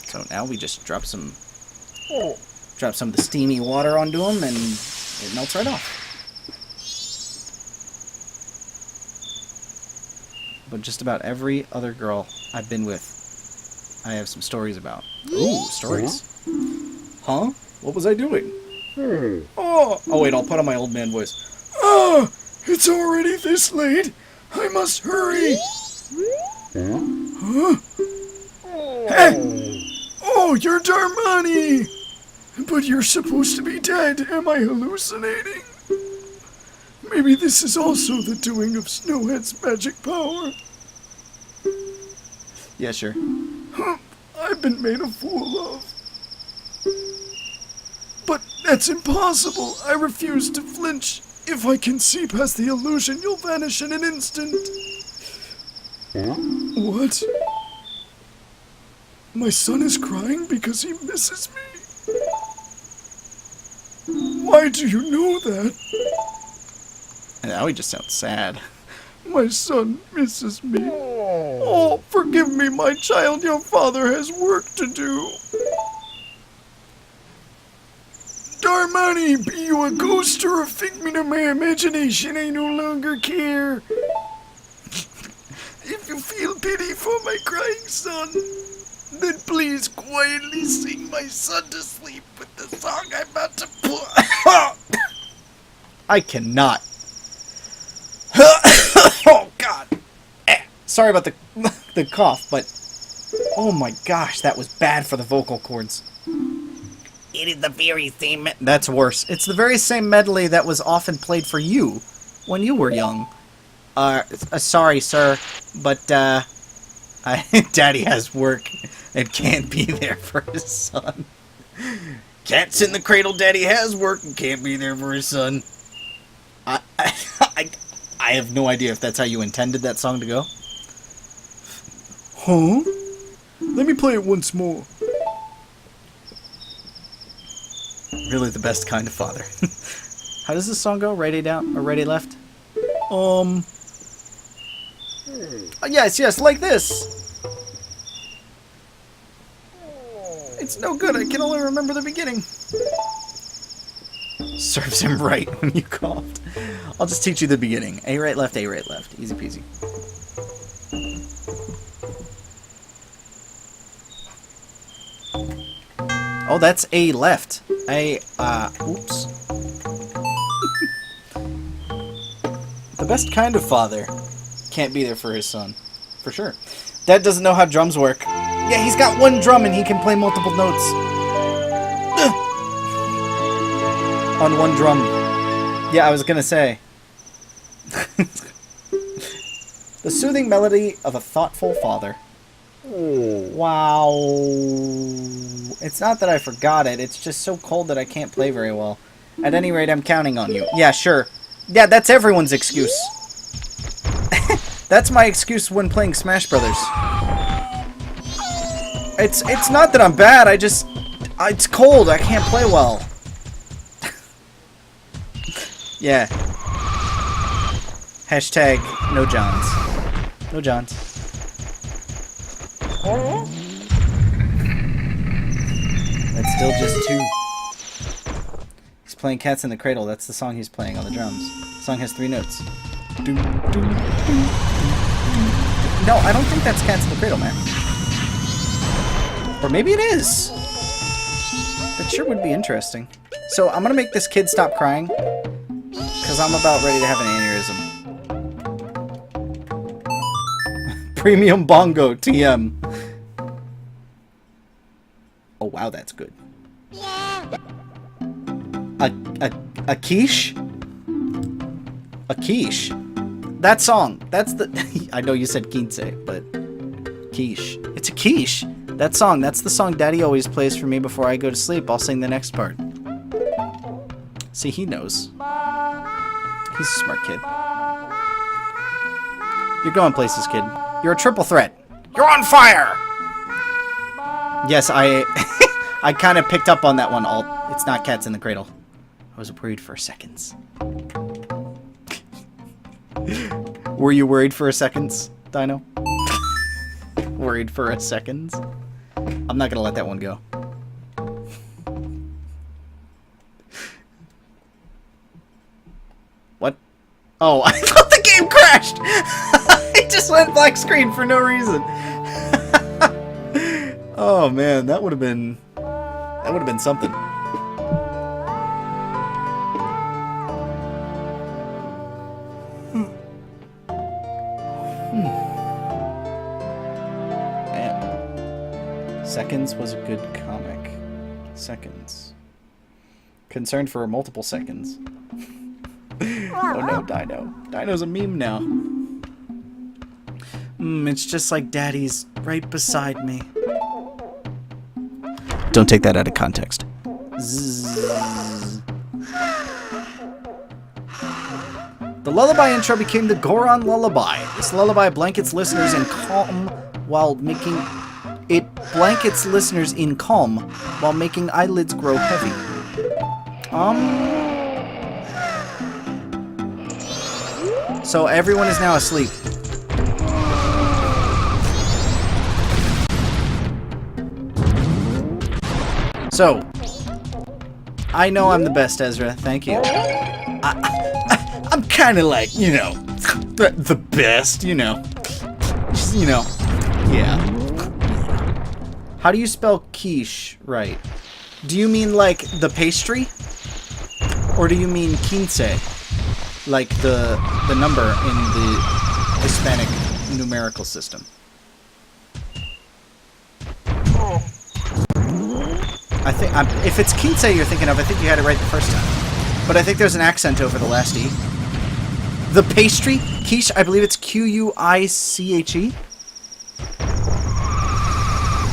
So now we just drop some of the steamy water onto him and it melts right off. But just about every other girl I've been with, I have some stories about. Ooh, stories. Huh? What was I doing? Oh wait, I'll put on my old man voice. Ah, it's already this late. I must hurry. Huh? Hey! Oh, you're Darmani! But you're supposed to be dead. Am I hallucinating? Maybe this is also the doing of Snowhead's magic power. Yeah, sure. I've been made a fool of. But that's impossible. I refuse to flinch. If I can see past the illusion, you'll vanish in an instant. What? My son is crying because he misses me? Why do you know that? And now he just sounds sad. My son misses me. Oh, forgive me, my child. Your father has work to do. Darmani, be you a ghost or a figment of my imagination, I no longer care. If you feel pity for my crying son, then please quietly sing my son to sleep with the song I'm about to play. I cannot. Oh, God. Sorry about the cough, but... Oh my gosh, that was bad for the vocal cords. It is the very same. That's worse. It's the very same medley that was often played for you when you were young. Sorry, sir, but, Daddy has work and can't be there for his son. Cat's in the cradle, Daddy has work and can't be there for his son. I have no idea if that's how you intended that song to go. Huh? Let me play it once more. Really the best kind of father. How does this song go? Right A down or right A left? Yes, like this. It's no good. I can only remember the beginning. Serves him right when you coughed. I'll just teach you the beginning. A right left, A right left. Easy peasy. Oh, that's A left. Oops. The best kind of father can't be there for his son. For sure. Dad doesn't know how drums work. Yeah, he's got one drum and he can play multiple notes. On one drum. Yeah, I was gonna say. The soothing melody of a thoughtful father. Wow. It's not that I forgot it, it's just so cold that I can't play very well. At any rate, I'm counting on you. Yeah, sure. Yeah, that's everyone's excuse. That's my excuse when playing Smash Brothers. It's not that I'm bad, It's cold. I can't play well. Yeah. Hashtag no Johns. No Johns. That's still just 2. He's playing Cats in the Cradle. That's the song he's playing on the drums. The song has 3 notes. Doom, doom, doom, doom. No, I don't think that's Cats in the Cradle, man. Or maybe it is. That sure would be interesting. So I'm gonna make this kid stop crying, because I'm about ready to have an aneurysm. Premium bongo TM. Oh wow, that's good. A quiche? A quiche. That song. That's the... I know you said quince, but... Quiche. It's a quiche. That song. That's the song Daddy always plays for me before I go to sleep. I'll sing the next part. See, he knows. He's a smart kid. You're going places, kid. You're a triple threat. You're on fire! Yes, I kind of picked up on that one, Alt. It's not Cats in the Cradle. I was worried for seconds. Were you worried for a second, Dino? Worried for a second? I'm not gonna let that one go. What? Oh, I thought the game crashed! It just went black screen for no reason. Oh man, that would have been something. Man. Seconds was a good comic. Seconds. Concerned for multiple seconds. Oh no, Dino. Dino's a meme now. It's just like Daddy's right beside me. Don't take that out of context. Zzz. The lullaby intro became the Goron lullaby. This lullaby blankets listeners in calm while making eyelids grow heavy. So everyone is now asleep. So, I know I'm the best, Ezra. Thank you. I'm kind of like, you know, the best, you know. Just, you know, yeah. How do you spell quiche right? Do you mean like the pastry? Or do you mean quince? Like the number in the Hispanic numerical system? I think if it's quince you're thinking of, I think you had it right the first time. But I think there's an accent over the last E. The pastry? Quiche, I believe it's Q-U-I-C-H-E.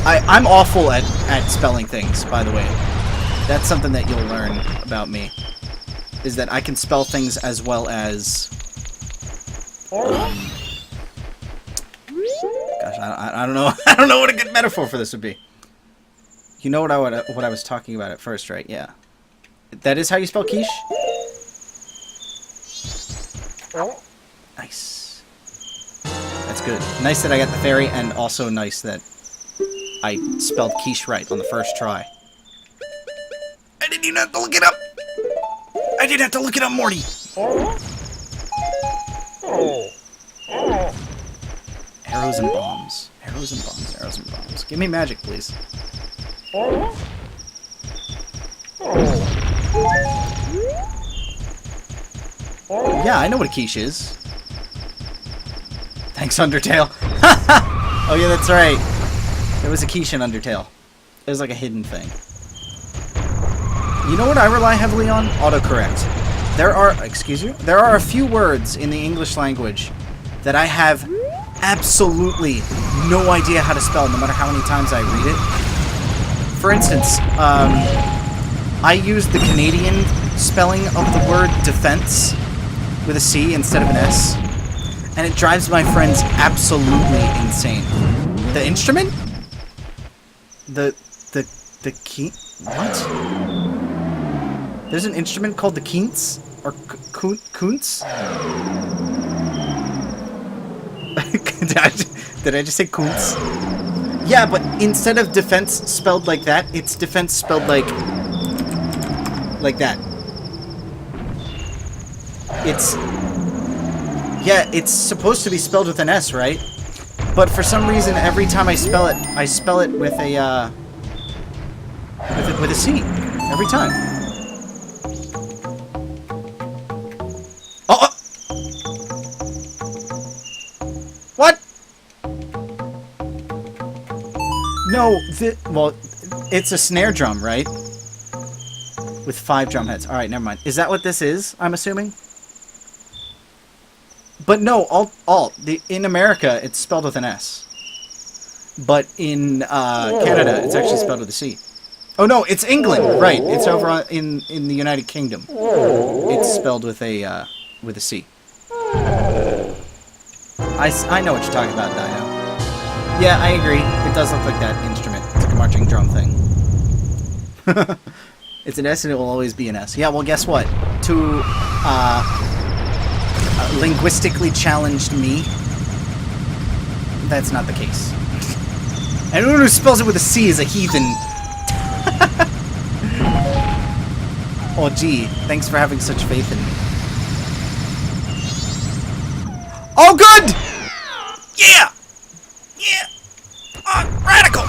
I'm awful at spelling things, by the way. That's something that you'll learn about me. Is that I can spell things as well as... Gosh, I don't know. I don't know what a good metaphor for this would be. You know what I was talking about at first, right? Yeah. That is how you spell quiche? Nice. That's good. Nice that I got the fairy, and also nice that I spelled quiche right on the first try. I didn't even have to look it up! I didn't have to look it up, Morty! Arrows and bombs. Arrows and bombs. Arrows and bombs. Give me magic, please. Yeah, I know what a quiche is. Thanks, Undertale. Oh yeah, that's right. There was a quiche in Undertale. It was like a hidden thing. You know what I rely heavily on? Autocorrect. There are a few words in the English language that I have absolutely no idea how to spell, no matter how many times I read it. For instance, I use the Canadian spelling of the word defense with a C instead of an S, and it drives my friends absolutely insane. The instrument? The key? What? There's an instrument called the Keents? Or Kunts? Did I just say Kunts? Yeah, but instead of defense spelled like that, it's defense spelled like that. It's supposed to be spelled with an S, right? But for some reason, every time I spell it with a with a C. Every time. Oh! What? No, well, it's a snare drum, right? With 5 drum heads. Alright, never mind. Is that what this is, I'm assuming? But no, in America, it's spelled with an S. But in Canada, it's actually spelled with a C. Oh no, it's England, right? It's over in the United Kingdom. It's spelled with a C. I know what you're talking about, Dino. Yeah, I agree. It does look like that instrument. It's like a marching drum thing. It's an S and it will always be an S. Yeah, well, guess what? To linguistically challenged me, that's not the case. Anyone who spells it with a C is a heathen. Oh, gee. Thanks for having such faith in me. Oh, good! Yeah! Yeah! Radical!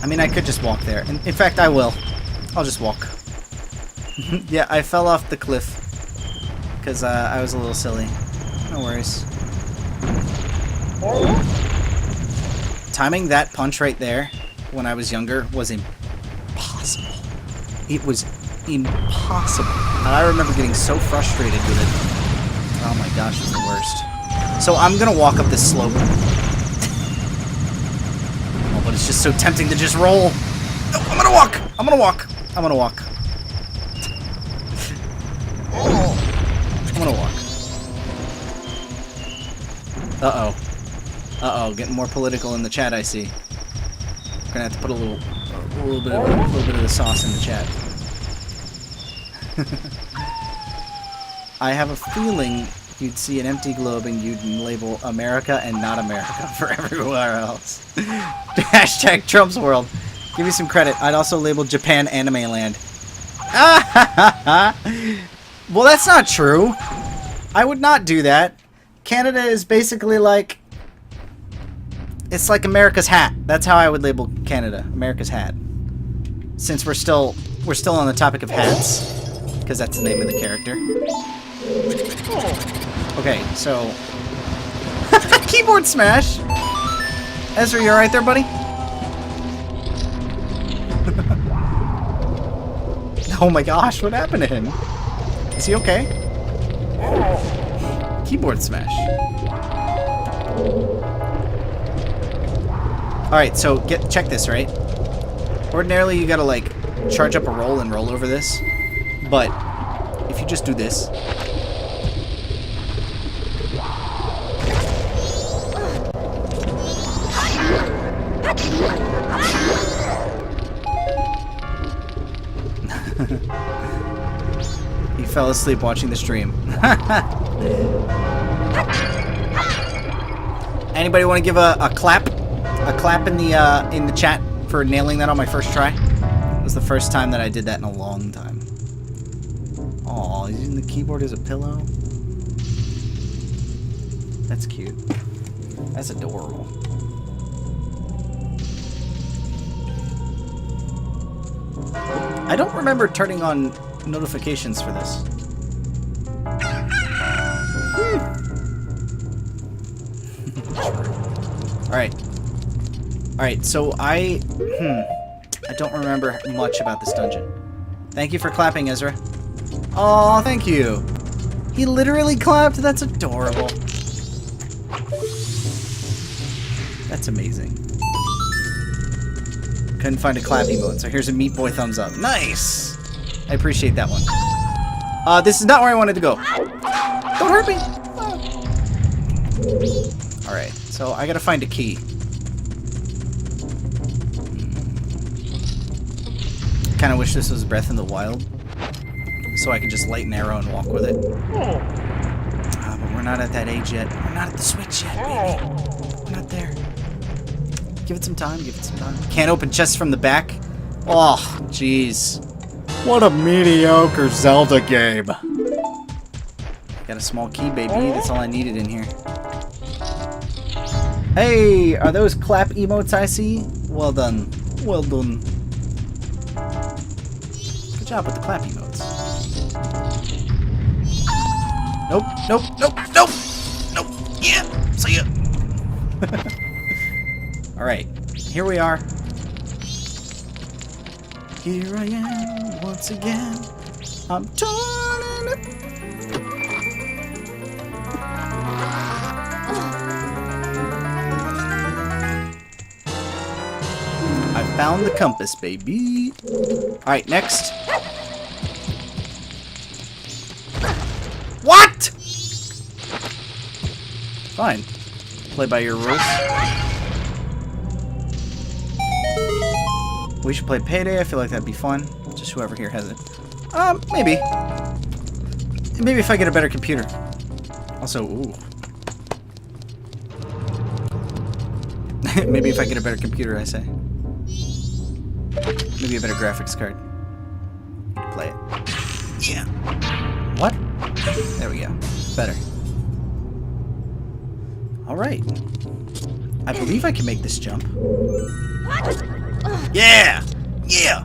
I mean, I could just walk there. In fact, I will. I'll just walk. Yeah, I fell off the cliff. Because I was a little silly. No worries. Timing that punch right there when I was younger was impossible. It was impossible. And I remember getting so frustrated with it. Oh my gosh, it was the worst. So I'm gonna walk up this slope. Oh, but it's just so tempting to just roll. No, I'm gonna walk! I'm gonna walk! I'm gonna walk. I'm gonna walk. Uh-oh. Uh-oh, getting more political in the chat, I see. Gonna have to put a little bit of the sauce in the chat. I have a feeling you'd see an empty globe and you'd label America and not America for everywhere else. Hashtag Trump's world. Give me some credit. I'd also label Japan anime land. Well, that's not true. I would not do that. Canada is basically like... It's like America's hat. That's how I would label Canada. America's hat. Since we're still on the topic of hats. Because that's the name of the character. Okay, so... Keyboard smash! Ezra, you alright there, buddy? Oh my gosh, what happened to him? Is he okay? Keyboard smash. Alright, so check this, right? Ordinarily you gotta like charge up a roll and roll over this. But if you just do this. He fell asleep watching the stream. Anybody want to give a clap? A clap in the chat for nailing that on my first try? It was the first time that I did that in a long time. Aw, he's using the keyboard as a pillow? That's cute. That's adorable. I don't remember turning on notifications for this. Alright. Alright, so I don't remember much about this dungeon. Thank you for clapping, Ezra. Aw, thank you. He literally clapped? That's adorable. That's amazing. Couldn't find a clap emote, so here's a Meat Boy thumbs up. Nice! I appreciate that one. This is not where I wanted to go. Don't hurt me! Alright, so I gotta find a key. Kinda wish this was Breath in the Wild. So I could just light an arrow and walk with it. But we're not at that age yet. We're not at the Switch yet, baby. We're not there. Give it some time, give it some time. Can't open chests from the back? Oh, jeez. What a mediocre Zelda game. Got a small key, baby. That's all I needed in here. Hey, are those clap emotes I see? Well done. Well done. Good job with the clap emotes. Nope, nope, nope, nope! Nope! Yeah! See ya! Alright, here we are. Here I am, once again. I'm turning it. I found the compass, baby. Alright, next. What? Fine. Play by your rules. We should play Payday. I feel like that'd be fun. Just whoever here has it. Maybe. Maybe if I get a better computer. Also, ooh. Maybe if I get a better computer, I say. Maybe a better graphics card. Play it. Yeah. What? There we go. Better. Alright. I believe I can make this jump. Yeah! Yeah!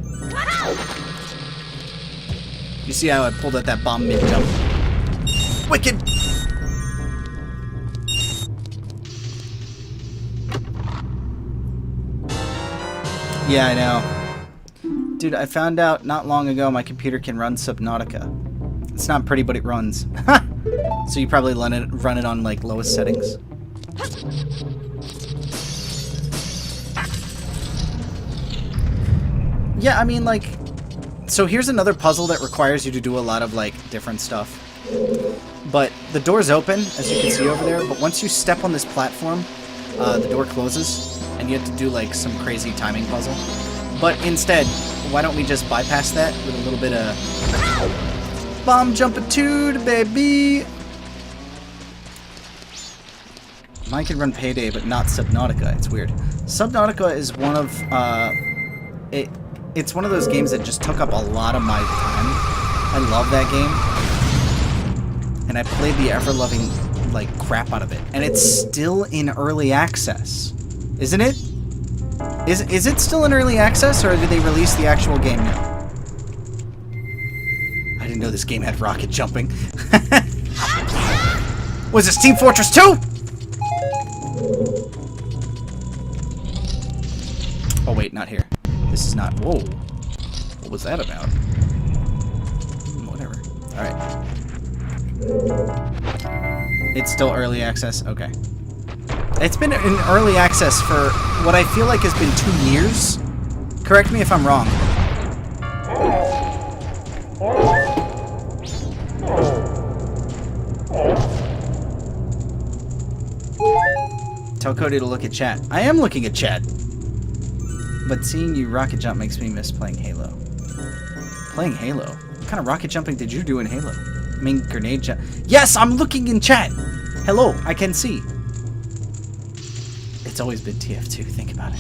You see how I pulled out that bomb mid-jump? Wicked! Yeah, I know. Dude, I found out not long ago my computer can run Subnautica. It's not pretty, but it runs. So you probably run it on, like, lowest settings. Yeah, I mean, like... So here's another puzzle that requires you to do a lot of, like, different stuff. But the door's open, as you can see over there, but once you step on this platform, the door closes, and you have to do, like, some crazy timing puzzle. But instead, why don't we just bypass that with a little bit of... bomb jumpitude, baby! Mine can run Payday, but not Subnautica. It's weird. Subnautica is one of, It's one of those games that just took up a lot of my time. I love that game. And I played the ever-loving, like, crap out of it. And it's still in early access. Isn't it? Is it still in early access, or did they release the actual game now? I didn't know this game had rocket jumping. Was this Team Fortress 2? Oh wait, not here. This is not... Whoa. What was that about? Whatever. Alright. It's still early access? Okay. It's been in early access for what I feel like has been 2 years. Correct me if I'm wrong. Tell Cody to look at chat. I am looking at chat. But seeing you rocket jump makes me miss playing Halo. Playing Halo? What kind of rocket jumping did you do in Halo? I mean, grenade jump. Yes, I'm looking in chat! Hello, I can see. It's always been TF2, think about it.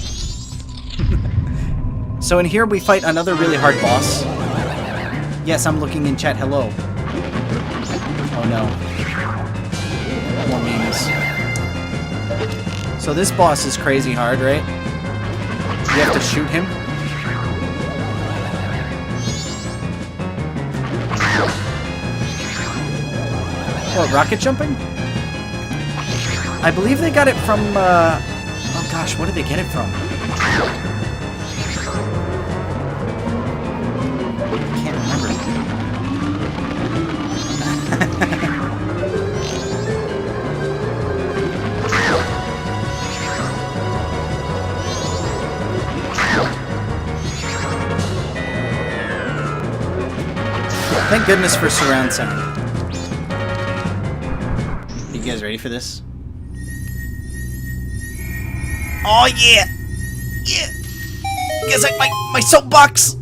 So in here we fight another really hard boss. Yes, I'm looking in chat, hello. Oh no. More memes. So this boss is crazy hard, right? You have to shoot him. What, rocket jumping? I believe they got it from, oh gosh, what did they get it from? I can't remember. Thank goodness for surround sound. You guys ready for this? Oh yeah! Yeah! Guess like my soapbox!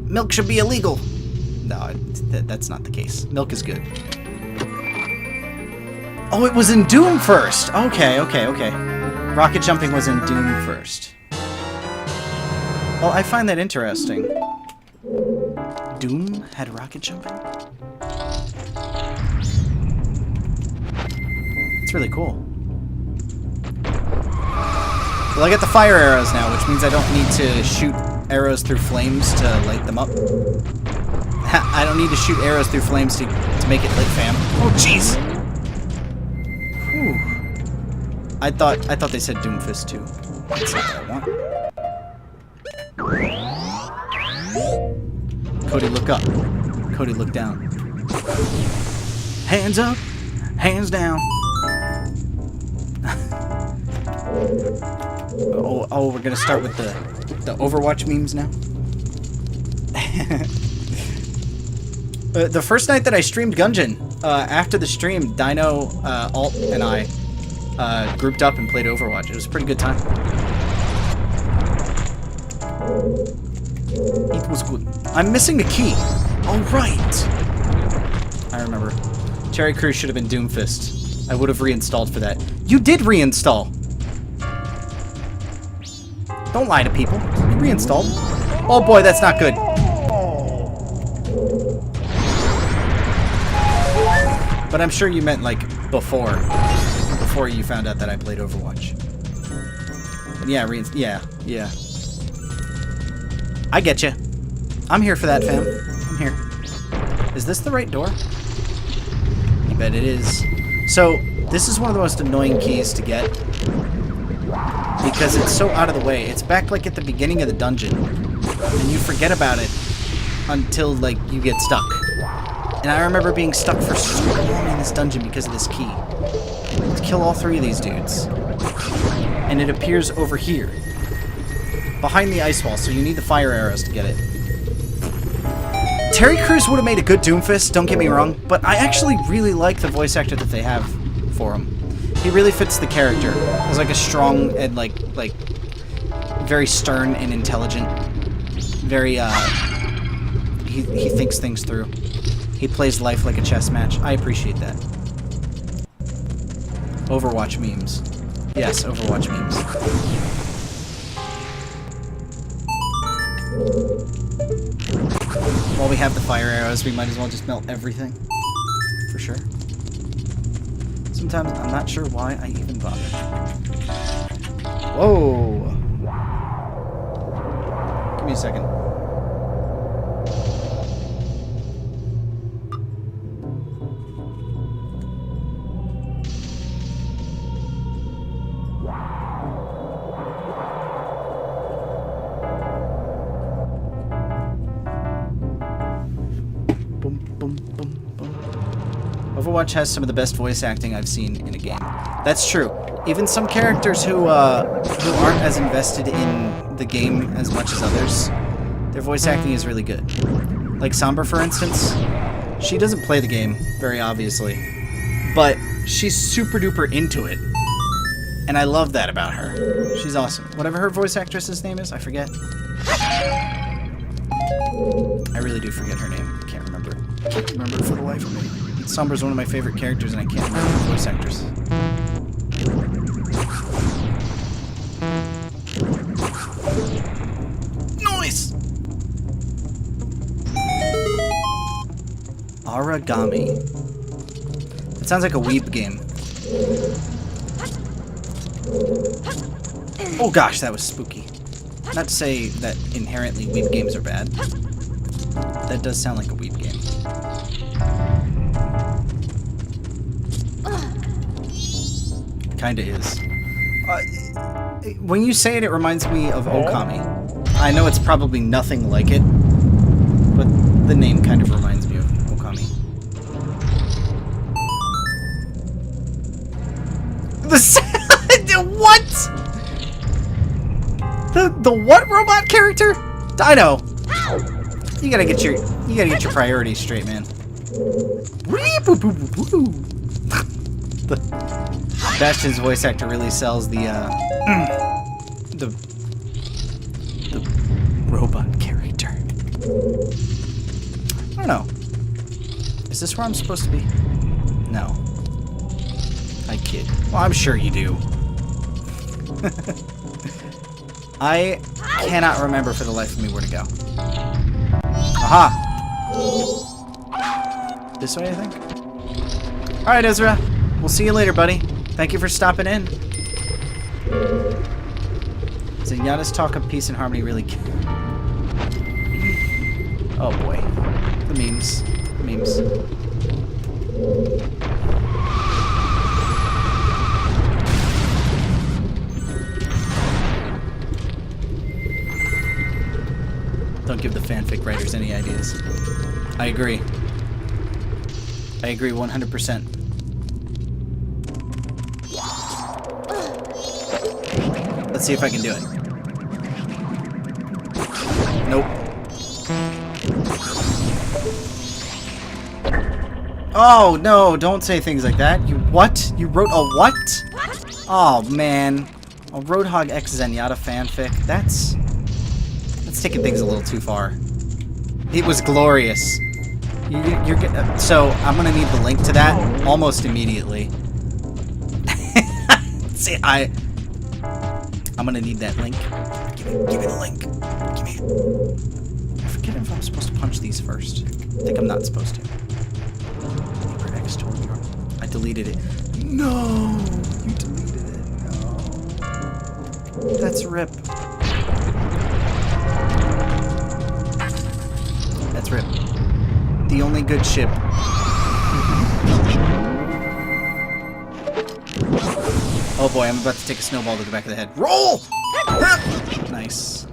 Milk should be illegal. No, that's not the case. Milk is good. Oh, it was in Doom first! Okay. Rocket jumping was in Doom first. Well, I find that interesting. Doom had rocket jumping? It's really cool. Well, I get the fire arrows now, which means I don't need to shoot arrows through flames to light them up. I don't need to shoot arrows through flames to make it lit, fam. Oh, jeez! Whew. I thought they said Doomfist too. That's not what I want. Cody, look up. Cody, look down. Hands up, hands down. Oh, we're gonna start with the Overwatch memes now. The first night that I streamed Gungeon, after the stream, Dino, Alt, and I grouped up and played Overwatch. It was a pretty good time. It was good. I'm missing the key. Oh, right. I remember. Cherry Crew should have been Doomfist. I would have reinstalled for that. You did reinstall. Don't lie to people. You reinstalled. Oh boy, that's not good. But I'm sure you meant like before you found out that I played Overwatch. And yeah, yeah. I get you. I'm here for that, fam. I'm here. Is this the right door? You bet it is. So, this is one of the most annoying keys to get. Because it's so out of the way. It's back like at the beginning of the dungeon. And you forget about it until like you get stuck. And I remember being stuck for so long in this dungeon because of this key. Let's kill all three of these dudes. And it appears over here. Behind the ice wall, so you need the fire arrows to get it. Terry Crews would have made a good Doomfist, don't get me wrong, but I actually really like the voice actor that they have for him. He really fits the character. He's like a strong and like very stern and intelligent. Very he thinks things through. He plays life like a chess match. I appreciate that. Overwatch memes. Yes, Overwatch memes. While we have the fire arrows, we might as well just melt everything. For sure. Sometimes I'm not sure why I even bother. Whoa! Give me a second. Overwatch has some of the best voice acting I've seen in a game. That's true. Even some characters who aren't as invested in the game as much as others, their voice acting is really good. Like Sombra, for instance. She doesn't play the game, very obviously. But she's super duper into it. And I love that about her. She's awesome. Whatever her voice actress's name is, I forget. I really do forget her name. I can't remember. I can't remember it for the life of me. Sombra's one of my favorite characters, and I can't remember the voice actors. Noise! Origami. It sounds like a weeb game. Oh gosh, that was spooky. Not to say that inherently weeb games are bad. But that does sound like a weeb game. Kinda is. When you say it, it reminds me of Okami. I know it's probably nothing like it, but the name kind of reminds me of Okami. What? The what robot character? Dino. You gotta get your priorities straight, man. Bastion's voice actor really sells the robot character. I don't know. Is this where I'm supposed to be? No. I kid. Well, I'm sure you do. I cannot remember for the life of me where to go. Aha! This way, I think? Alright, Ezra. We'll see you later, buddy. Thank you for stopping in. Zenyatta's talk of peace and harmony really... Oh, boy. The memes. The memes. Don't give the fanfic writers any ideas. I agree. I agree 100%. Let's see if I can do it. Nope. Oh, no, don't say things like that. You what? You wrote a what? Oh, man. A Roadhog X Zenyatta fanfic? That's taking things a little too far. It was glorious. So, I'm gonna need the link to that almost immediately. See, I'm gonna need that link. Give me the link. Give me... I forget if I'm supposed to punch these first. I think I'm not supposed to. I deleted it. No! You deleted it. No. That's RIP. That's RIP. The only good ship. Oh boy, I'm about to take a snowball to the back of the head. Roll! Nice.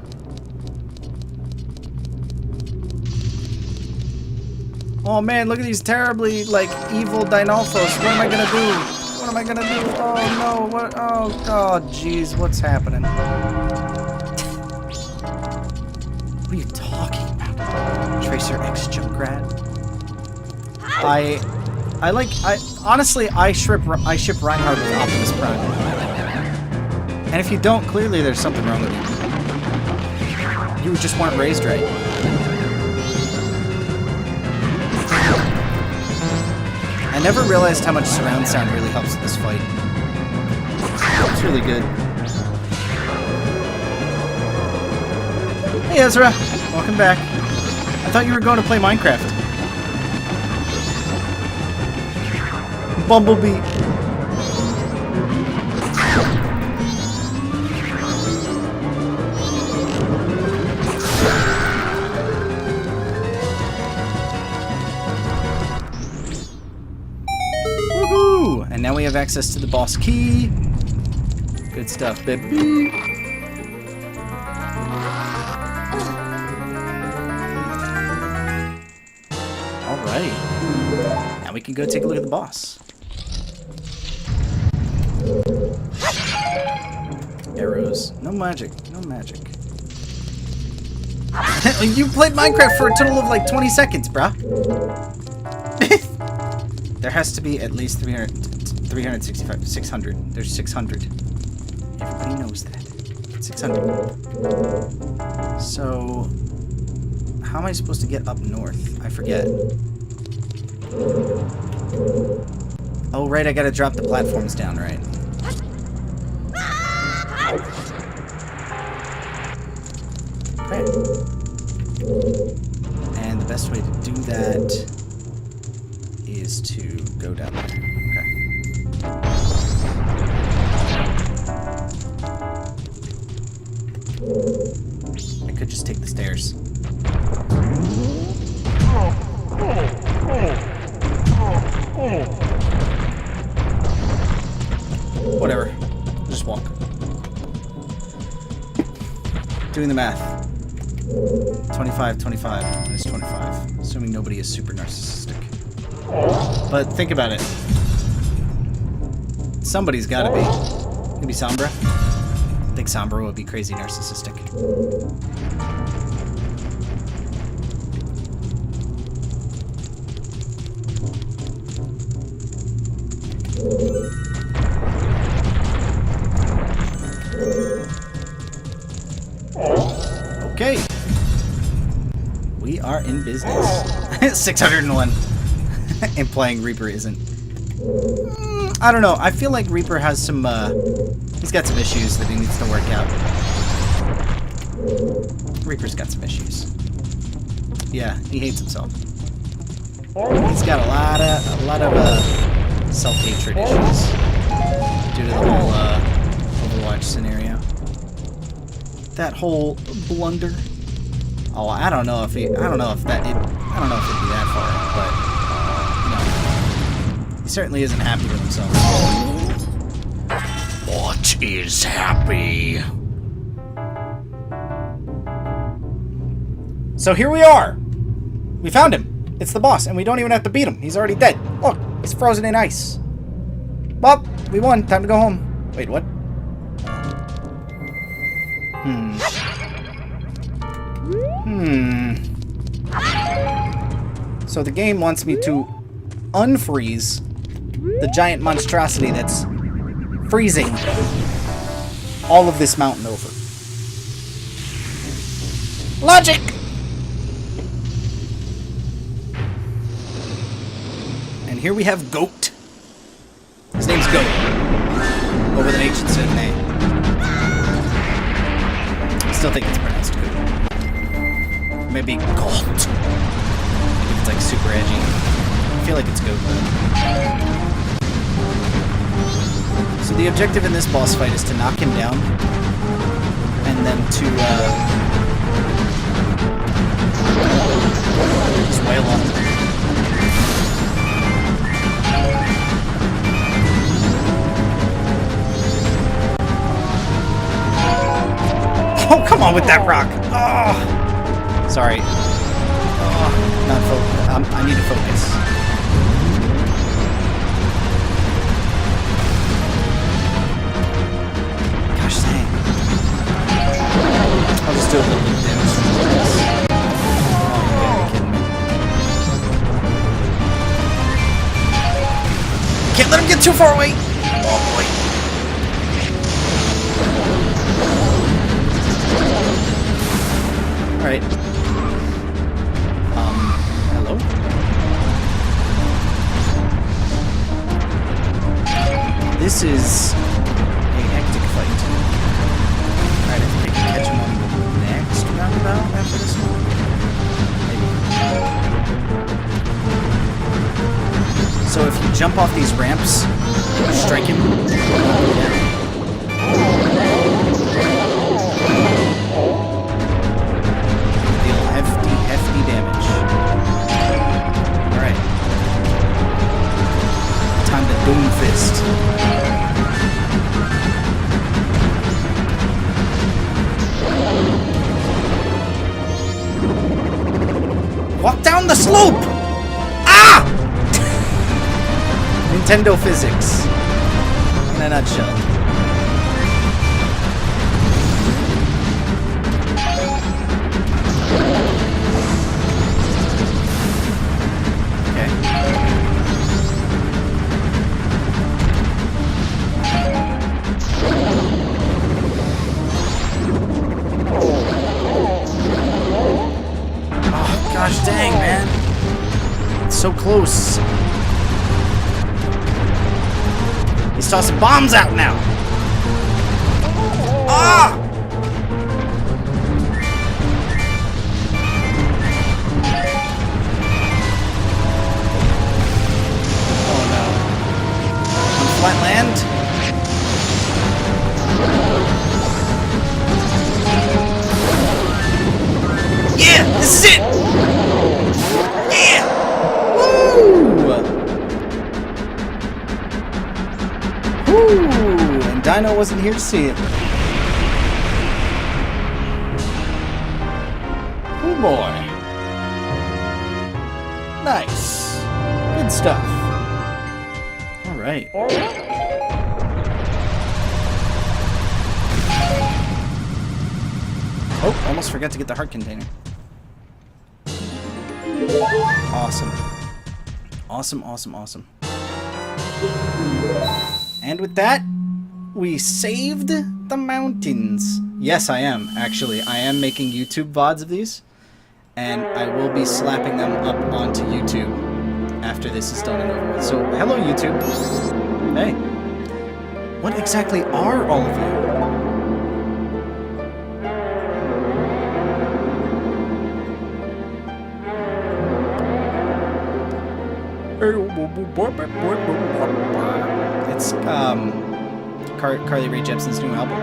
Oh man, look at these terribly, like, evil Dinalphos. What am I gonna do? What am I gonna do? Oh no, what? Oh god, jeez, what's happening? What are you talking about? Tracer X Junkrat? Honestly, I ship Reinhardt with Optimus Prime. And if you don't, clearly there's something wrong with you. You just weren't raised right. I never realized how much surround sound really helps with this fight. It's really good. Hey Ezra, welcome back. I thought you were going to play Minecraft. Bumblebee. Woohoo! And now we have access to the boss key. Good stuff, baby. Alright. Now we can go take a look at the boss. Arrows. No magic. No magic. You played Minecraft for a total of like 20 seconds, bruh. There has to be at least 365, 600. There's 600. Everybody knows that. 600. So, how am I supposed to get up north? I forget. Oh, right, I gotta drop the platforms down, right? Okay. And the best way to do that is to go down there. Okay. I could just take the stairs. Whatever. Just walk. Doing the math. 25, 25, minus 25. Assuming nobody is super narcissistic. But think about it. Somebody's gotta be. Maybe Sombra? I think Sombra would be crazy narcissistic. Okay. We are in business. 601. Implying Reaper isn't. I don't know. I feel like Reaper has some, he's got some issues that he needs to work out. Reaper's got some issues. Yeah, he hates himself. He's got a lot of self-hatred issues due to the whole Overwatch scenario. That whole blunder. Oh, I don't know if it'd be that far, but you know, he certainly isn't happy with himself. What is happy? So here we are. We found him. It's the boss, and we don't even have to beat him. He's already dead. Look, he's frozen in ice. Well, we won. Time to go home. Wait, what? So the game wants me to unfreeze the giant monstrosity that's freezing all of this mountain over. Logic! And here we have Goat. His name's Goat. But with an H instead of an A. I still think it's pronounced Goat. Maybe Goat. Maybe it's like super edgy. I feel like it's Goat though. So the objective in this boss fight is to knock him down. And then to, just wail on him. Oh, come on with that rock! Oh, sorry. Oh, not focus. I need to focus. Gosh dang. I'll just do a little bit of damage from this. Oh, you gotta be kidding me. Can't let him get too far away! Oh boy. Alright. Hello? This is a hectic fight. Alright, I think I can catch him on the next roundabout after this one. Maybe. So if you jump off these ramps, you strike him. Hefty damage. Alright. Time to Doom Fist. Walk down the slope! Ah! Nintendo physics. In a nutshell. Gosh dang, man. It's so close. He's tossing bombs out now. Ah! Oh no. On flat land? Yeah, this is it! Yeah! Woo! Woo! And Dino wasn't here to see it. Oh boy. Nice. Good stuff. Alright. Oh, almost forgot to get the heart container. Awesome. Awesome, awesome, awesome. And with that, we saved the mountains. Yes, I am, actually. I am making YouTube VODs of these, and I will be slapping them up onto YouTube after this is done and over with. So, hello, YouTube. Hey. What exactly are all of you? It's, Carly Rae Jepsen's new album.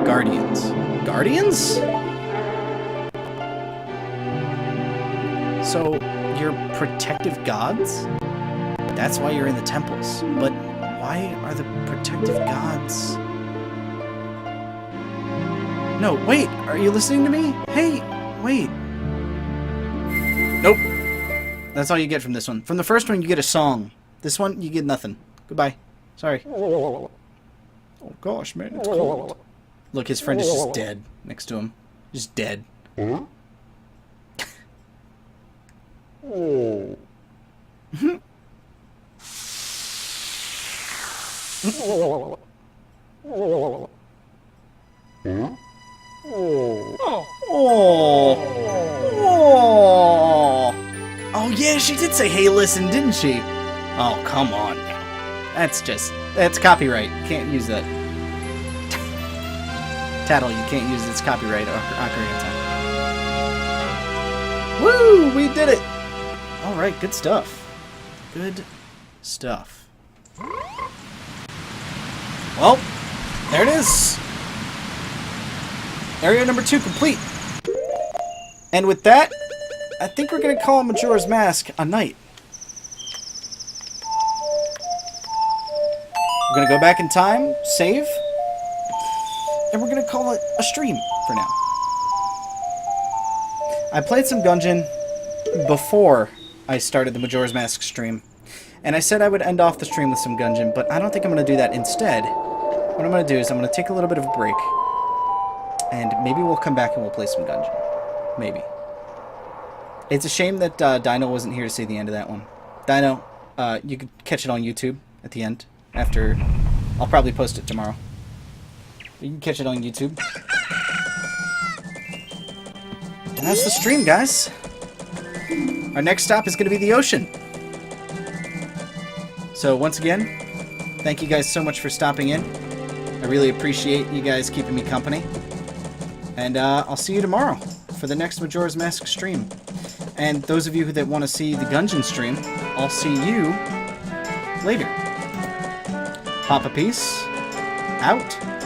Guardians. Guardians? So, you're protective gods? That's why you're in the temples. But why are the protective gods... No, wait! Are you listening to me? Hey, wait. Nope. That's all you get from this one. From the first one, you get a song. This one, you get nothing. Goodbye. Sorry. Oh gosh, man, it's cold. Look, his friend is just dead next to him. Just dead. Oh, yeah, she did say, hey, listen, didn't she? Oh, come on now. That's copyright. You can't use that. Tattle, you can't use this copyright Ocarina of Time. Woo! We did it! Alright, good stuff. Good stuff. Well, there it is. Area number 2 complete. And with that, I think we're going to call Majora's Mask a night. We're going to go back in time, save, and we're going to call it a stream for now. I played some Gungeon before I started the Majora's Mask stream, and I said I would end off the stream with some Gungeon, but I don't think I'm going to do that. Instead, what I'm going to do is I'm going to take a little bit of a break, and maybe we'll come back and we'll play some Gungeon. Maybe. It's a shame that Dino wasn't here to see the end of that one. Dino, you could catch it on YouTube at the end. After, I'll probably post it tomorrow. You can catch it on YouTube. And that's the stream, guys. Our next stop is going to be the ocean. So once again, thank you guys so much for stopping in. I really appreciate you guys keeping me company. And I'll see you tomorrow for the next Majora's Mask stream. And those of you that want to see the Gungeon stream, I'll see you later. Papa Peace, out.